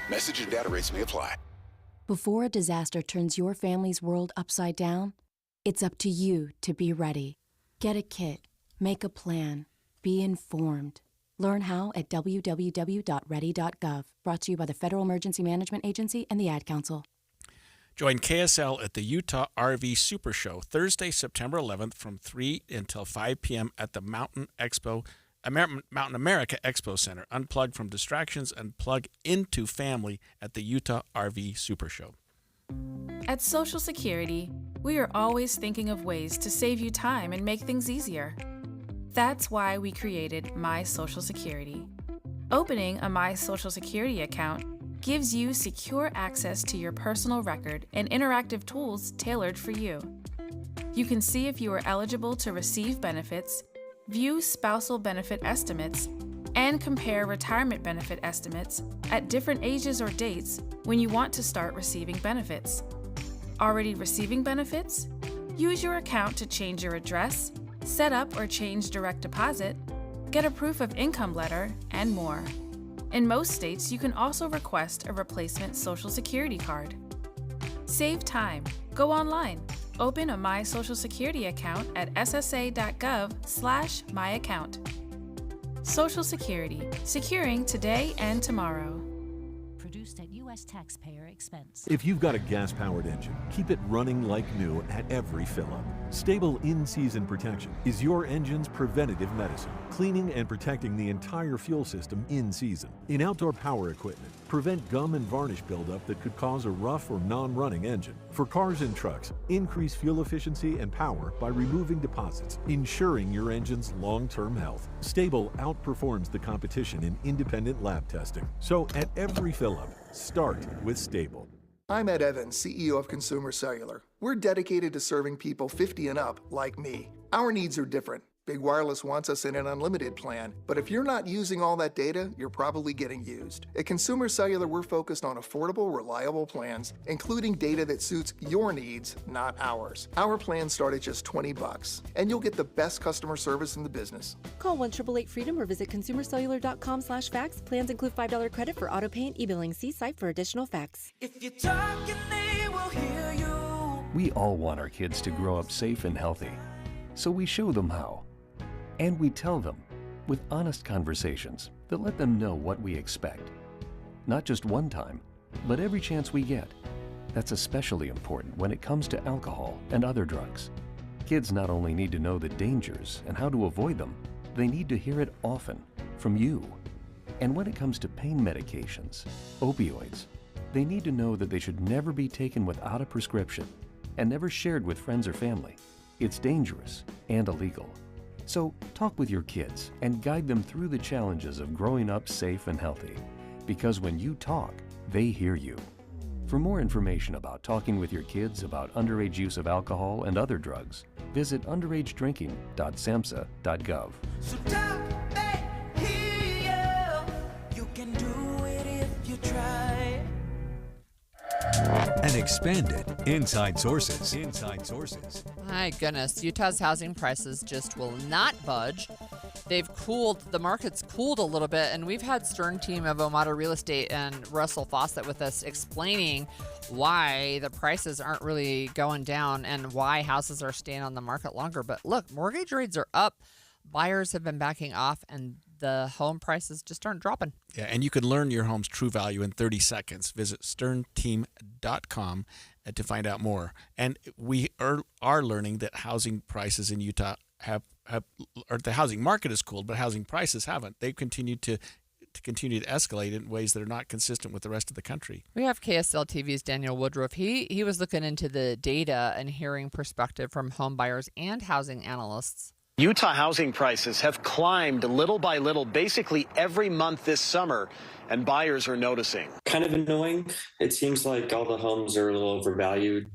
[SPEAKER 27] Message and data rates may apply.
[SPEAKER 28] Before a disaster turns your family's world upside down, it's up to you to be ready. Get a kit, make a plan, be informed. Learn how at www.ready.gov. Brought to you by the Federal Emergency Management Agency and the Ad Council.
[SPEAKER 13] Join KSL at the Utah RV Super Show Thursday, September 11th from 3 until 5 p.m. at the Mountain America Expo Center. Unplug from distractions and plug into family at the Utah RV Super Show.
[SPEAKER 29] At Social Security, we are always thinking of ways to save you time and make things easier. That's why we created My Social Security. Opening a My Social Security account gives you secure access to your personal record and interactive tools tailored for you. You can see if you are eligible to receive benefits, view spousal benefit estimates, and compare retirement benefit estimates at different ages or dates when you want to start receiving benefits. Already receiving benefits? Use your account to change your address, set up or change direct deposit, get a proof of income letter, and more. In most states, you can also request a replacement Social Security card. Save time. Go online. Open a My Social Security account at ssa.gov/myaccount. Social Security, securing today and tomorrow.
[SPEAKER 1] Produced at U.S.
[SPEAKER 3] taxpayer expense.
[SPEAKER 4] If you've got a gas-powered engine, keep it running like new at every fill-up. Stable in-season protection is your engine's preventative medicine, cleaning and protecting the entire fuel system in season. In outdoor power equipment, prevent gum and varnish buildup that could cause a rough or non-running engine. For cars and trucks, increase fuel efficiency and power by removing deposits, ensuring your engine's long-term health. Stable outperforms the competition in independent lab testing. So at every fill-up, start with Stable.
[SPEAKER 5] I'm Ed Evans, CEO of Consumer Cellular. We're dedicated to serving people 50 and up like me. Our needs are different. Big Wireless wants us in an unlimited plan, but if you're not using all that data, you're probably getting used. At Consumer Cellular, we're focused on affordable, reliable plans, including data that suits your needs, not ours. Our plans start at just $20, and you'll get the best customer service in the business.
[SPEAKER 11] Call 1-888-FREEDOM or visit consumercellular.com/facts. Plans include $5 credit for auto pay and e-billing. See site for additional facts.
[SPEAKER 18] If you're talking, they will hear you.
[SPEAKER 26] We all want our kids to grow up safe and healthy, so we show them how. And we tell them with honest conversations that let them know what we expect. Not just one time, but every chance we get. That's especially important when it comes to alcohol and other drugs. Kids not only need to know the dangers and how to avoid them, they need to hear it often from you. And when it comes to pain medications, opioids, they need to know that they should never be taken without a prescription and never shared with friends or family. It's dangerous and illegal. So talk with your kids and guide them through the challenges of growing up safe and healthy. Because when you talk, they hear you. For more information about talking with your kids about underage use of alcohol and other drugs, visit underagedrinking.samhsa.gov.
[SPEAKER 18] So talk, they hear you. You can do it if you try.
[SPEAKER 12] And expanded Inside Sources. Inside Sources.
[SPEAKER 14] My goodness, Utah's housing prices just will not budge. They've cooled, the market's cooled a little bit, and we've had Stern team of Omada Real Estate and Russell Fawcett with us explaining why the prices aren't really going down and why houses are staying on the market longer. But look, mortgage rates are up, buyers have been backing off, and the home prices just aren't dropping.
[SPEAKER 13] Yeah, and you can learn your home's true value in 30 seconds. Visit sternteam.com to find out more. And we are learning that housing prices in Utah or the housing market has cooled, but housing prices haven't. They've continued to escalate in ways that are not consistent with the rest of the country.
[SPEAKER 14] We have KSL TV's Daniel Woodruff. He was looking into the data and hearing perspective from home buyers and housing analysts.
[SPEAKER 19] Utah housing prices have climbed little by little, basically every month this summer, and buyers are noticing.
[SPEAKER 20] Kind of annoying. It seems like all the homes are a little overvalued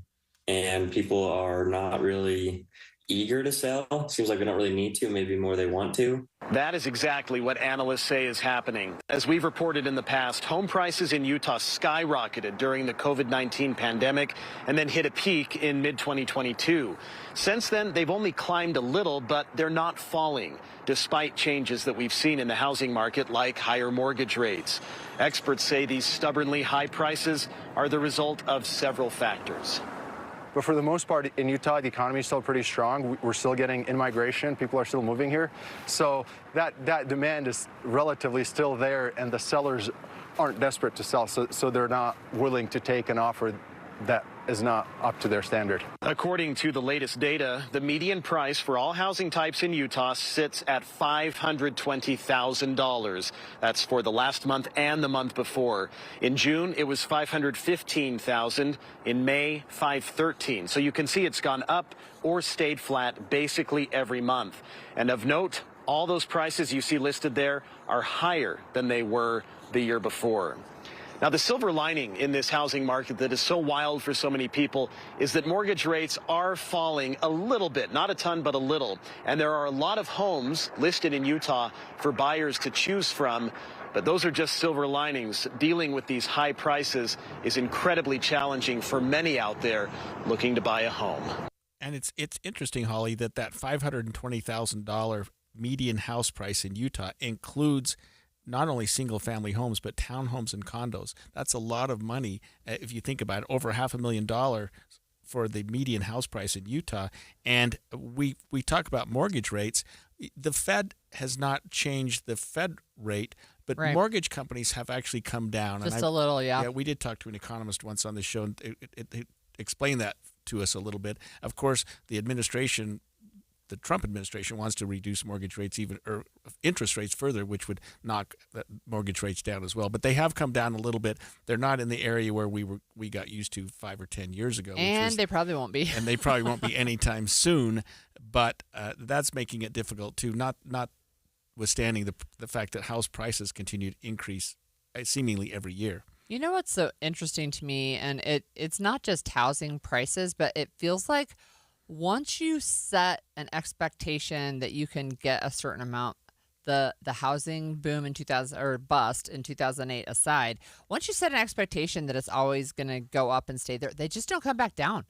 [SPEAKER 20] and people are not really eager to sell. Seems like they don't really need to, maybe more they want to.
[SPEAKER 19] That is exactly what analysts say is happening. As we've reported in the past, home prices in Utah skyrocketed during the COVID-19 pandemic and then hit a peak in mid-2022. Since then, they've only climbed a little, but they're not falling, despite changes that we've seen in the housing market, like higher mortgage rates. Experts say these stubbornly high prices are the result of several factors.
[SPEAKER 21] But for the most part, in Utah, the economy is still pretty strong. We're still getting in-migration. People are still moving here. So that demand is relatively still there, and the sellers aren't desperate to sell. So they're not willing to take an offer that is not up to their standard.
[SPEAKER 19] According to the latest data, the median price for all housing types in Utah sits at $520,000. That's for the last month and the month before. In June, it was $515,000. In May, $513,000. So you can see it's gone up or stayed flat basically every month. And of note, all those prices you see listed there are higher than they were the year before. Now, the silver lining in this housing market that is so wild for so many people is that mortgage rates are falling a little bit, not a ton, but a little. And there are a lot of homes listed in Utah for buyers to choose from. But those are just silver linings. Dealing with these high prices is incredibly challenging for many out there looking to buy a home.
[SPEAKER 13] And it's interesting, Holly, that $520,000 median house price in Utah includes not only single-family homes, but townhomes and condos. That's a lot of money. If you think about it, over $500,000 for the median house price in Utah. And we talk about mortgage rates. The Fed has not changed the Fed rate But
[SPEAKER 14] Right.
[SPEAKER 13] mortgage companies have actually come down.
[SPEAKER 14] Just a little, yeah.
[SPEAKER 13] Yeah, we did talk to an economist once on the show, and it explained that to us a little bit. Of course, the Trump administration wants to reduce mortgage rates or interest rates further, which would knock the mortgage rates down as well. But they have come down a little bit. They're not in the area where we got used to 5 or 10 years ago.
[SPEAKER 14] And they probably won't be.
[SPEAKER 13] And they probably won't be anytime soon. But that's making it difficult too. Notwithstanding the fact that house prices continue to increase seemingly every year.
[SPEAKER 14] You know what's so interesting to me, and it's not just housing prices, but it feels like once you set an expectation that you can get a certain amount, the housing boom in 2000 or bust in 2008 aside, once you set an expectation that it's always going to go up and stay there, they just don't come back down,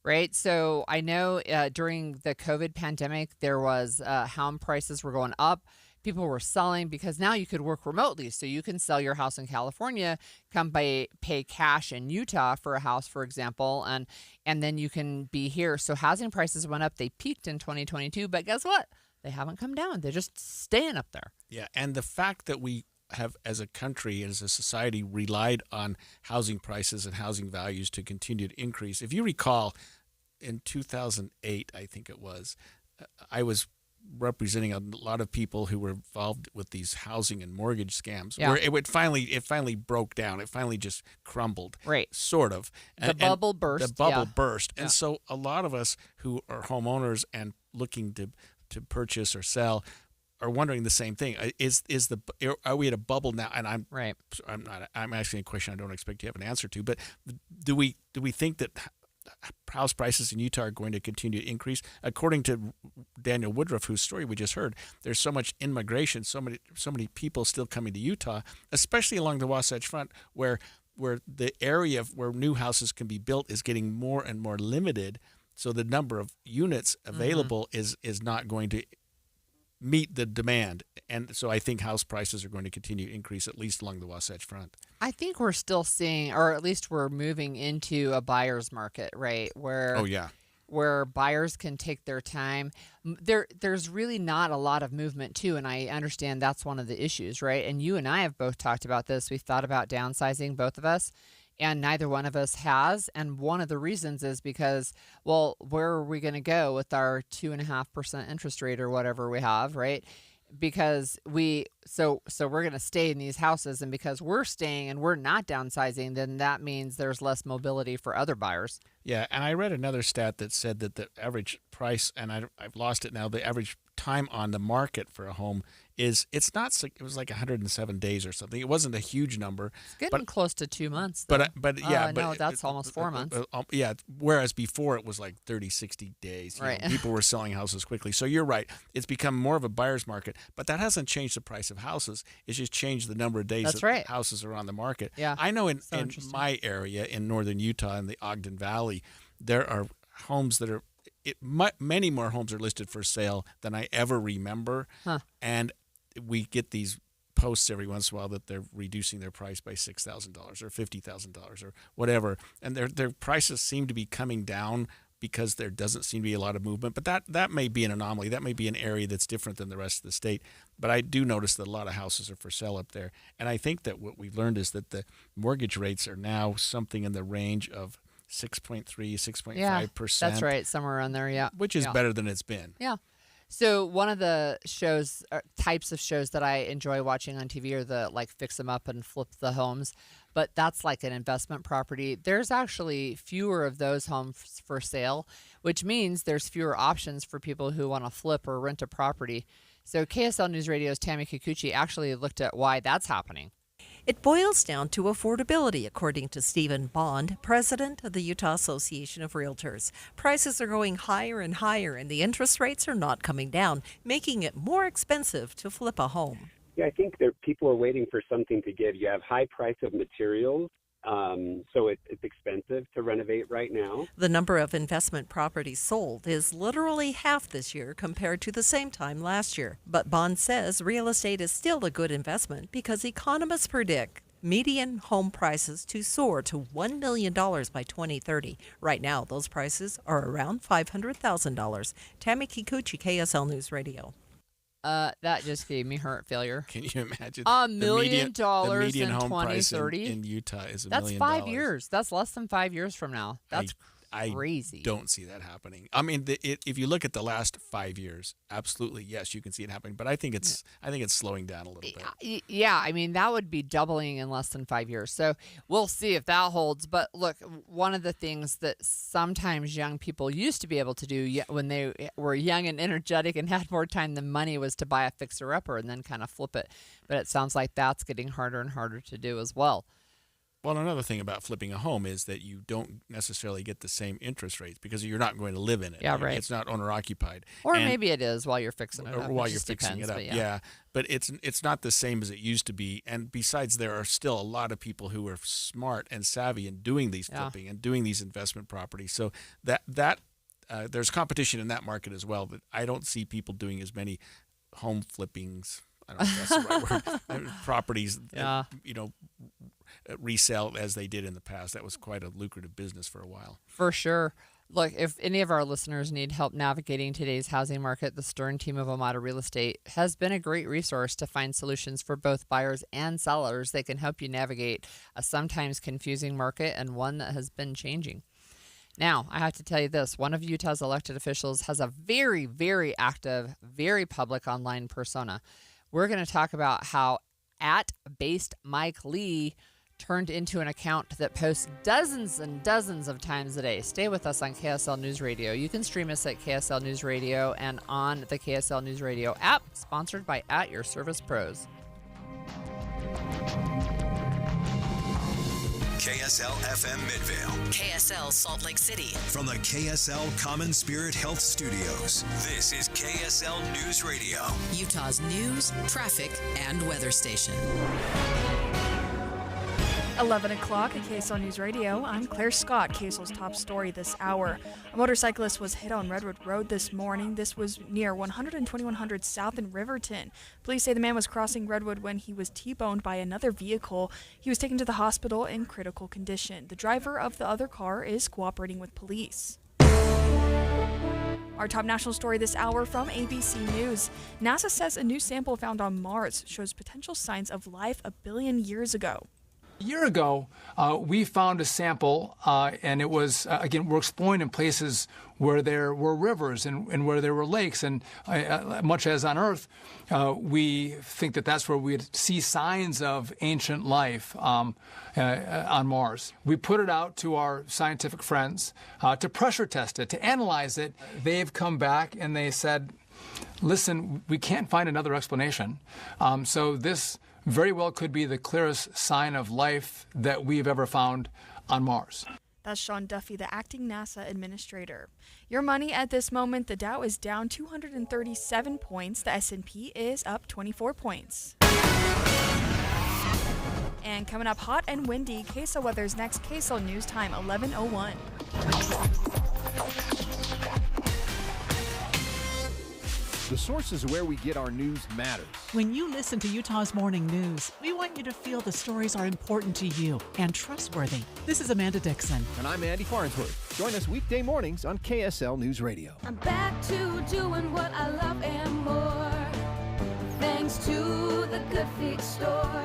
[SPEAKER 14] right? So I know during the COVID pandemic, there was home prices were going up. People were selling because now you could work remotely. So you can sell your house in California, pay cash in Utah for a house, for example, and then you can be here. So housing prices went up. They peaked in 2022, but guess what? They haven't come down. They're just staying up there.
[SPEAKER 13] Yeah, and the fact that we have, as a country, as a society, relied on housing prices and housing values to continue to increase. If you recall, in 2008, I think it was, I was representing a lot of people who were involved with these housing and mortgage scams, where it finally broke down. It finally just crumbled,
[SPEAKER 14] right?
[SPEAKER 13] Sort of.
[SPEAKER 14] The bubble burst.
[SPEAKER 13] The bubble burst, and so a lot of us who are homeowners and looking to purchase or sell are wondering the same thing. Are we at a bubble now? And I'm asking a question I don't expect you to have an answer to. But do we think that house prices in Utah are going to continue to increase? According to Daniel Woodruff, whose story we just heard, there's so much immigration, so many people still coming to Utah, especially along the Wasatch Front, where the area where new houses can be built is getting more and more limited. So the number of units available is not going to meet the demand. And so I think house prices are going to continue to increase, at least along the Wasatch Front.
[SPEAKER 14] I think we're still seeing, or at least we're moving into a buyer's market, right? Where buyers can take their time. There's really not a lot of movement too, and I understand that's one of the issues, right? And you and I have both talked about this. We've thought about downsizing, both of us, and neither one of us has. And one of the reasons is because, well, where are we going to go with our 2.5% interest rate or whatever we have, right? Because we're going to stay in these houses, and because we're staying and we're not downsizing, then that means there's less mobility for other buyers.
[SPEAKER 13] Yeah, and I read another stat that said that the average price, and I've lost it now, the average time on the market for a home it was like 107 days or something. It wasn't a huge number.
[SPEAKER 14] It's getting close to 2 months.
[SPEAKER 13] But
[SPEAKER 14] that's almost 4 months.
[SPEAKER 13] Yeah, whereas before it was like 30, 60 days.
[SPEAKER 14] Right.
[SPEAKER 13] People were selling houses quickly. So you're right. It's become more of a buyer's market, but that hasn't changed the price of houses. It's just changed the number of days houses are on the market.
[SPEAKER 14] Yeah.
[SPEAKER 13] I know in my area in northern Utah, in the Ogden Valley, there are homes that are many more homes are listed for sale than I ever remember.
[SPEAKER 14] Huh.
[SPEAKER 13] And we get these posts every once in a while that they're reducing their price by $6,000 or $50,000 or whatever. And their prices seem to be coming down because there doesn't seem to be a lot of movement. But that may be an anomaly. That may be an area that's different than the rest of the state. But I do notice that a lot of houses are for sale up there. And I think that what we've learned is that the mortgage rates are now something in the range of 6.3, 6.5%.
[SPEAKER 14] Yeah, that's right. Somewhere around there, yeah.
[SPEAKER 13] Which is better than it's been.
[SPEAKER 14] Yeah. So one of the types of shows that I enjoy watching on TV are the fix them up and flip the homes, but that's like an investment property. There's actually fewer of those homes for sale, which means there's fewer options for people who want to flip or rent a property. So KSL News Radio's Tammy Kikuchi actually looked at why that's happening.
[SPEAKER 2] It boils down to affordability, according to Stephen Bond, president of the Utah Association of Realtors. Prices are going higher and higher, and the interest rates are not coming down, making it more expensive to flip a home.
[SPEAKER 3] Yeah, I think that people are waiting for something to give. You have high price of materials, so it's expensive to renovate right now.
[SPEAKER 2] The number of investment properties sold is literally half this year compared to the same time last year. But Bond says real estate is still a good investment because economists predict median home prices to soar to $1 million by 2030. Right now, those prices are around $500,000. Tammy Kikuchi, KSL News Radio.
[SPEAKER 14] That just gave me heart failure.
[SPEAKER 13] Can you imagine?
[SPEAKER 14] $1 million
[SPEAKER 13] the median
[SPEAKER 14] in
[SPEAKER 13] home price
[SPEAKER 14] 2030
[SPEAKER 13] in Utah is $1
[SPEAKER 14] That's
[SPEAKER 13] million.
[SPEAKER 14] 5 years. That's less than 5 years from now. That's crazy.
[SPEAKER 13] I don't see that happening. I mean, if you look at the last 5 years, absolutely, yes, you can see it happening. But I think it's slowing down a little bit.
[SPEAKER 14] Yeah, I mean, that would be doubling in less than 5 years. So we'll see if that holds. But look, one of the things that sometimes young people used to be able to do when they were young and energetic and had more time than money was to buy a fixer-upper and then kind of flip it. But it sounds like that's getting harder and harder to do as well.
[SPEAKER 13] Well, another thing about flipping a home is that you don't necessarily get the same interest rates because you're not going to live in it.
[SPEAKER 14] Yeah, right.
[SPEAKER 13] It's not owner-occupied.
[SPEAKER 14] Or maybe it is while you're fixing it up.
[SPEAKER 13] Or while you're fixing it up, yeah. But it's not the same as it used to be. And besides, there are still a lot of people who are smart and savvy in doing these flipping and doing these investment properties. So that there's competition in that market as well. But I don't see people doing as many home flippings. I don't know if that's the right word. Properties, resell as they did in the past. That was quite a lucrative business for a while.
[SPEAKER 14] For sure. Look, if any of our listeners need help navigating today's housing market, the Stern team of Amada Real Estate has been a great resource to find solutions for both buyers and sellers. They can help you navigate a sometimes confusing market and one that has been changing. Now, I have to tell you this. One of Utah's elected officials has a very, very active, very public online persona. We're going to talk about how @Based Mike Lee turned into an account that posts dozens and dozens of times a day. Stay with us on KSL News Radio. You can stream us at KSL News Radio and on the KSL News Radio app, sponsored by At Your Service Pros.
[SPEAKER 12] KSL FM Midvale.
[SPEAKER 6] KSL Salt Lake City.
[SPEAKER 12] From the KSL Common Spirit Health Studios, this is KSL News Radio.
[SPEAKER 6] Utah's news, traffic, and weather station.
[SPEAKER 7] 11 o'clock at KSL News Radio. I'm Claire Scott. KSL's top story this hour. A motorcyclist was hit on Redwood Road this morning. This was near 100 and 2100 South in Riverton. Police say the man was crossing Redwood when he was T-boned by another vehicle. He was taken to the hospital in critical condition. The driver of the other car is cooperating with police. Our top national story this hour from ABC News. NASA says a new sample found on Mars shows potential signs of life 1 billion years ago.
[SPEAKER 8] A year ago, we found a sample, and it was, again, we're exploring in places where there were rivers and where there were lakes. And much as on Earth, we think that that's where we'd see signs of ancient life on Mars. We put it out to our scientific friends to pressure test it, to analyze it. They've come back and they said, listen, we can't find another explanation. So this very well could be the clearest sign of life that we've ever found on Mars.
[SPEAKER 7] That's Sean Duffy, the acting NASA administrator. Your money at this moment, the Dow is down 237 points. The S&P is up 24 points. And coming up hot and windy, KSL weather's next. KSL News Time, 11:01.
[SPEAKER 10] The sources where we get our news matters.
[SPEAKER 15] When you listen to Utah's Morning News, we want you to feel the stories are important to you and trustworthy. This is Amanda Dixon.
[SPEAKER 10] And I'm Andy Farnsworth. Join us weekday mornings on KSL News Radio.
[SPEAKER 24] I'm back to doing what I love and more, thanks to the Good Feet store.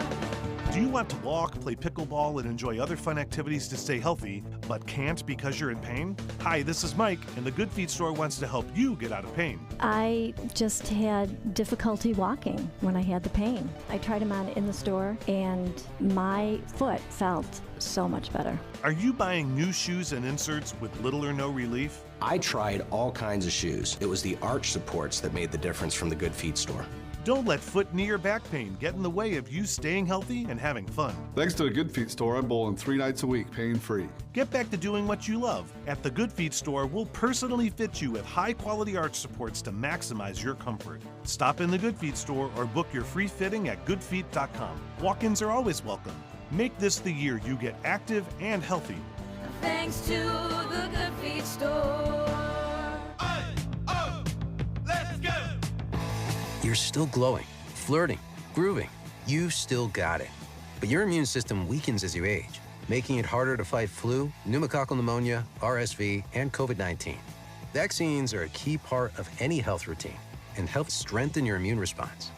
[SPEAKER 16] Do you want to walk, play pickleball, and enjoy other fun activities to stay healthy, but can't because you're in pain? Hi, this is Mike, and the Good Feet store wants to help you get out of pain.
[SPEAKER 22] I just had difficulty walking when I had the pain. I tried them on in the store, and my foot felt so much better.
[SPEAKER 16] Are you buying new shoes and inserts with little or no relief?
[SPEAKER 23] I tried all kinds of shoes. It was the arch supports that made the difference from the Good Feet store.
[SPEAKER 16] Don't let foot, knee, or back pain get in the way of you staying healthy and having fun.
[SPEAKER 25] Thanks to the Good Feet store, I'm bowling 3 nights a week, pain-free.
[SPEAKER 16] Get back to doing what you love. At the Good Feet store, we'll personally fit you with high-quality arch supports to maximize your comfort. Stop in the Good Feet store or book your free fitting at goodfeet.com. Walk-ins are always welcome. Make this the year you get active and healthy.
[SPEAKER 24] Thanks to the Good Feet store.
[SPEAKER 30] You're still glowing, flirting, grooving. You still got it. But your immune system weakens as you age, making it harder to fight flu, pneumococcal pneumonia, RSV, and COVID-19. Vaccines are a key part of any health routine, and help strengthen your immune response.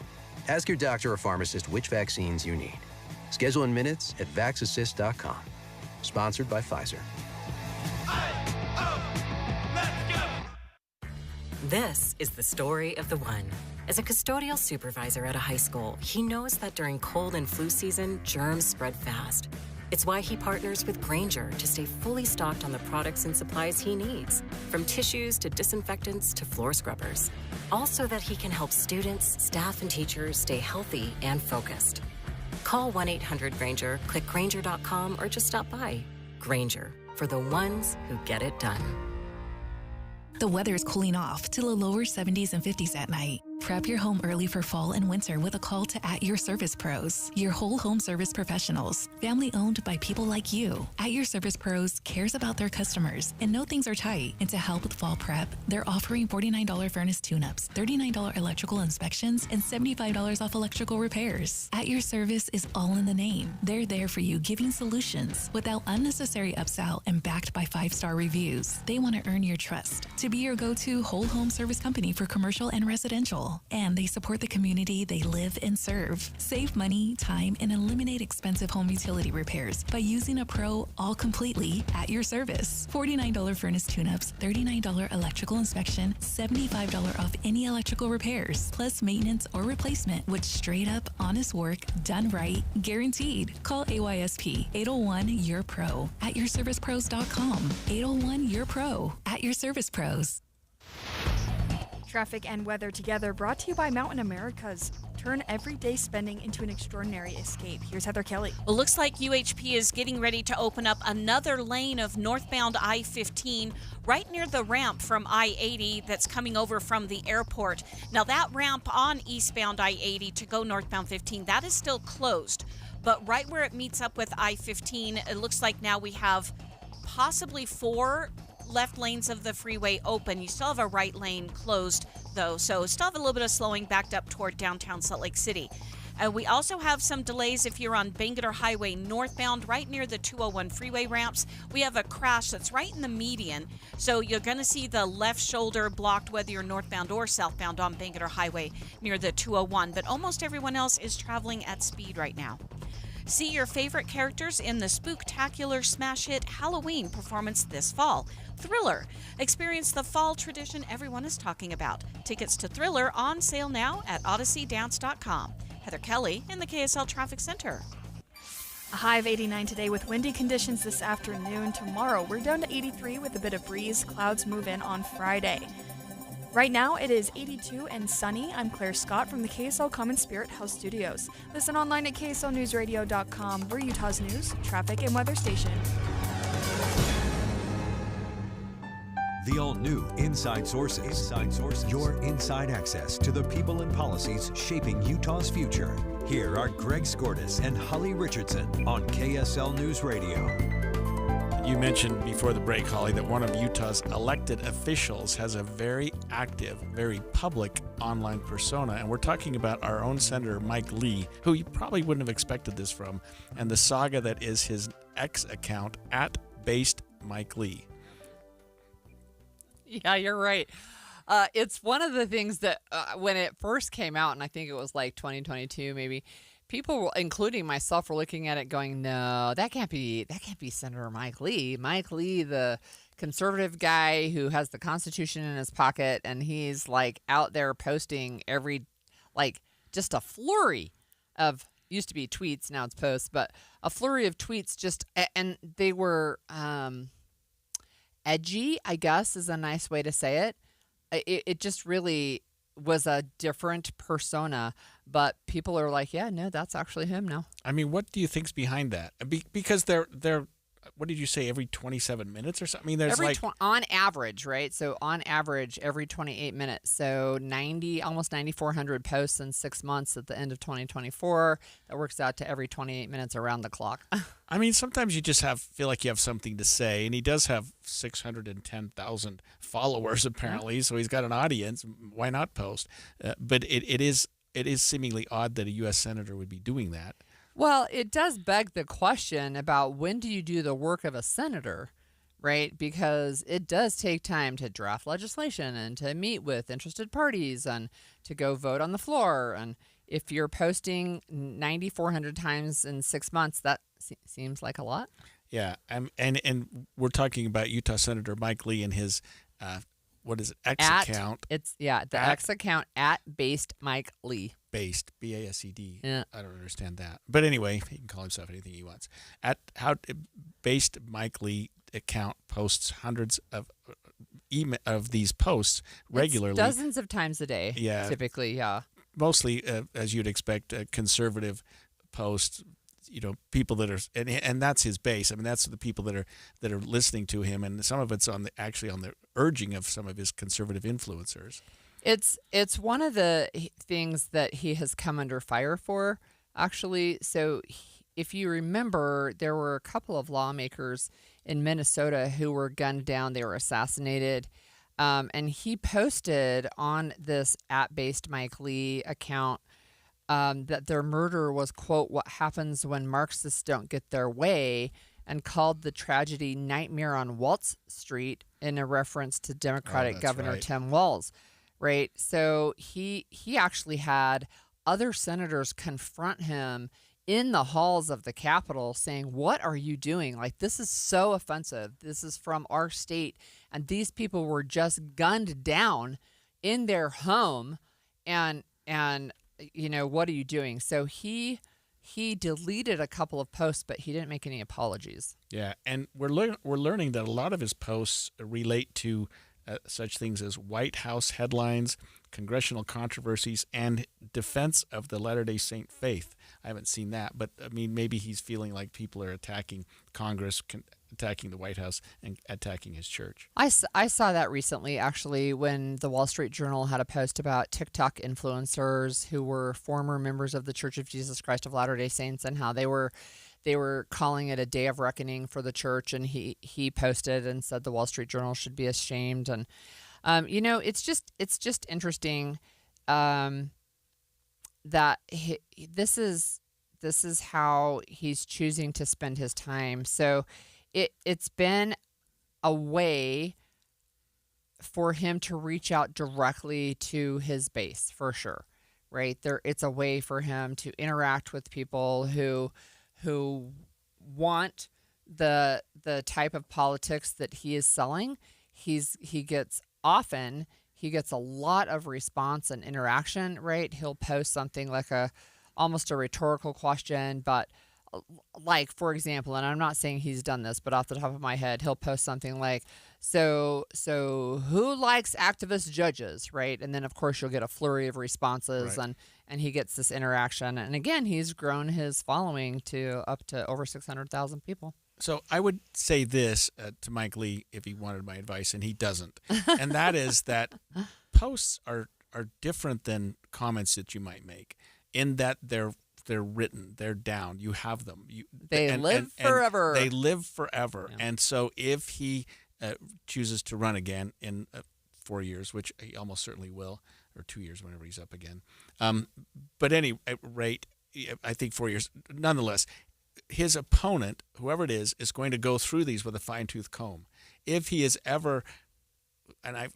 [SPEAKER 30] Ask your doctor or pharmacist which vaccines you need. Schedule in minutes at vaxassist.com. Sponsored by Pfizer.
[SPEAKER 1] This is the story of the one. As a custodial supervisor at a high school, he knows that during cold and flu season, germs spread fast. It's why he partners with Grainger to stay fully stocked on the products and supplies he needs, from tissues to disinfectants to floor scrubbers. All so that he can help students, staff, and teachers stay healthy and focused. Call 1-800-GRAINGER, click Grainger.com, or just stop by. Grainger, for the ones who get it done.
[SPEAKER 4] The weather is cooling off to the lower 70s and 50s at night. Prep your home early for fall and winter with a call to At Your Service Pros, your whole home service professionals, family owned by people like you. At Your Service Pros cares about their customers and know things are tight. And to help with fall prep, they're offering $49 furnace tune-ups, $39 electrical inspections, and $75 off electrical repairs. At Your Service is all in the name. They're there for you, giving solutions without unnecessary upsell and backed by 5-star reviews. They want to earn your trust to be your go-to whole home service company for commercial and residential. And they support the community they live and serve. Save money, time, and eliminate expensive home utility repairs by using a pro all completely at your service. $49 furnace tune-ups, $39 electrical inspection, $75 off any electrical repairs, plus maintenance or replacement with straight up honest work done right, guaranteed. Call AYSP 801-YOUR-PRO at yourservicepros.com. 801-YOUR-PRO at Your Service Pros.
[SPEAKER 7] Traffic and weather together, brought to you by Mountain Americas. Turn everyday spending into an extraordinary escape. Here's Heather Kelly.
[SPEAKER 5] Well, looks like UHP is getting ready to open up another lane of northbound I-15 right near the ramp from I-80 that's coming over from the airport. Now, that ramp on eastbound I-80 to go northbound 15, that is still closed. But right where it meets up with I-15, it looks like now we have possibly 4 left lanes of the freeway open. You still have a right lane closed, though, so still have a little bit of slowing backed up toward downtown Salt Lake City. We also have some delays if you're on Bangerter Highway northbound, right near the 201 freeway ramps. We have a crash that's right in the median, so you're going to see the left shoulder blocked whether you're northbound or southbound on Bangerter Highway near the 201, but almost everyone else is traveling at speed right now. See your favorite characters in the spooktacular smash hit Halloween performance this fall. Thriller. Experience the fall tradition everyone is talking about. Tickets to Thriller on sale now at odysseydance.com. Heather Kelly in the KSL Traffic Center.
[SPEAKER 7] A high of 89 today with windy conditions this afternoon. Tomorrow, we're down to 83 with a bit of breeze. Clouds move in on Friday. Right now, it is 82 and sunny. I'm Claire Scott from the KSL Common Spirit House Studios. Listen online at kslnewsradio.com. We're Utah's news, traffic, and weather station.
[SPEAKER 12] The all-new Inside Sources. Inside Sources. Your inside access to the people and policies shaping Utah's future. Here are Greg Skordas and Holly Richardson on KSL News Radio.
[SPEAKER 13] You mentioned before the break, Holly, that one of Utah's elected officials has a very active, very public online persona, and we're talking about our own Senator Mike Lee, who you probably wouldn't have expected this from, and the saga that is his X account at Based Mike Lee.
[SPEAKER 14] Yeah, you're right. It's one of the things that when it first came out, and I think it was like 2022 maybe, people, including myself, were looking at it going, no, that can't be Senator Mike Lee. Mike Lee, the conservative guy who has the Constitution in his pocket, and he's like out there posting just a flurry of, used to be tweets, now it's posts, but a flurry of tweets and they were edgy, I guess is a nice way to say it. It just really was a different persona, but people are like, yeah, no, that's actually him now.
[SPEAKER 13] I mean, what do you think's behind that? Because they're what did you say, every 27 minutes or something? I mean, there's
[SPEAKER 14] on average, right? So on average, every 28 minutes. So almost 9,400 posts in 6 months at the end of 2024. That works out to every 28 minutes around the clock.
[SPEAKER 13] I mean, sometimes you just feel like you have something to say, and he does have 610,000 followers apparently, so he's got an audience. Why not post? But it is seemingly odd that a U.S. senator would be doing that.
[SPEAKER 14] Well, it does beg the question about when do you do the work of a senator, right? Because it does take time to draft legislation and to meet with interested parties and to go vote on the floor. And if you're posting 9,400 times in 6 months, that seems like a lot.
[SPEAKER 13] Yeah, and we're talking about Utah Senator Mike Lee and his what is it, X account?
[SPEAKER 14] It's the X account at Based Mike Lee.
[SPEAKER 13] Based, B-A-S-E-D.
[SPEAKER 14] Yeah.
[SPEAKER 13] I don't understand that, but anyway, he can call himself anything he wants. Based Mike Lee account posts hundreds of of these posts regularly,
[SPEAKER 14] It's dozens of times a day.
[SPEAKER 13] Yeah,
[SPEAKER 14] typically, yeah.
[SPEAKER 13] Mostly, as you'd expect, conservative posts. People that are, and that's his base. I mean, that's the people that are listening to him, and some of it's actually on the urging of some of his conservative influencers.
[SPEAKER 14] It's one of the things that he has come under fire for, actually. So, if you remember, there were a couple of lawmakers in Minnesota who were gunned down. They were assassinated, and he posted on this @Based Mike Lee account that their murder was, quote, what happens when Marxists don't get their way, and called the tragedy Nightmare on Waltz Street in a reference to Democratic Governor Tim Walz, right? So he actually had other senators confront him in the halls of the Capitol saying, what are you doing? Like, this is so offensive. This is from our state. And these people were just gunned down in their home, and what are you doing? So he deleted a couple of posts, but he didn't make any apologies.
[SPEAKER 13] Yeah, and we're learning that a lot of his posts relate to such things as White House headlines, congressional controversies, and defense of the Latter-day Saint faith. I haven't seen that, but I mean, maybe he's feeling like people are attacking Congress, attacking the White House, and attacking his church.
[SPEAKER 14] I saw that recently, actually, when the Wall Street Journal had a post about TikTok influencers who were former members of the Church of Jesus Christ of Latter-day Saints, and how they were calling it a day of reckoning for the church. And he posted and said the Wall Street Journal should be ashamed. And it's just interesting that this is how he's choosing to spend his time. So it's been a way for him to reach out directly to his base, for sure, right? It's a way for him to interact with people who want the type of politics that he is selling. He gets a lot of response and interaction, right? He'll post something like almost a rhetorical question, but like, for example, and I'm not saying he's done this, but off the top of my head, he'll post something like, so who likes activist judges, right? And then, of course, you'll get a flurry of responses,
[SPEAKER 13] right.
[SPEAKER 14] and he gets this interaction. And again, he's grown his following to up to over 600,000 people.
[SPEAKER 13] So I would say this to Mike Lee if he wanted my advice, and he doesn't. And that is that posts are different than comments that you might make, in that they're written, they're down, you have them.
[SPEAKER 14] They live forever.
[SPEAKER 13] They live forever.
[SPEAKER 14] Yeah.
[SPEAKER 13] And so if he chooses to run again in 4 years, which he almost certainly will, or 2 years, whenever he's up again. But at any rate, I think 4 years. Nonetheless, his opponent, whoever it is going to go through these with a fine-tooth comb. If he is ever, and
[SPEAKER 14] I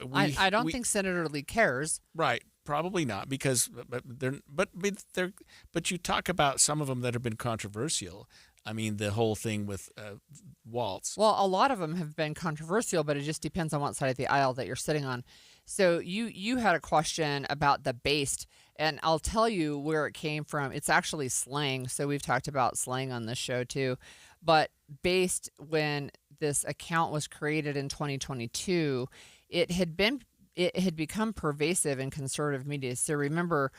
[SPEAKER 14] don't think Senator Lee cares.
[SPEAKER 13] Right, probably not, because but you talk about some of them that have been controversial. I mean, the whole thing with Waltz.
[SPEAKER 14] Well, a lot of them have been controversial, but it just depends on what side of the aisle that you're sitting on. So you had a question about the based, and I'll tell you where it came from. It's actually slang. So we've talked about slang on this show too. But based, when this account was created in 2022, it had become pervasive in conservative media. So remember,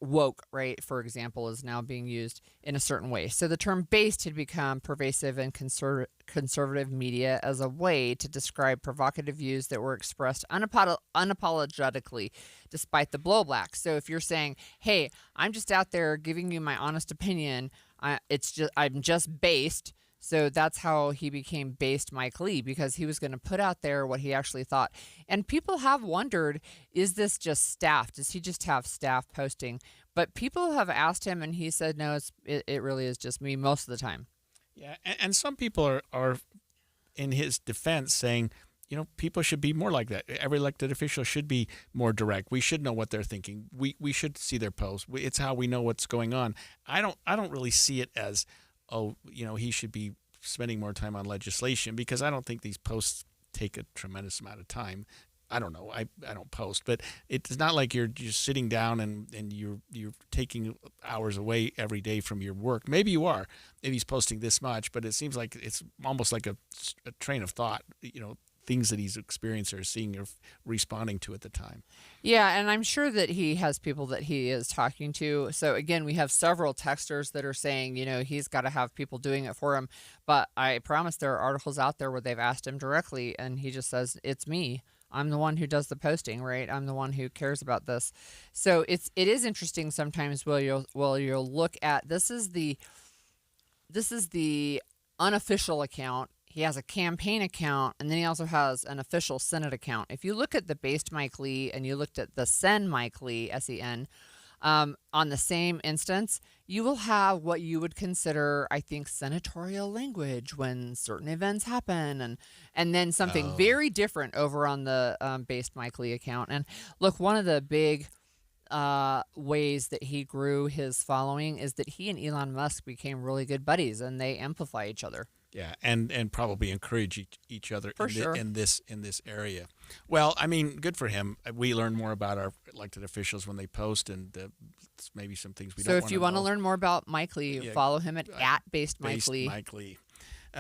[SPEAKER 14] woke, right, for example, is now being used in a certain way. So the term based had become pervasive in conservative media as a way to describe provocative views that were expressed unapologetically despite the blowback. So if you're saying, hey, I'm just out there giving you my honest opinion, I'm just based. So that's how he became Based Mike Lee, because he was going to put out there what he actually thought. And people have wondered, is this just staff? Does he just have staff posting? But people have asked him, and he said, no, it really is just me most of the time.
[SPEAKER 13] Yeah, and some people are in his defense saying, people should be more like that. Every elected official should be more direct. We should know what they're thinking. We should see their posts. It's how we know what's going on. I don't really see it as, he should be spending more time on legislation, because I don't think these posts take a tremendous amount of time. I don't know. I don't post, but it's not like you're just sitting down and you're taking hours away every day from your work. Maybe you are. Maybe he's posting this much, but it seems like it's almost like a train of thought, things that he's experienced or seeing or responding to at the time.
[SPEAKER 14] Yeah, and I'm sure that he has people that he is talking to. So again, we have several texters that are saying, he's got to have people doing it for him. But I promise there are articles out there where they've asked him directly, and he just says, it's me. I'm the one who does the posting, right? I'm the one who cares about this. So it is interesting sometimes. You'll look at this is the unofficial account. He has a campaign account, and then he also has an official Senate account. If you look at the based Mike Lee and you looked at the Sen Mike Lee, SEN, on the same instance, you will have what you would consider, I think, senatorial language when certain events happen, and then something very different over on the based Mike Lee account. And look, one of the big ways that he grew his following is that he and Elon Musk became really good buddies, and they amplify each other.
[SPEAKER 13] Yeah, and probably encourage each other
[SPEAKER 14] in
[SPEAKER 13] this area. Well, I mean, good for him. We learn more about our elected officials when they post, and maybe some things we don't want to know.
[SPEAKER 14] So if you want to learn more about Mike Lee, follow him at based Mike Lee.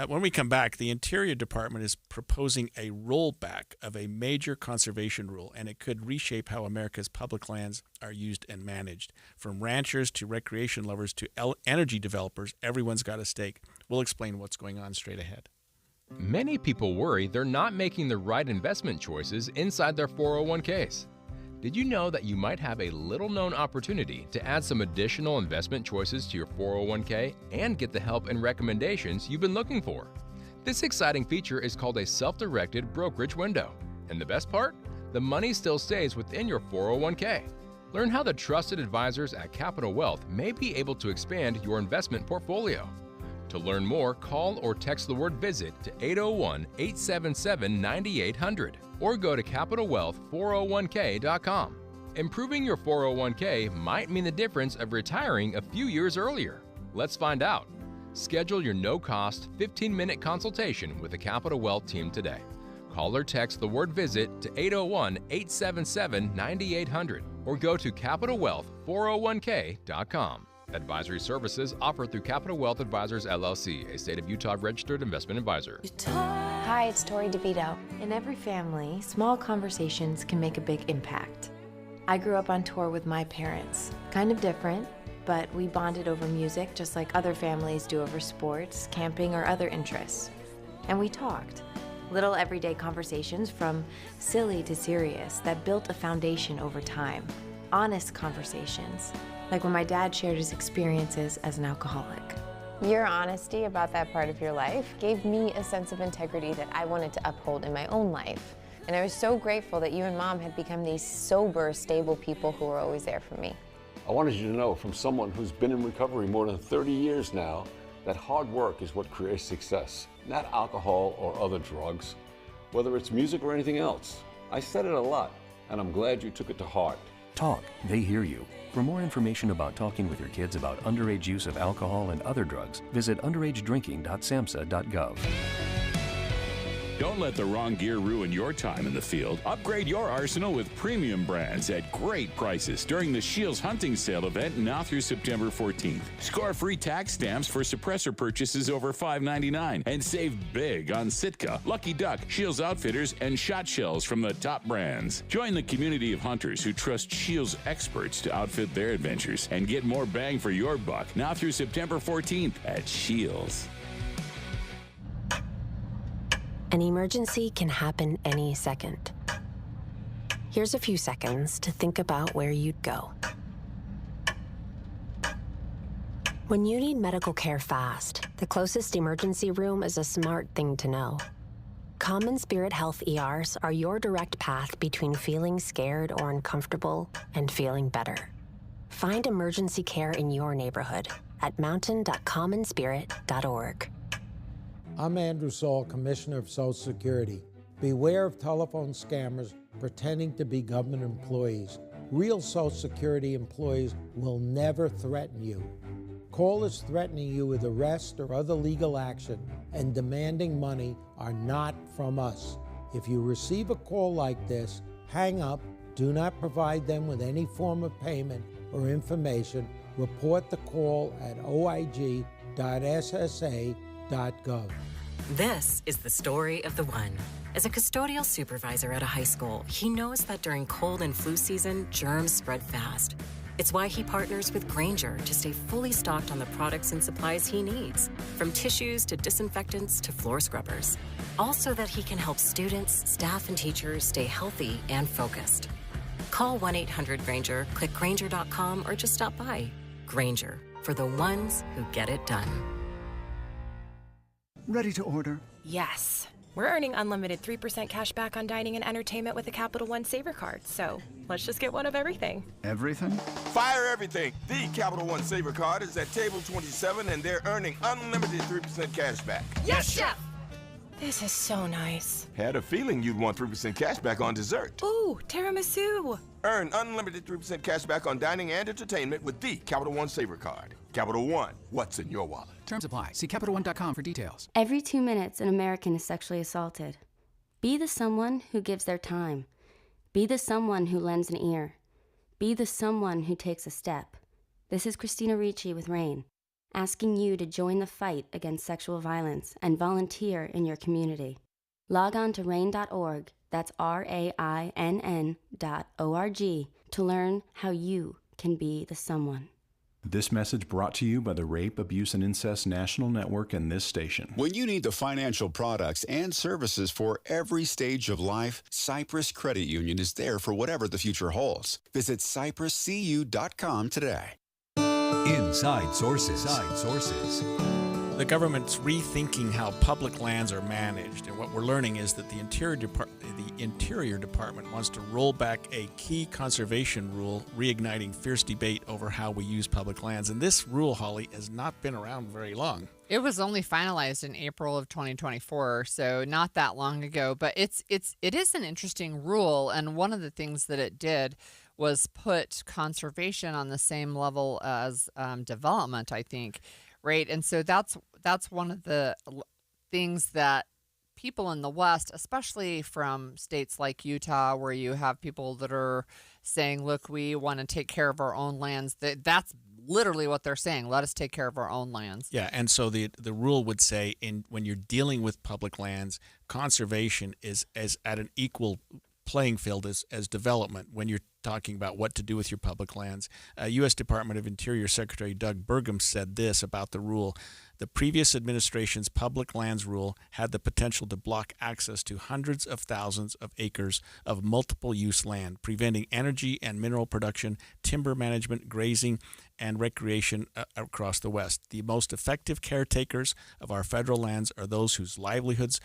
[SPEAKER 13] When we come back, the Interior Department is proposing a rollback of a major conservation rule, and it could reshape how America's public lands are used and managed. From ranchers to recreation lovers to energy developers, everyone's got a stake. We'll explain what's going on straight ahead.
[SPEAKER 9] Many people worry they're not making the right investment choices inside their 401ks. Did you know that you might have a little-known opportunity to add some additional investment choices to your 401k and get the help and recommendations you've been looking for? This exciting feature is called a self-directed brokerage window. And the best part? The money still stays within your 401k. Learn how the trusted advisors at Capital Wealth may be able to expand your investment portfolio. To learn more, call or text the word VISIT to 801-877-9800 or go to CapitalWealth401k.com. Improving your 401k might mean the difference of retiring a few years earlier. Let's find out. Schedule your no-cost 15-minute consultation with the Capital Wealth team today. Call or text the word VISIT to 801-877-9800 or go to CapitalWealth401k.com. Advisory services offered through Capital Wealth Advisors, LLC, a state of Utah registered investment advisor.
[SPEAKER 11] Hi, it's Tori DeVito. In every family, small conversations can make a big impact. I grew up on tour with my parents. Kind of different, but we bonded over music just like other families do over sports, camping, or other interests. And we talked. Little everyday conversations from silly to serious that built a foundation over time. Honest conversations. Like when my dad shared his experiences as an alcoholic.
[SPEAKER 17] Your honesty about that part of your life gave me a sense of integrity that I wanted to uphold in my own life. And I was so grateful that you and Mom had become these sober, stable people who were always there for me.
[SPEAKER 18] I wanted you to know from someone who's been in recovery more than 30 years now that hard work is what creates success, not alcohol or other drugs, whether it's music or anything else. I said it a lot, and I'm glad you took it to heart.
[SPEAKER 20] Talk, they hear you. For more information about talking with your kids about underage use of alcohol and other drugs, visit underagedrinking.samhsa.gov.
[SPEAKER 21] Don't let the wrong gear ruin your time in the field. Upgrade your arsenal with premium brands at great prices during the Shields Hunting Sale event now through September 14th. Score free tax stamps for suppressor purchases over $5.99 and save big on Sitka, Lucky Duck, Shields Outfitters, and shot shells from the top brands. Join the community of hunters who trust Shields experts to outfit their adventures and get more bang for your buck now through September 14th at Shields.
[SPEAKER 26] An emergency can happen any second. Here's a few seconds to think about where you'd go. When you need medical care fast, the closest emergency room is a smart thing to know. Common Spirit Health ERs are your direct path between feeling scared or uncomfortable and feeling better. Find emergency care in your neighborhood at mountain.commonspirit.org.
[SPEAKER 2] I'm Andrew Saul, Commissioner of Social Security. Beware of telephone scammers pretending to be government employees. Real Social Security employees will never threaten you. Callers threatening you with arrest or other legal action and demanding money are not from us. If you receive a call like this, hang up, do not provide them with any form of payment or information. Report the call at oig.ssa.gov.
[SPEAKER 1] This is the story of the one. As a custodial supervisor at a high school, he knows that during cold and flu season, germs spread fast. It's why he partners with Grainger to stay fully stocked on the products and supplies he needs, from tissues to disinfectants to floor scrubbers. Also that he can help students, staff, and teachers stay healthy and focused. Call 1-800-GRAINGER, click Grainger.com, or just stop by. Grainger, for the ones who get it done.
[SPEAKER 3] Ready to order?
[SPEAKER 6] Yes. We're earning unlimited 3% cash back on dining and entertainment with a Capital One Saver card, so let's just get one of everything.
[SPEAKER 3] Everything?
[SPEAKER 8] Fire everything! The Capital One Saver card is at table 27 and they're earning unlimited 3% cash back.
[SPEAKER 6] Yes, Chef! This is so nice.
[SPEAKER 8] Had a feeling you'd want 3% cash back on dessert.
[SPEAKER 6] Ooh, tiramisu!
[SPEAKER 8] Earn unlimited 3% cash back on dining and entertainment with the Capital One Saver card. Capital One, what's in your wallet?
[SPEAKER 10] Terms apply. See CapitalOne.com for details.
[SPEAKER 15] Every 2 minutes, an American is sexually assaulted. Be the someone who gives their time. Be the someone who lends an ear. Be the someone who takes a step. This is Christina Ricci with RAIN, asking you to join the fight against sexual violence and volunteer in your community. Log on to RAIN.org, that's RAINN.org, to learn how you can be the someone.
[SPEAKER 19] This message brought to you by the Rape, Abuse, and Incest National Network and this station.
[SPEAKER 27] When you need the financial products and services for every stage of life, Cyprus Credit Union is there for whatever the future holds. Visit cypruscu.com today.
[SPEAKER 12] Inside Sources. Inside Sources.
[SPEAKER 13] The government's rethinking how public lands are managed, and what we're learning is that the Interior Department wants to roll back a key conservation rule, reigniting fierce debate over how we use public lands. And this rule, Holly, has not been around very long.
[SPEAKER 14] It was only finalized in April of 2024, so not that long ago. But it is an interesting rule, and one of the things that it did was put conservation on the same level as development, I think. Right. And so that's one of the things that people in the West, especially from states like Utah, where you have people that are saying, look, we want to take care of our own lands. That's literally what they're saying. Let us take care of our own lands.
[SPEAKER 13] Yeah. And so the rule would say when you're dealing with public lands, conservation is as at an equal playing field as development when you're talking about what to do with your public lands. U.S. Department of Interior Secretary Doug Burgum said this about the rule. The previous administration's public lands rule had the potential to block access to hundreds of thousands of acres of multiple use land, preventing energy and mineral production, timber management, grazing, and recreation across the West. The most effective caretakers of our federal lands are those whose livelihoods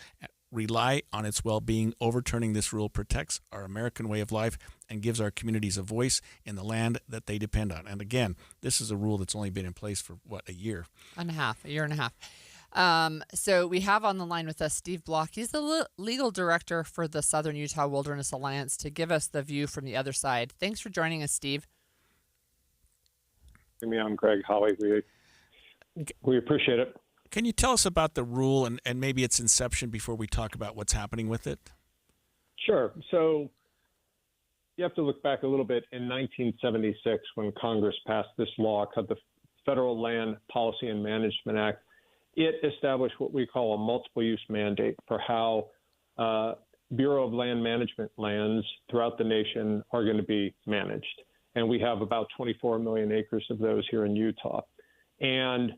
[SPEAKER 13] rely on its well-being. Overturning this rule protects our American way of life and gives our communities a voice in the land that they depend on. And again, this is a rule that's only been in place for, a year
[SPEAKER 14] and a half. So we have on the line with us Steve Block. He's the legal director for the Southern Utah Wilderness Alliance, to give us the view from the other side. Thanks for joining us, Steve.
[SPEAKER 28] I'm Greg, Holly. We appreciate it.
[SPEAKER 13] Can you tell us about the rule and maybe its inception before we talk about what's happening with it?
[SPEAKER 28] Sure. So you have to look back a little bit. In 1976, when Congress passed this law called the Federal Land Policy and Management Act, it established what we call a multiple use mandate for how Bureau of Land Management lands throughout the nation are going to be managed. And we have about 24 million acres of those here in Utah. And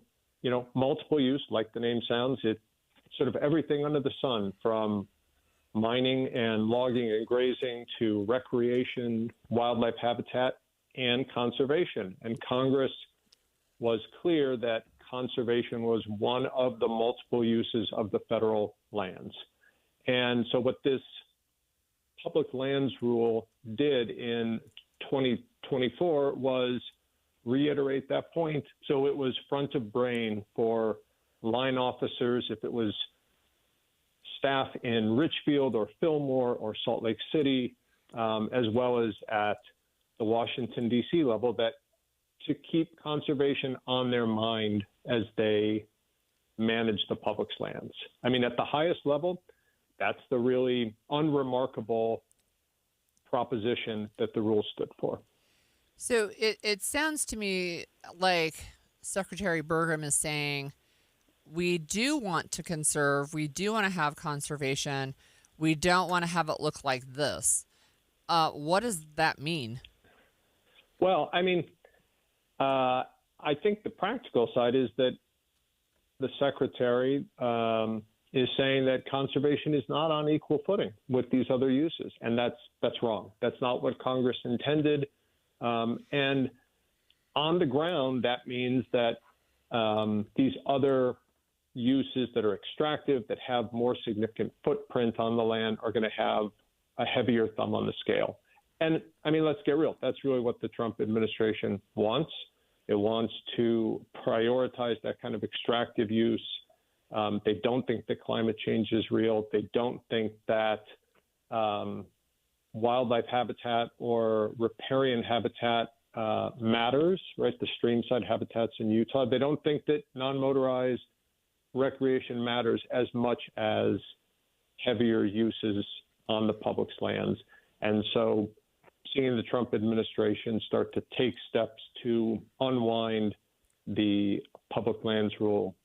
[SPEAKER 28] multiple use, like the name sounds, it's sort of everything under the sun, from mining and logging and grazing to recreation, wildlife habitat, and conservation. And Congress was clear that conservation was one of the multiple uses of the federal lands. And so what this public lands rule did in 2024 was reiterate that point. So it was front of brain for line officers, if it was staff in Richfield or Fillmore or Salt Lake City, as well as at the Washington, D.C. level, that to keep conservation on their mind as they manage the public's lands. I mean, at the highest level, that's the really unremarkable proposition that the rule stood for.
[SPEAKER 14] So it sounds to me like Secretary Burgum is saying, we do want to conserve, we do want to have conservation, we don't want to have it look like this. What does that mean?
[SPEAKER 28] Well, I mean, I think the practical side is that the Secretary is saying that conservation is not on equal footing with these other uses, and that's wrong. That's not what Congress intended. And on the ground, that means that these other uses that are extractive, that have more significant footprint on the land, are going to have a heavier thumb on the scale. And I mean, let's get real. That's really what the Trump administration wants. It wants to prioritize that kind of extractive use. They don't think that climate change is real. They don't think that wildlife habitat or riparian habitat matters, right? The streamside habitats in Utah. They don't think that non-motorized recreation matters as much as heavier uses on the public's lands. And so seeing the Trump administration start to take steps to unwind the public lands rule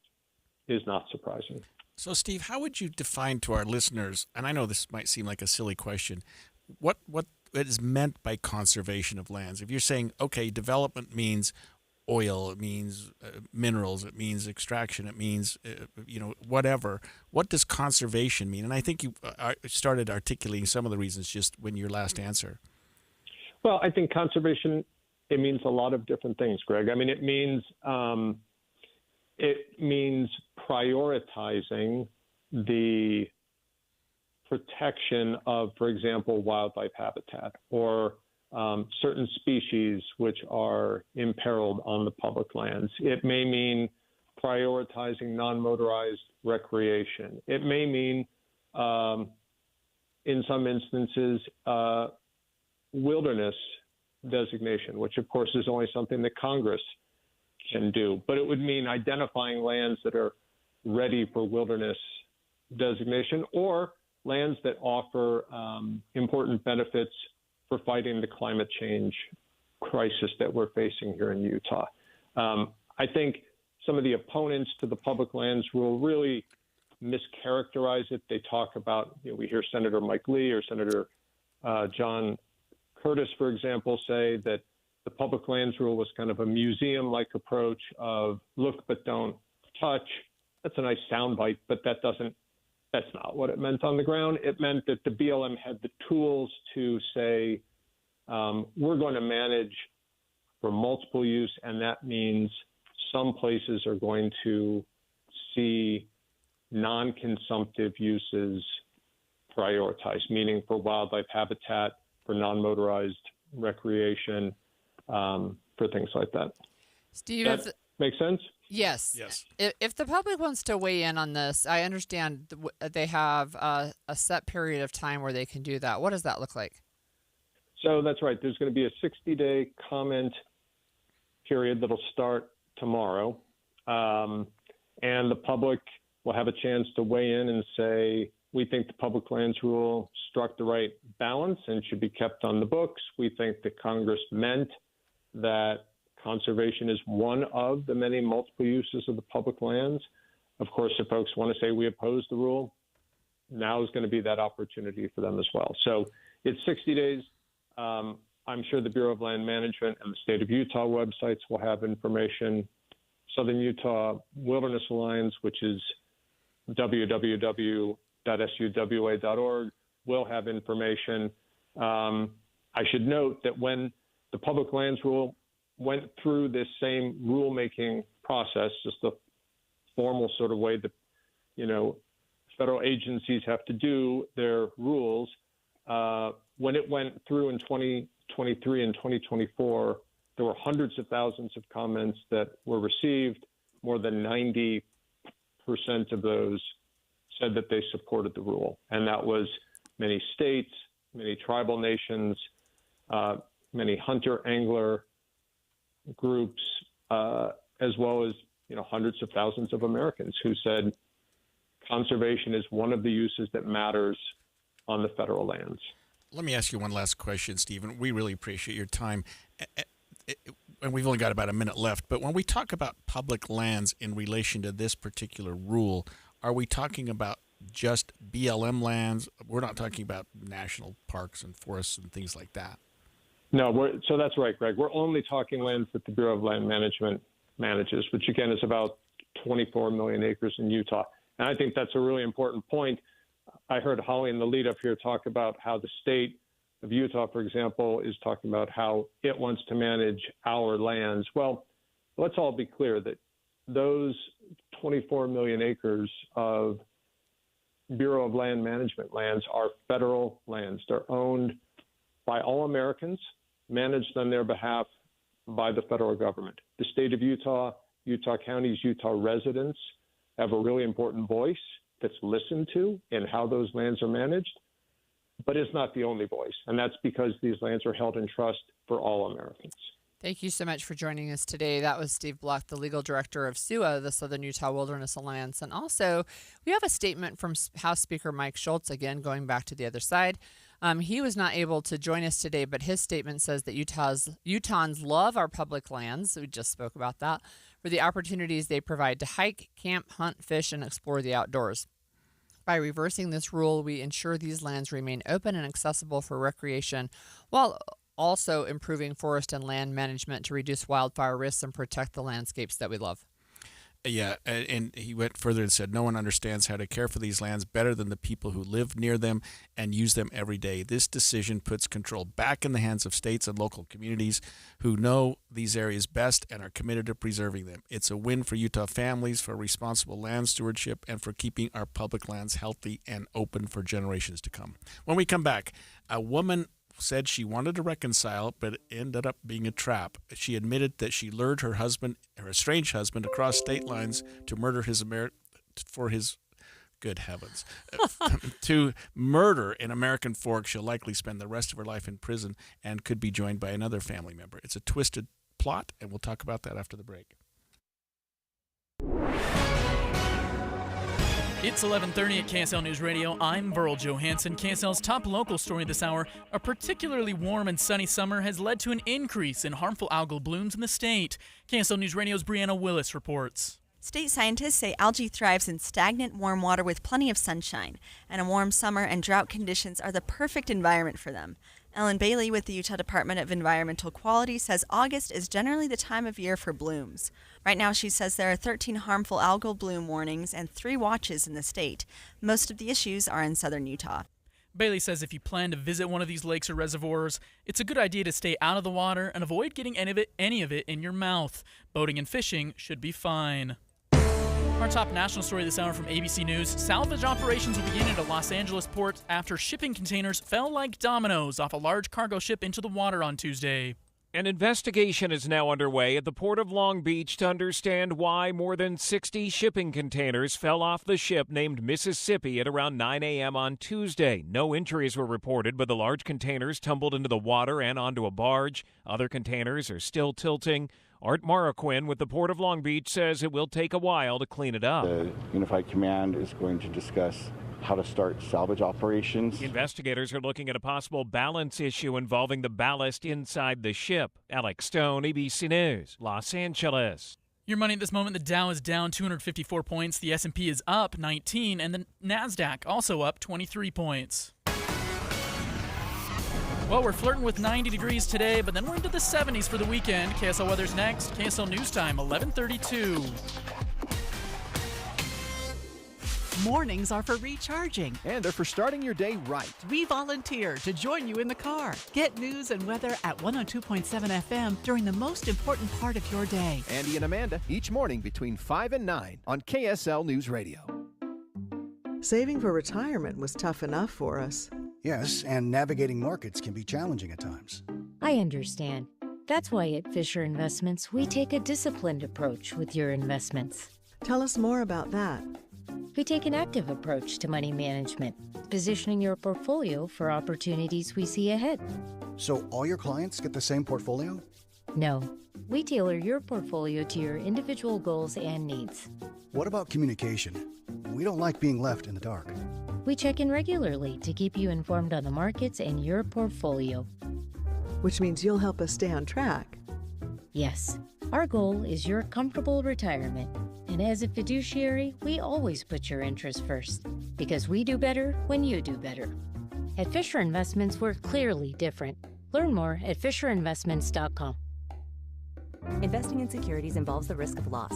[SPEAKER 28] is not surprising.
[SPEAKER 13] So, Steve, how would you define to our listeners, and I know this might seem like a silly question, what is meant by conservation of lands? If you're saying, okay, development means oil, it means minerals, it means extraction, it means, whatever. What does conservation mean? And I think you started articulating some of the reasons just when your last answer.
[SPEAKER 28] Well, I think conservation, it means a lot of different things, Greg. I mean, it means prioritizing the protection of, for example, wildlife habitat or certain species which are imperiled on the public lands. It may mean prioritizing non-motorized recreation. It may mean, in some instances, wilderness designation, which of course is only something that Congress can do. But it would mean identifying lands that are ready for wilderness designation or lands that offer important benefits for fighting the climate change crisis that we're facing here in Utah. I think some of the opponents to the public lands rule really mischaracterize it. They talk about, we hear Senator Mike Lee or Senator John Curtis, for example, say that the public lands rule was kind of a museum-like approach of look but don't touch. That's a nice soundbite, but that's not what it meant on the ground. It meant that the BLM had the tools to say, we're going to manage for multiple use, and that means some places are going to see non-consumptive uses prioritized, meaning for wildlife habitat, for non-motorized recreation, for things like that.
[SPEAKER 14] Steve,
[SPEAKER 28] that makes sense?
[SPEAKER 14] Yes. If the public wants to weigh in on this, I understand they have a set period of time where they can do that. What does that look like?
[SPEAKER 28] So that's right. There's going to be a 60-day comment period that'll start tomorrow. And the public will have a chance to weigh in and say, we think the public lands rule struck the right balance and should be kept on the books. We think that Congress meant that conservation is one of the many multiple uses of the public lands. Of course, if folks want to say we oppose the rule, now is going to be that opportunity for them as well. So it's 60 days. I'm sure the Bureau of Land Management and the State of Utah websites will have information. Southern Utah Wilderness Alliance, which is www.suwa.org, will have information. I should note that when the public lands rule went through this same rulemaking process, just the formal sort of way that, federal agencies have to do their rules. When it went through in 2023 and 2024, there were hundreds of thousands of comments that were received. More than 90% of those said that they supported the rule. And that was many states, many tribal nations, many hunter-angler groups, as well as hundreds of thousands of Americans who said conservation is one of the uses that matters on the federal lands.
[SPEAKER 13] Let me ask you one last question, Stephen. We really appreciate your time. And we've only got about a minute left. But when we talk about public lands in relation to this particular rule, are we talking about just BLM lands? We're not talking about national parks and forests and things like that.
[SPEAKER 28] No, so that's right, Greg. We're only talking lands that the Bureau of Land Management manages, which again is about 24 million acres in Utah. And I think that's a really important point. I heard Holly in the lead up here talk about how the state of Utah, for example, is talking about how it wants to manage our lands. Well, let's all be clear that those 24 million acres of Bureau of Land Management lands are federal lands. They're owned by all Americans, managed on their behalf by the federal government. The state of Utah, Utah counties, Utah residents have a really important voice that's listened to in how those lands are managed, but it's not the only voice. And that's because these lands are held in trust for all Americans.
[SPEAKER 14] Thank you so much for joining us today. That was Steve Block, the legal director of SUA, the Southern Utah Wilderness Alliance. And also, we have a statement from House Speaker Mike Schultz, again, going back to the other side. He was not able to join us today, but his statement says that Utahns love our public lands. We just spoke about that, for the opportunities they provide to hike, camp, hunt, fish, and explore the outdoors. By reversing this rule, we ensure these lands remain open and accessible for recreation, while also improving forest and land management to reduce wildfire risks and protect the landscapes that we love.
[SPEAKER 13] Yeah, and he went further and said, no one understands how to care for these lands better than the people who live near them and use them every day. This decision puts control back in the hands of states and local communities who know these areas best and are committed to preserving them. It's a win for Utah families, for responsible land stewardship, and for keeping our public lands healthy and open for generations to come. When we come back, a woman said she wanted to reconcile, but it ended up being a trap. She admitted that she lured her husband, her estranged husband, across state lines to murder good heavens, to murder an American Fork. She'll likely spend the rest of her life in prison and could be joined by another family member. It's a twisted plot, and we'll talk about that after the break.
[SPEAKER 3] It's 11:30 at KSL News Radio. I'm Burl Johansson. KSL's top local story this hour. A particularly warm and sunny summer has led to an increase in harmful algal blooms in the state. KSL News Radio's Brianna Willis reports.
[SPEAKER 4] State scientists say algae thrives in stagnant, warm water with plenty of sunshine, and a warm summer and drought conditions are the perfect environment for them. Ellen Bailey with the Utah Department of Environmental Quality says August is generally the time of year for blooms. Right now, she says there are 13 harmful algal bloom warnings and 3 watches in the state. Most of the issues are in southern Utah.
[SPEAKER 3] Bailey says if you plan to visit one of these lakes or reservoirs, it's a good idea to stay out of the water and avoid getting any of it in your mouth. Boating and fishing should be fine. Our top national story this hour from ABC News. Salvage operations will begin at a Los Angeles port after shipping containers fell like dominoes off a large cargo ship into the water on Tuesday.
[SPEAKER 5] An investigation is now underway at the Port of Long Beach to understand why more than 60 shipping containers fell off the ship named Mississippi at around 9 a.m. on Tuesday. No injuries were reported, but the large containers tumbled into the water and onto a barge. Other containers are still tilting. Art Maraquin with the Port of Long Beach says it will take a while to clean it up.
[SPEAKER 16] The Unified Command is going to discuss how to start salvage operations.
[SPEAKER 5] Investigators are looking at a possible balance issue involving the ballast inside the ship. Alex Stone, ABC News, Los Angeles.
[SPEAKER 3] Your money at this moment, the Dow is down 254 points, the S&P is up 19, and the NASDAQ also up 23 points. Well, we're flirting with 90 degrees today, but then we're into the 70s for the weekend. KSL weather's next. KSL News Time, 11:32.
[SPEAKER 22] Mornings are for recharging.
[SPEAKER 23] And they're for starting your day right.
[SPEAKER 22] We volunteer to join you in the car. Get news and weather at 102.7 FM during the most important part of your day.
[SPEAKER 23] Andy and Amanda, each morning between 5 and 9 on KSL News Radio.
[SPEAKER 24] Saving for retirement was tough enough for us.
[SPEAKER 25] Yes, and navigating markets can be challenging at times.
[SPEAKER 29] I understand. That's why at Fisher Investments, we take a disciplined approach with your investments.
[SPEAKER 24] Tell us more about that.
[SPEAKER 29] We take an active approach to money management, positioning your portfolio for opportunities we see ahead.
[SPEAKER 25] So all your clients get the same portfolio?
[SPEAKER 29] No, we tailor your portfolio to your individual goals and needs.
[SPEAKER 25] What about communication? We don't like being left in the dark.
[SPEAKER 29] We check in regularly to keep you informed on the markets and your portfolio.
[SPEAKER 24] Which means you'll help us stay on track.
[SPEAKER 29] Yes, our goal is your comfortable retirement. And as a fiduciary, we always put your interests first, because we do better when you do better. At Fisher Investments, we're clearly different. Learn more at FisherInvestments.com.
[SPEAKER 2] Investing in securities involves the risk of loss.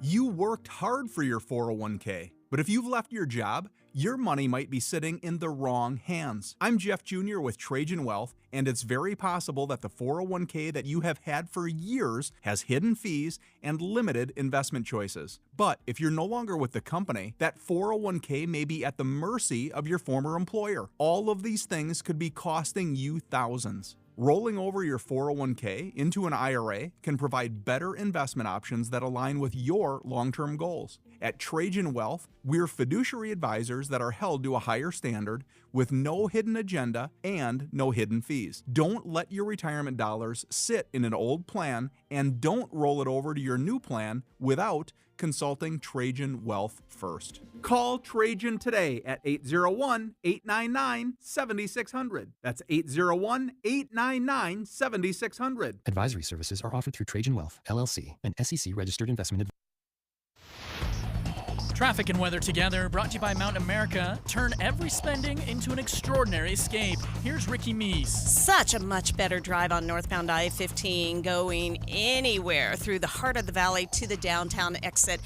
[SPEAKER 7] You worked hard for your 401k, but if you've left your job, your money might be sitting in the wrong hands. I'm Jeff Jr. with Trajan Wealth, and it's very possible that the 401k that you have had for years has hidden fees and limited investment choices. But if you're no longer with the company, that 401k may be at the mercy of your former employer. All of these things could be costing you thousands. Rolling over your 401k into an IRA can provide better investment options that align with your long-term goals. At Trajan Wealth, we're fiduciary advisors that are held to a higher standard with no hidden agenda and no hidden fees. Don't let your retirement dollars sit in an old plan, and don't roll it over to your new plan without consulting Trajan Wealth first. Call Trajan today at 801-899-7600. That's 801-899-7600.
[SPEAKER 10] Advisory services are offered through Trajan Wealth, LLC, an SEC-registered investment advisor.
[SPEAKER 3] Traffic and weather together, brought to you by Mount America. Turn every spending into an extraordinary escape. Here's Ricky Meese.
[SPEAKER 9] Such a much better drive on northbound I-15, going anywhere through the heart of the valley to the downtown exit.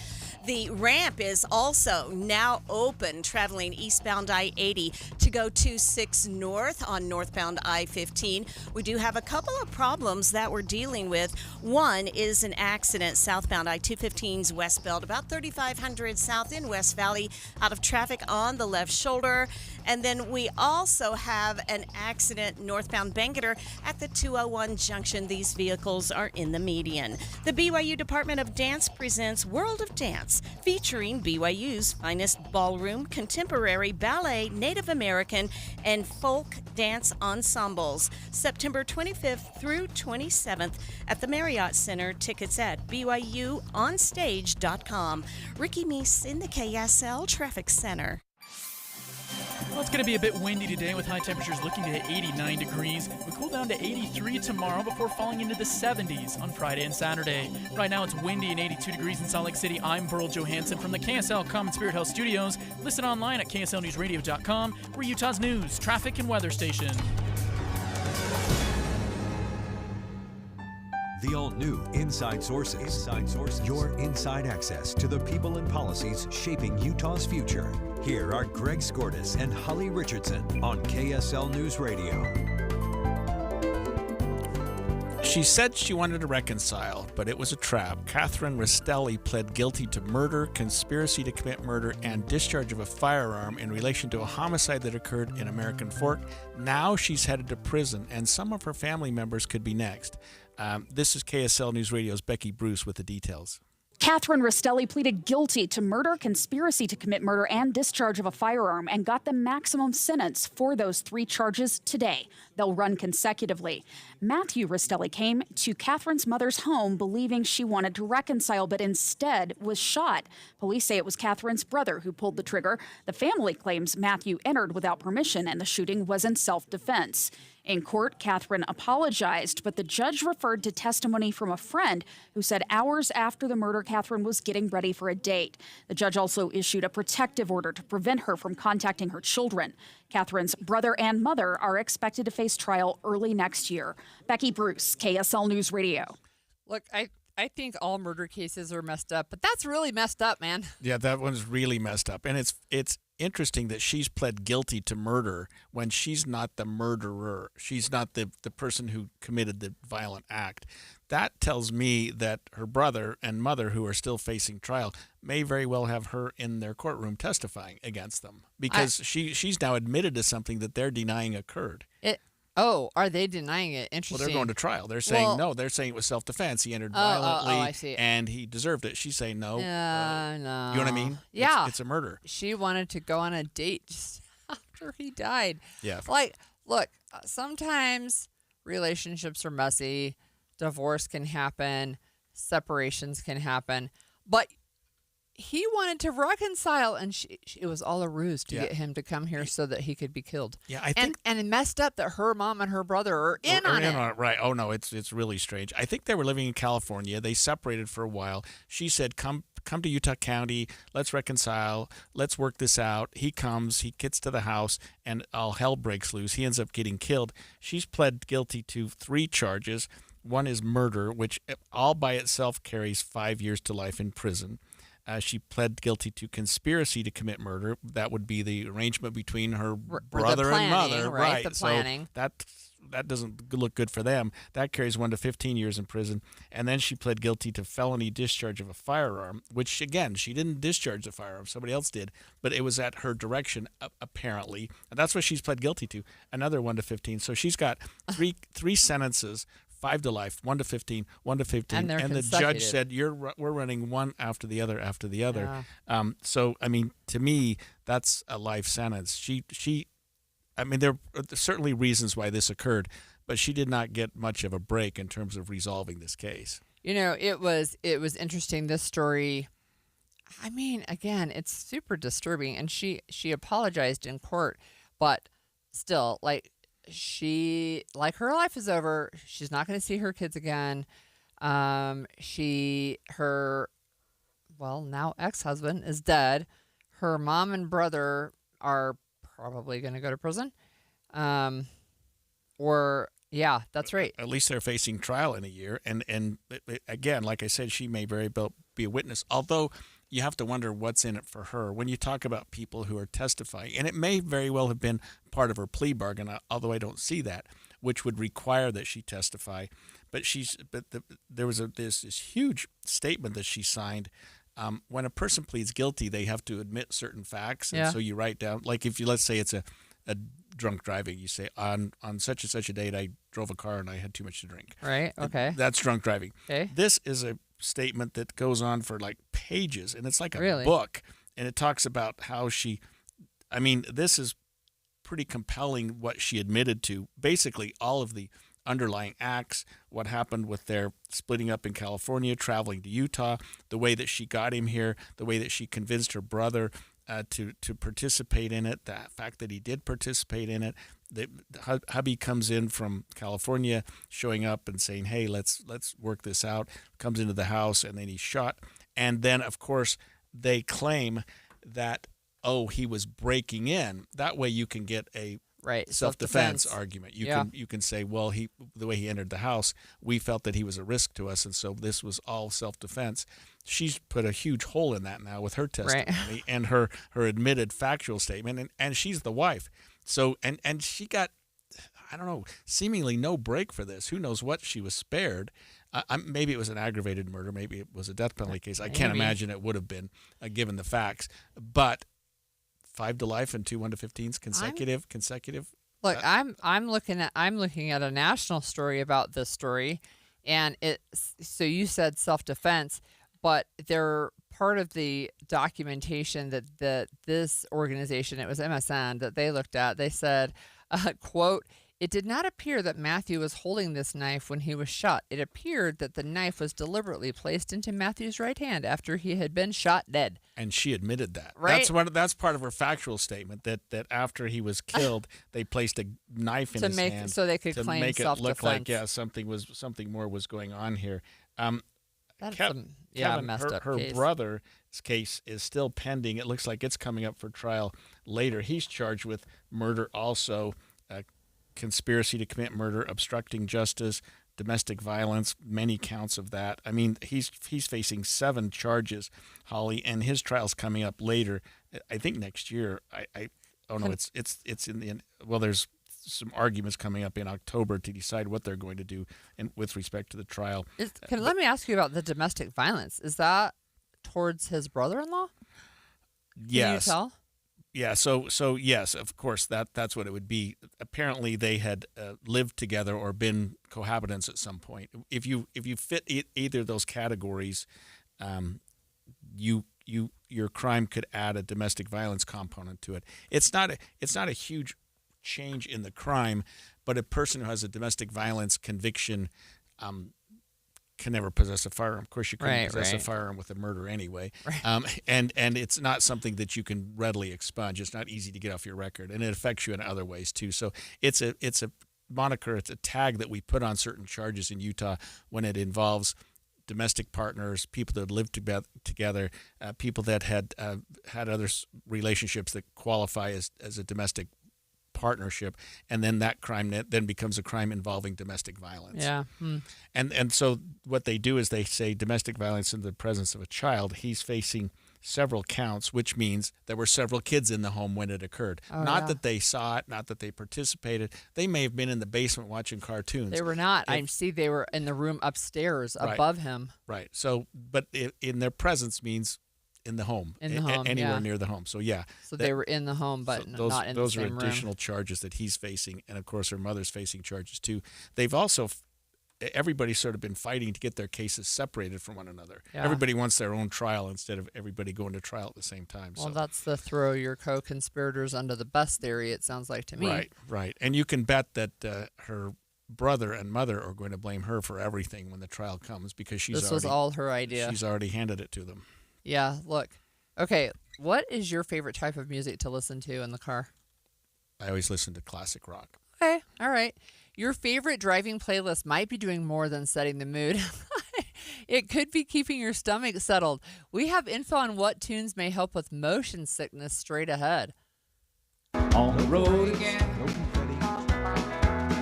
[SPEAKER 9] The ramp is also now open, traveling eastbound I-80 to go 26 north on northbound I-15. We do have a couple of problems that we're dealing with. One is an accident southbound I-215's westbound, about 3500 south in West Valley, out of traffic on the left shoulder. And then we also have an accident northbound Bangerter at the 201 junction. These vehicles are in the median. The BYU Department of Dance presents World of Dance, featuring BYU's finest ballroom, contemporary, ballet, Native American, and folk dance ensembles. September 25th through 27th at the Marriott Center. Tickets at BYUOnStage.com. Ricky Meese in the KSL Traffic Center.
[SPEAKER 3] Well, it's going to be a bit windy today with high temperatures looking to hit 89 degrees. We cool down to 83 tomorrow before falling into the 70s on Friday and Saturday. Right now it's windy and 82 degrees in Salt Lake City. I'm Burl Johansson from the KSL Common Spirit Health Studios. Listen online at KSLNewsRadio.com. We're Utah's news, traffic, and weather station.
[SPEAKER 12] The all-new Inside Sources. Your inside access to the people and policies shaping Utah's future. Here are Greg Skordas and Holly Richardson on KSL News Radio.
[SPEAKER 13] She said she wanted to reconcile, but it was a trap. Catherine Rastelli pled guilty to murder, conspiracy to commit murder, and discharge of a firearm in relation to a homicide that occurred in American Fork. Now she's headed to prison, and some of her family members could be next. This is KSL News Radio's Becky Bruce with the details.
[SPEAKER 11] Catherine Rastelli pleaded guilty to murder, conspiracy to commit murder, and discharge of a firearm, and got the maximum sentence for those three charges today. They'll run consecutively. Matthew Rastelli came to Catherine's mother's home believing she wanted to reconcile, but instead was shot. Police say it was Catherine's brother who pulled the trigger. The family claims Matthew entered without permission and the shooting was in self-defense. In court, Catherine apologized, but the judge referred to testimony from a friend who said hours after the murder, Catherine was getting ready for a date. The judge also issued a protective order to prevent her from contacting her children. Catherine's brother and mother are expected to face trial early next year. Becky Bruce, KSL News Radio.
[SPEAKER 14] Look, I think all murder cases are messed up, but that's really messed up, man.
[SPEAKER 13] Yeah, that one's really messed up. And it's interesting that she's pled guilty to murder when she's not the murderer. She's not the person who committed the violent act. That tells me that her brother and mother, who are still facing trial, may very well have her in their courtroom testifying against them because she's now admitted to something that they're denying occurred.
[SPEAKER 14] Oh, are they denying it?
[SPEAKER 13] Well,
[SPEAKER 14] Interesting.
[SPEAKER 13] they're going to trial. They're saying no. They're saying it was self-defense. He entered violently,
[SPEAKER 14] I see.
[SPEAKER 13] and he deserved it. She's saying no.
[SPEAKER 14] No.
[SPEAKER 13] You know what I mean?
[SPEAKER 14] Yeah.
[SPEAKER 13] It's a murder.
[SPEAKER 14] She wanted to go on a date just after he died.
[SPEAKER 13] Yeah.
[SPEAKER 14] Like, look, sometimes relationships are messy. Divorce can happen. Separations can happen. But he wanted to reconcile, and it was all a ruse to get him to come here so that he could be killed.
[SPEAKER 13] Yeah, I think,
[SPEAKER 14] and it messed up that her mom and her brother are in on it.
[SPEAKER 13] Right. Oh no, it's really strange. I think they were living in California. They separated for a while. She said, "Come to Utah County. Let's reconcile. Let's work this out." He comes. He gets to the house, and all hell breaks loose. He ends up getting killed. She's pled guilty to 3 charges. One is murder, which all by itself carries 5 years to life in prison. She pled guilty to conspiracy to commit murder. That would be the arrangement between her brother and mother.
[SPEAKER 14] Right, the planning.
[SPEAKER 13] So that doesn't look good for them. That carries 1 to 15 years in prison. And then she pled guilty to felony discharge of a firearm, which, again, she didn't discharge the firearm. Somebody else did. But it was at her direction, apparently. And that's what she's pled guilty to, another 1 to 15. So she's got three sentences. 5 to life, 1 to 15, 1 to 15,
[SPEAKER 14] and
[SPEAKER 13] the judge said we're running one after the other.
[SPEAKER 14] Yeah.
[SPEAKER 13] So I mean, to me, that's a life sentence. I mean, there are certainly reasons why this occurred, but she did not get much of a break in terms of resolving this case.
[SPEAKER 14] You know, it was interesting. This story, I mean, again, it's super disturbing, and she apologized in court, but still, like. Her life is over. She's not going to see her kids again. Now ex-husband is dead. Her mom and brother are probably going to go to prison. That's right.
[SPEAKER 13] At least they're facing trial in a year. And again, like I said, she may very well be a witness, although you have to wonder what's in it for her. When you talk about people who are testifying, and it may very well have been part of her plea bargain, although I don't see that, which would require that she testify. But there was this huge statement that she signed. When a person pleads guilty, they have to admit certain facts, and so you write down, like if you, let's say it's a drunk driving, you say on such and such a date I drove a car and I had too much to drink.
[SPEAKER 14] Right. Okay.
[SPEAKER 13] That's drunk driving.
[SPEAKER 14] Okay.
[SPEAKER 13] This is a statement that goes on for like pages, and it's like a
[SPEAKER 14] Really?
[SPEAKER 13] book, and it talks about how this is pretty compelling what she admitted to, basically all of the underlying acts, what happened with their splitting up in California, traveling to Utah, the way that she got him here, the way that she convinced her brother to participate in it, the fact that he did participate in it. The hubby comes in from California, showing up and saying, "Hey, let's work this out." Comes into the house, and then he's shot. And then, of course, they claim that he was breaking in. That way, you can get a self-defense argument. You can say, well, the way he entered the house, we felt that he was a risk to us, and so this was all self-defense. She's put a huge hole in that now with her testimony and her admitted factual statement, and she's the wife. So and she got, I don't know, seemingly no break for this. Who knows what she was spared? Maybe it was an aggravated murder. Maybe it was a death penalty case. I can't imagine it would have been, given the facts. But 5 to life and 2 1 to 15s consecutive.
[SPEAKER 14] Look, I'm looking at a national story about this story, and so you said self-defense, but they're part of the documentation that this organization, it was MSN, that they looked at. They said, quote, "It did not appear that Matthew was holding this knife when he was shot. It appeared that the knife was deliberately placed into Matthew's right hand after he had been shot dead." And
[SPEAKER 13] she admitted that.
[SPEAKER 14] Right?
[SPEAKER 13] That's part of her factual statement, that after he was killed, they placed a knife in his hand
[SPEAKER 14] so they could
[SPEAKER 13] to
[SPEAKER 14] claim
[SPEAKER 13] make it look like
[SPEAKER 14] self-defense.
[SPEAKER 13] something more was going on here.
[SPEAKER 14] That's
[SPEAKER 13] Kevin,
[SPEAKER 14] messed up
[SPEAKER 13] her
[SPEAKER 14] case.
[SPEAKER 13] brother's case is still pending. It looks like it's coming up for trial later. He's charged with murder also, conspiracy to commit murder, obstructing justice, domestic violence, many counts of that. I mean, he's facing 7 charges, Holly, and his trial's coming up later. I think next year. It's in the there's some arguments coming up in October to decide what they're going to do with respect to the trial.
[SPEAKER 14] Let me ask you about the domestic violence. Is that towards his brother-in-law?
[SPEAKER 13] Yes.
[SPEAKER 14] Can you tell?
[SPEAKER 13] Yeah, so yes, of course, that's what it would be. Apparently, they had lived together or been cohabitants at some point. If you fit either of those categories, your crime could add a domestic violence component to it. It's not a huge change in the crime, but a person who has a domestic violence conviction can never possess a firearm. Of course, you couldn't possess a firearm with a murder anyway. Right. And it's not something that you can readily expunge. It's not easy to get off your record, and it affects you in other ways too. So it's a moniker, it's a tag that we put on certain charges in Utah when it involves domestic partners, people that lived together, people that had other relationships that qualify as a domestic partnership, and then that crime then becomes a crime involving domestic violence.
[SPEAKER 14] Yeah.
[SPEAKER 13] And so what they do is they say domestic violence in the presence of a child. He's facing several counts, which means there were several kids in the home when it occurred. Not that they saw it, not that they participated. They may have been in the basement watching cartoons.
[SPEAKER 14] They were not. I see they were in the room upstairs above him.
[SPEAKER 13] Right. So, but in their presence means in the home, anywhere near the home. So yeah.
[SPEAKER 14] So they were in the home, but not in the same room.
[SPEAKER 13] Those are additional charges that he's facing, and of course her mother's facing charges too. They've also, everybody's sort of been fighting to get their cases separated from one another. Yeah. Everybody wants their own trial instead of everybody going to trial at the same time.
[SPEAKER 14] Well, that's the throw your co-conspirators under the bus theory, it sounds like to me.
[SPEAKER 13] Right. And you can bet that her brother and mother are going to blame her for everything when the trial comes, because
[SPEAKER 14] this was all her idea.
[SPEAKER 13] She's already handed it to them.
[SPEAKER 14] Yeah, look. Okay, what is your favorite type of music to listen to in the car?
[SPEAKER 13] I always listen to classic rock.
[SPEAKER 14] Okay, all right. Your favorite driving playlist might be doing more than setting the mood. It could be keeping your stomach settled. We have info on what tunes may help with motion sickness straight ahead.
[SPEAKER 1] On the road again.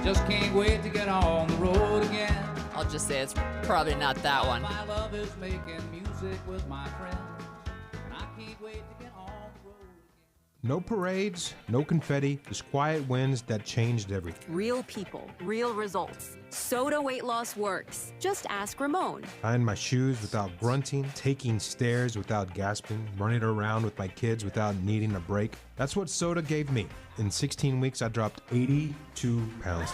[SPEAKER 1] Just can't wait to get on the road again.
[SPEAKER 14] I'll just say it's probably not that one.
[SPEAKER 1] My love is making music with my friends, and I can't wait to get on the road again.
[SPEAKER 6] No parades, no confetti, just quiet wins that changed everything.
[SPEAKER 8] Real people, real results. Soda weight loss works. Just ask Ramon.
[SPEAKER 6] Tying my shoes without grunting, taking stairs without gasping, running around with my kids without needing a break. That's what Soda gave me. In 16 weeks, I dropped 82 pounds.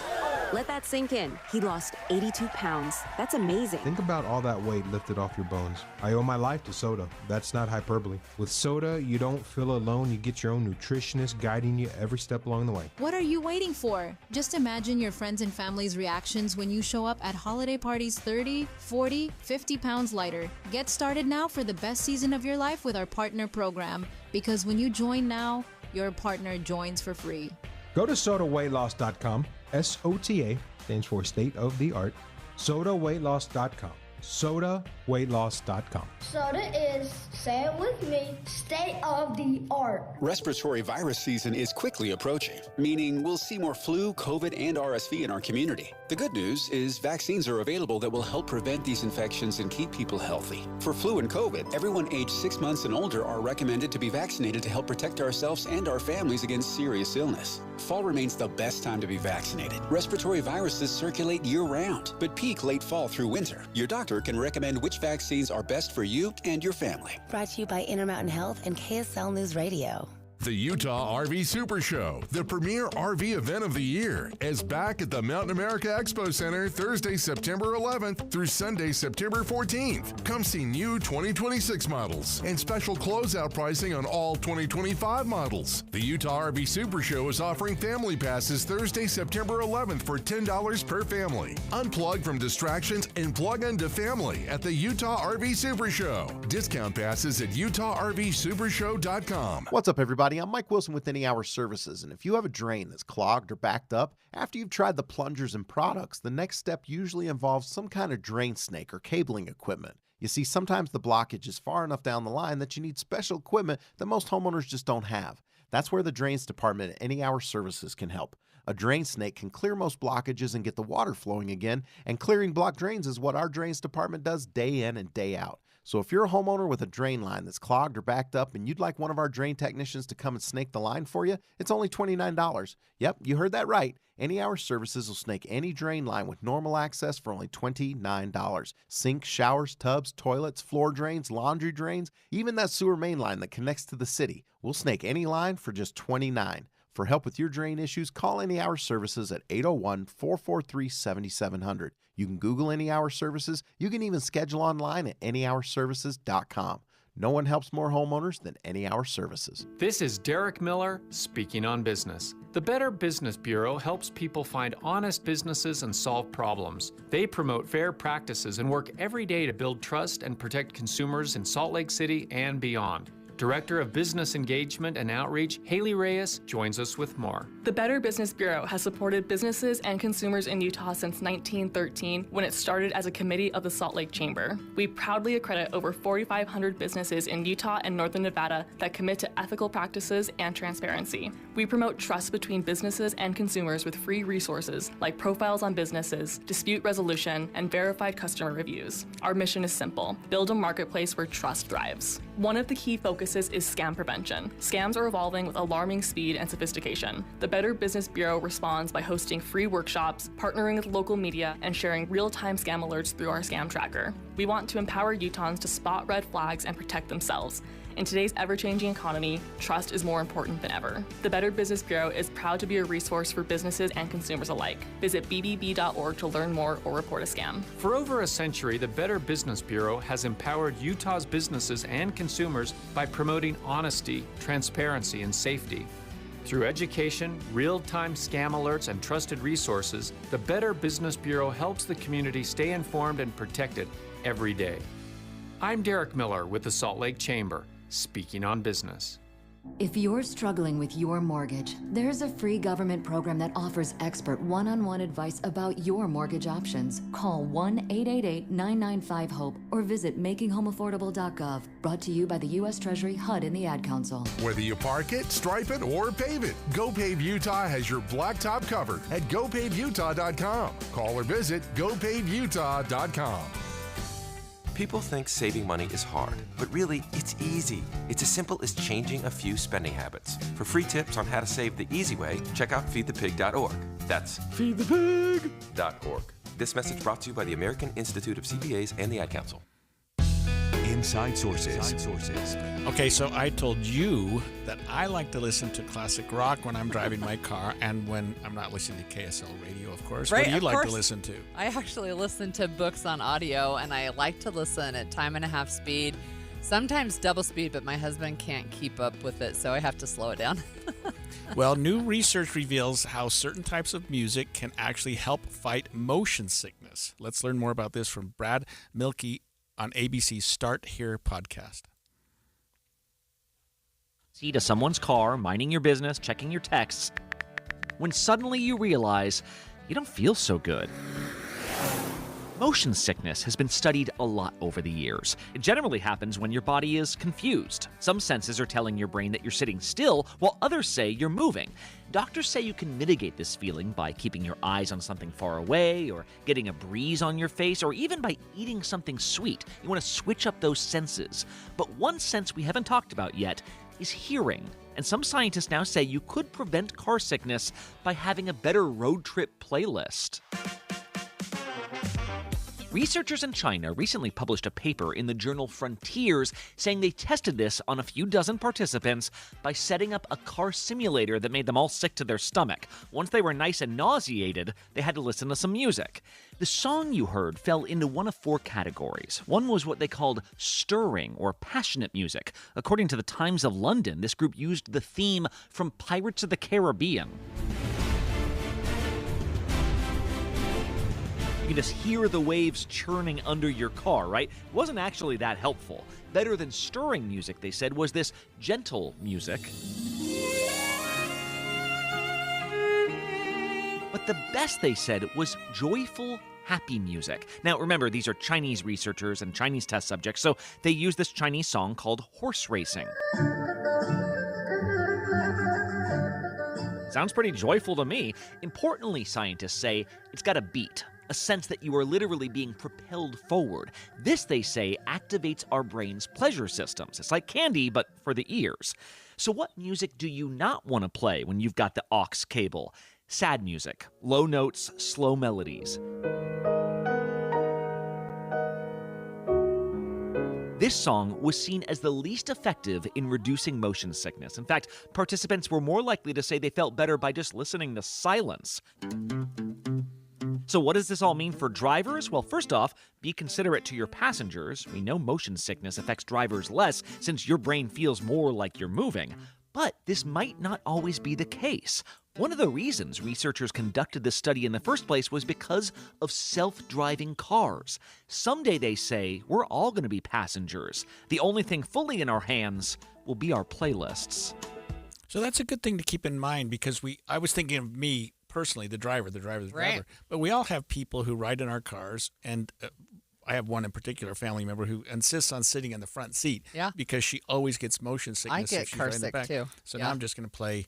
[SPEAKER 8] Let that sink in. He lost 82 pounds. That's amazing.
[SPEAKER 6] Think about all that weight lifted off your bones. I owe my life to Soda. That's not hyperbole. With Soda, you don't feel alone. You get your own nutritionist guiding you every step along the way.
[SPEAKER 15] What are you waiting for? Just imagine your friends and family's reactions when you show up at holiday parties 30, 40, 50 pounds lighter. Get started now for the best season of your life with our partner program. Because when you join now, your partner joins for free.
[SPEAKER 6] Go to SodaWeightLoss.com. SOTA stands for state of the art. SodaWeightLoss.com. SodaWeightLoss.com.
[SPEAKER 17] Soda is, say it with me, state of the art.
[SPEAKER 27] Respiratory virus season is quickly approaching, meaning we'll see more flu, COVID, and RSV in our community. The good news is vaccines are available that will help prevent these infections and keep people healthy. For flu and COVID, everyone aged 6 months and older are recommended to be vaccinated to help protect ourselves and our families against serious illness. Fall remains the best time to be vaccinated. Respiratory viruses circulate year-round, but peak late fall through winter. Your doctor can recommend which vaccines are best for you and your family.
[SPEAKER 18] Brought to you by Intermountain Health and KSL News Radio.
[SPEAKER 20] The Utah RV Super Show, the premier RV event of the year, is back at the Mountain America Expo Center Thursday, September 11th through Sunday, September 14th. Come see new 2026 models and special closeout pricing on all 2025 models. The Utah RV Super Show is offering family passes Thursday, September 11th for $10 per family. Unplug from distractions and plug into family at the Utah RV Super Show. Discount passes at UtahRVSupershow.com.
[SPEAKER 21] What's up, everybody? I'm Mike Wilson with Any Hour Services, and if you have a drain that's clogged or backed up, after you've tried the plungers and products, the next step usually involves some kind of drain snake or cabling equipment. You see, sometimes the blockage is far enough down the line that you need special equipment that most homeowners just don't have. That's where the Drains Department at Any Hour Services can help. A drain snake can clear most blockages and get the water flowing again, and clearing blocked drains is what our Drains Department does day in and day out. So if you're a homeowner with a drain line that's clogged or backed up and you'd like one of our drain technicians to come and snake the line for you, it's only $29. Yep, you heard that right. Any Hour Services will snake any drain line with normal access for only $29. Sinks, showers, tubs, toilets, floor drains, laundry drains, even that sewer main line that connects to the city. We'll snake any line for just $29. For help with your drain issues, call Any Hour Services at 801-443-7700. You can Google Any Hour Services. You can even schedule online at anyhourservices.com. No one helps more homeowners than Any Hour Services.
[SPEAKER 4] This is Derek Miller speaking on business. The Better Business Bureau helps people find honest businesses and solve problems. They promote fair practices and work every day to build trust and protect consumers in Salt Lake City and beyond. Director of Business Engagement and Outreach, Haley Reyes, joins us with more.
[SPEAKER 5] The Better Business Bureau has supported businesses and consumers in Utah since 1913 when it started as a committee of the Salt Lake Chamber. We proudly accredit over 4,500 businesses in Utah and Northern Nevada that commit to ethical practices and transparency. We promote trust between businesses and consumers with free resources like profiles on businesses, dispute resolution, and verified customer reviews. Our mission is simple: build a marketplace where trust thrives. One of the key focuses is scam prevention. Scams are evolving with alarming speed and sophistication. The Better Business Bureau responds by hosting free workshops, partnering with local media, and sharing real-time scam alerts through our scam tracker. We want to empower Utahns to spot red flags and protect themselves. In today's ever-changing economy, trust is more important than ever. The Better Business Bureau is proud to be a resource for businesses and consumers alike. Visit bbb.org to learn more or report a scam.
[SPEAKER 4] For over a century, the Better Business Bureau has empowered Utah's businesses and consumers by promoting honesty, transparency, and safety. Through education, real-time scam alerts, and trusted resources, the Better Business Bureau helps the community stay informed and protected every day. I'm Derek Miller with the Salt Lake Chamber, speaking on business.
[SPEAKER 16] If you're struggling with your mortgage, there's a free government program that offers expert one-on-one advice about your mortgage options. Call 1-888-995-HOPE or visit makinghomeaffordable.gov. Brought to you by the U.S. Treasury, HUD, and the Ad Council.
[SPEAKER 20] Whether you park it, stripe it, or pave it, GoPave Utah has your blacktop covered at gopavutah.com. Call or visit gopavutah.com.
[SPEAKER 19] People think saving money is hard, but really, it's easy. It's as simple as changing a few spending habits. For free tips on how to save the easy way, check out feedthepig.org. That's feedthepig.org. This message brought to you by the American Institute of CPAs and the Ad Council.
[SPEAKER 12] Inside Sources.
[SPEAKER 13] Okay, so I told you that I like to listen to classic rock when I'm driving my car and when I'm not listening to KSL radio, of course.
[SPEAKER 14] Right,
[SPEAKER 13] what do you
[SPEAKER 14] of
[SPEAKER 13] like
[SPEAKER 14] course.
[SPEAKER 13] to listen to?
[SPEAKER 14] I actually listen to books on audio, and I like to listen at 1.5 speed, sometimes double speed, but my husband can't keep up with it, so I have to slow it down.
[SPEAKER 13] Well, new research reveals how certain types of music can actually help fight motion sickness. Let's learn more about this from Brad Milkey on ABC's Start Here podcast.
[SPEAKER 22] Seat of someone's car, minding your business, checking your texts, when suddenly you realize you don't feel so good. Motion sickness has been studied a lot over the years. It generally happens when your body is confused. Some senses are telling your brain that you're sitting still, while others say you're moving. Doctors say you can mitigate this feeling by keeping your eyes on something far away, or getting a breeze on your face, or even by eating something sweet. You want to switch up those senses. But one sense we haven't talked about yet is hearing. And some scientists now say you could prevent car sickness by having a better road trip playlist. Researchers in China recently published a paper in the journal Frontiers saying they tested this on a few dozen participants by setting up a car simulator that made them all sick to their stomach. Once they were nice and nauseated, they had to listen to some music. The song you heard fell into one of 4 categories. One was what they called stirring or passionate music. According to the Times of London, this group used the theme from Pirates of the Caribbean. You can just hear the waves churning under your car, right? It wasn't actually that helpful. Better than stirring music, they said, was this gentle music. But the best, they said, was joyful, happy music. Now, remember, these are Chinese researchers and Chinese test subjects, so they used this Chinese song called Horse Racing. Sounds pretty joyful to me. Importantly, scientists say it's got a beat. a sense that you are literally being propelled forward. This, they say, activates our brain's pleasure systems. It's like candy, but for the ears. So what music do you not want to play when you've got the aux cable? Sad music, low notes, slow melodies. This song was seen as the least effective in reducing motion sickness. In fact, participants were more likely to say they felt better by just listening to silence. So what does this all mean for drivers? Well, first off, be considerate to your passengers. We know motion sickness affects drivers less since your brain feels more like you're moving. But this might not always be the case. One of the reasons researchers conducted this study in the first place was because of self-driving cars. Someday, they say, we're all going to be passengers. The only thing fully in our hands will be our playlists.
[SPEAKER 13] So that's a good thing to keep in mind because I was thinking of me personally, the driver.
[SPEAKER 14] Right.
[SPEAKER 13] But we all have people who ride in our cars, and I have one in particular, family member, who insists on sitting in the front seat because she always gets motion sickness.
[SPEAKER 14] I get
[SPEAKER 13] if she's
[SPEAKER 14] car
[SPEAKER 13] right in the
[SPEAKER 14] sick
[SPEAKER 13] back.
[SPEAKER 14] too.
[SPEAKER 13] So now I'm just going to play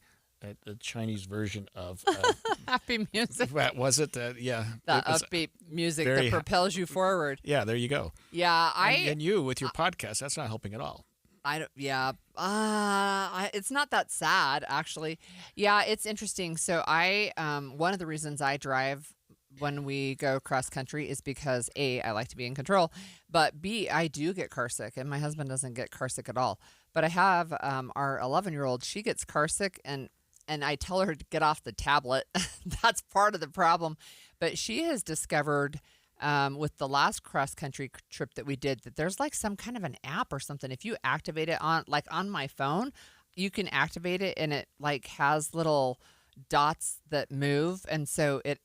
[SPEAKER 13] the Chinese version of
[SPEAKER 14] happy music.
[SPEAKER 13] What was it? Yeah,
[SPEAKER 14] the upbeat music that propels you forward.
[SPEAKER 13] Yeah, there you go.
[SPEAKER 14] Yeah,
[SPEAKER 13] and you with your podcast, that's not helping at all.
[SPEAKER 14] I don't. Yeah, it's not that sad actually. Yeah, it's interesting. So one of the reasons I drive when we go cross country is because A, I like to be in control, but B, I do get car sick, and my husband doesn't get car sick at all. But I have our 11-year-old. She gets car sick, and I tell her to get off the tablet. That's part of the problem. But she has discovered with the last cross-country trip that we did that there's like some kind of an app or something. If you activate it on my phone, you can activate it, and it like has little dots that move. And so it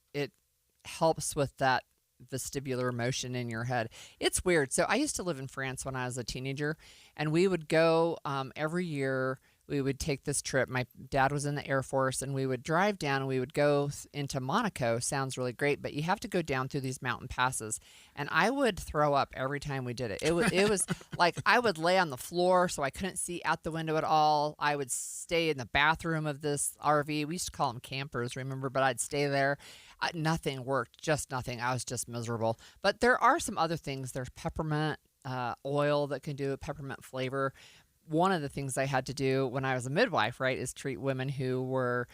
[SPEAKER 14] helps with that vestibular motion in your head. It's weird. So I used to live in France when I was a teenager, and we would go every year. We would take this trip. My dad was in the Air Force, and we would drive down, and we would go into Monaco. Sounds really great, but you have to go down through these mountain passes. And I would throw up every time we did it. It was like I would lay on the floor so I couldn't see out the window at all. I would stay in the bathroom of this RV. We used to call them campers, remember? But I'd stay there. Nothing worked, just nothing. I was just miserable. But there are some other things. There's peppermint oil that can do a peppermint flavor. One of the things I had to do when I was a midwife, right, is treat women who were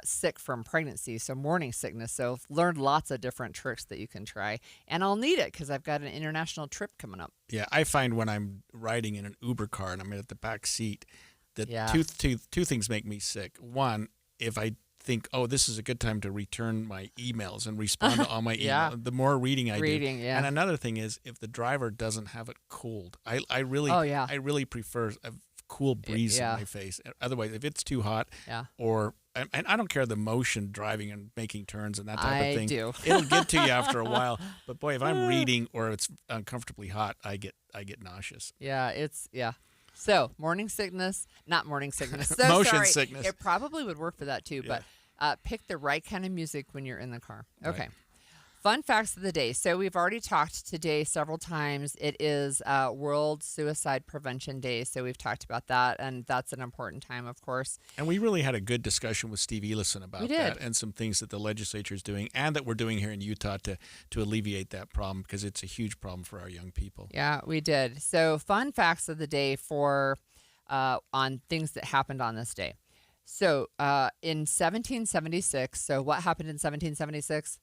[SPEAKER 14] sick from pregnancy, so morning sickness. So I've learned lots of different tricks that you can try. And I'll need it because I've got an international trip coming up.
[SPEAKER 13] Yeah, I find when I'm riding in an Uber car and I'm at the back seat, that two things make me sick. One, if I think, oh, this is a good time to return my emails and respond to all my emails. The more reading I do.
[SPEAKER 14] Yeah.
[SPEAKER 13] And another thing is if the driver doesn't have it cooled. I really prefer a cool breeze in my face. Otherwise, if it's too hot and I don't care the motion driving and making turns and that type of thing. It'll get to you after a while. But boy, if I'm reading or it's uncomfortably hot, I get nauseous.
[SPEAKER 14] Yeah, So, morning sickness, not morning sickness. So
[SPEAKER 13] motion sickness.
[SPEAKER 14] It probably would work for that too, but pick the right kind of music when you're in the car. Okay. Right. Fun facts of the day. So we've already talked today several times. It is World Suicide Prevention Day. So we've talked about that, and that's an important time, of course.
[SPEAKER 13] And we really had a good discussion with Steve Elison about that and some things that the legislature is doing and that we're doing here in Utah to alleviate that problem because it's a huge problem for our young people.
[SPEAKER 14] Yeah, we did. So fun facts of the day for on things that happened on this day. So in 1776, so what happened in 1776?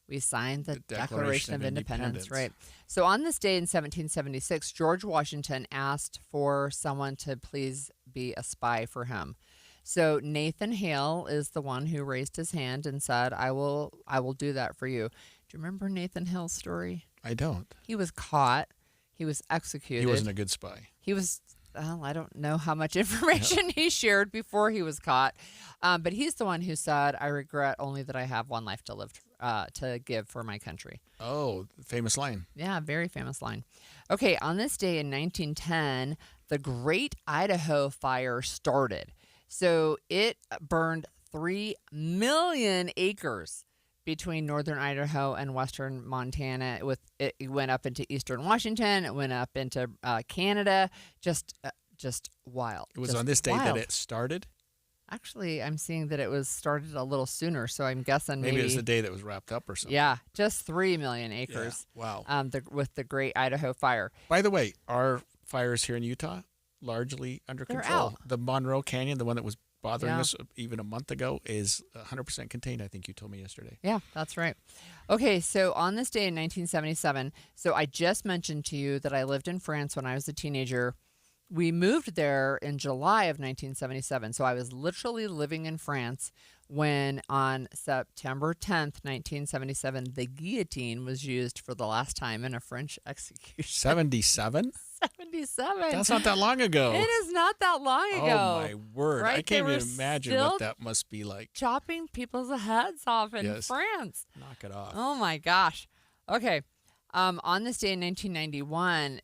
[SPEAKER 14] We signed the Declaration of Independence, right? So on this day in 1776, George Washington asked for someone to please be a spy for him. So Nathan Hale is the one who raised his hand and said, I will do that for you. Do you remember Nathan Hale's story?
[SPEAKER 13] I don't.
[SPEAKER 14] He was caught. He was executed.
[SPEAKER 13] He wasn't a good spy.
[SPEAKER 14] He was, I don't know how much information he shared before he was caught. But he's the one who said, I regret only that I have one life to live to give for my country.
[SPEAKER 13] Oh, famous line.
[SPEAKER 14] Yeah, very famous line. Okay, on this day in 1910, the Great Idaho Fire started. So it burned 3 million acres between northern Idaho and western Montana. It went up into eastern Washington. It went up into Canada. Just wild.
[SPEAKER 13] It was on this day that it started?
[SPEAKER 14] Actually, I'm seeing that it was started a little sooner, so I'm guessing
[SPEAKER 13] Maybe it was the day that was wrapped up or something.
[SPEAKER 14] Yeah, just 3 million acres.
[SPEAKER 13] Yeah. Wow.
[SPEAKER 14] With the Great Idaho Fire.
[SPEAKER 13] By the way, our fires here in Utah largely under
[SPEAKER 14] They're
[SPEAKER 13] control.
[SPEAKER 14] out.
[SPEAKER 13] The Monroe Canyon, the one that was bothering
[SPEAKER 14] Yeah.
[SPEAKER 13] us even a month ago, is 100% contained. I think you told me yesterday.
[SPEAKER 14] Yeah, that's right. Okay, so on this day in 1977, so I just mentioned to you that I lived in France when I was a teenager. We moved there in July of 1977. So I was literally living in France when on September 10th, 1977, the guillotine was used for the last time in a French execution.
[SPEAKER 13] 77?
[SPEAKER 14] 77.
[SPEAKER 13] That's not that long ago.
[SPEAKER 14] It is not that long ago.
[SPEAKER 13] Oh, my word.
[SPEAKER 14] Right?
[SPEAKER 13] I can't
[SPEAKER 14] They
[SPEAKER 13] even
[SPEAKER 14] were
[SPEAKER 13] imagine
[SPEAKER 14] still
[SPEAKER 13] what that must be like.
[SPEAKER 14] chopping people's heads off in
[SPEAKER 13] Yes.
[SPEAKER 14] France.
[SPEAKER 13] Knock it off.
[SPEAKER 14] Oh my gosh. Okay. On this day in 1991,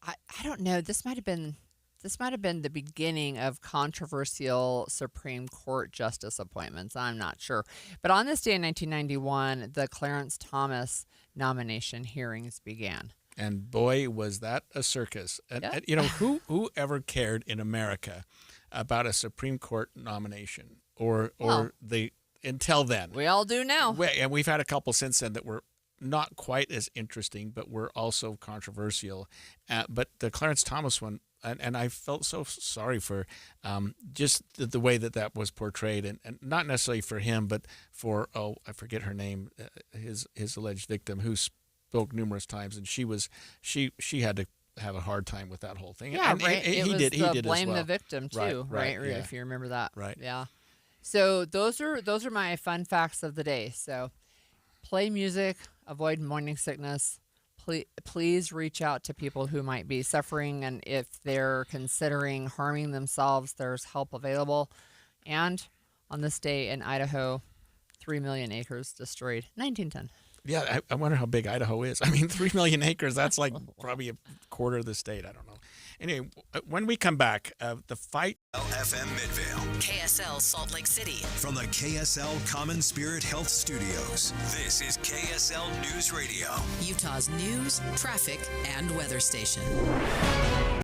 [SPEAKER 14] I don't know. This might have been the beginning of controversial Supreme Court justice appointments. I'm not sure. But on this day in 1991, the Clarence Thomas nomination hearings began.
[SPEAKER 13] And boy, was that a circus. And,
[SPEAKER 14] Yeah.
[SPEAKER 13] you know, who ever cared in America about a Supreme Court nomination or
[SPEAKER 14] Well,
[SPEAKER 13] until then?
[SPEAKER 14] We all do now.
[SPEAKER 13] And we've had a couple since then that were not quite as interesting, but were also controversial. But the Clarence Thomas one, and I felt so sorry for just the way that was portrayed, and not necessarily for him, but for, I forget her name, his alleged victim, who spoke numerous times, and she had to have a hard time with that whole thing.
[SPEAKER 14] Yeah,
[SPEAKER 13] and
[SPEAKER 14] right.
[SPEAKER 13] He
[SPEAKER 14] was
[SPEAKER 13] did
[SPEAKER 14] the
[SPEAKER 13] as
[SPEAKER 14] blame
[SPEAKER 13] well.
[SPEAKER 14] the victim too, right?
[SPEAKER 13] Yeah.
[SPEAKER 14] If you remember that,
[SPEAKER 13] right?
[SPEAKER 14] Yeah. So those are my fun facts of the day. So play music, avoid morning sickness. Please reach out to people who might be suffering, and if they're considering harming themselves, there's help available. And on this day in Idaho, 3 million acres destroyed, 1910.
[SPEAKER 13] Yeah, I wonder how big Idaho is. I mean, 3 million acres, that's like probably a quarter of the state. I don't know. Anyway, when we come back, the fight.
[SPEAKER 12] LFM Midvale.
[SPEAKER 2] KSL Salt Lake City.
[SPEAKER 12] From the KSL Common Spirit Health Studios, this is KSL News Radio.
[SPEAKER 2] Utah's news, traffic, and weather station.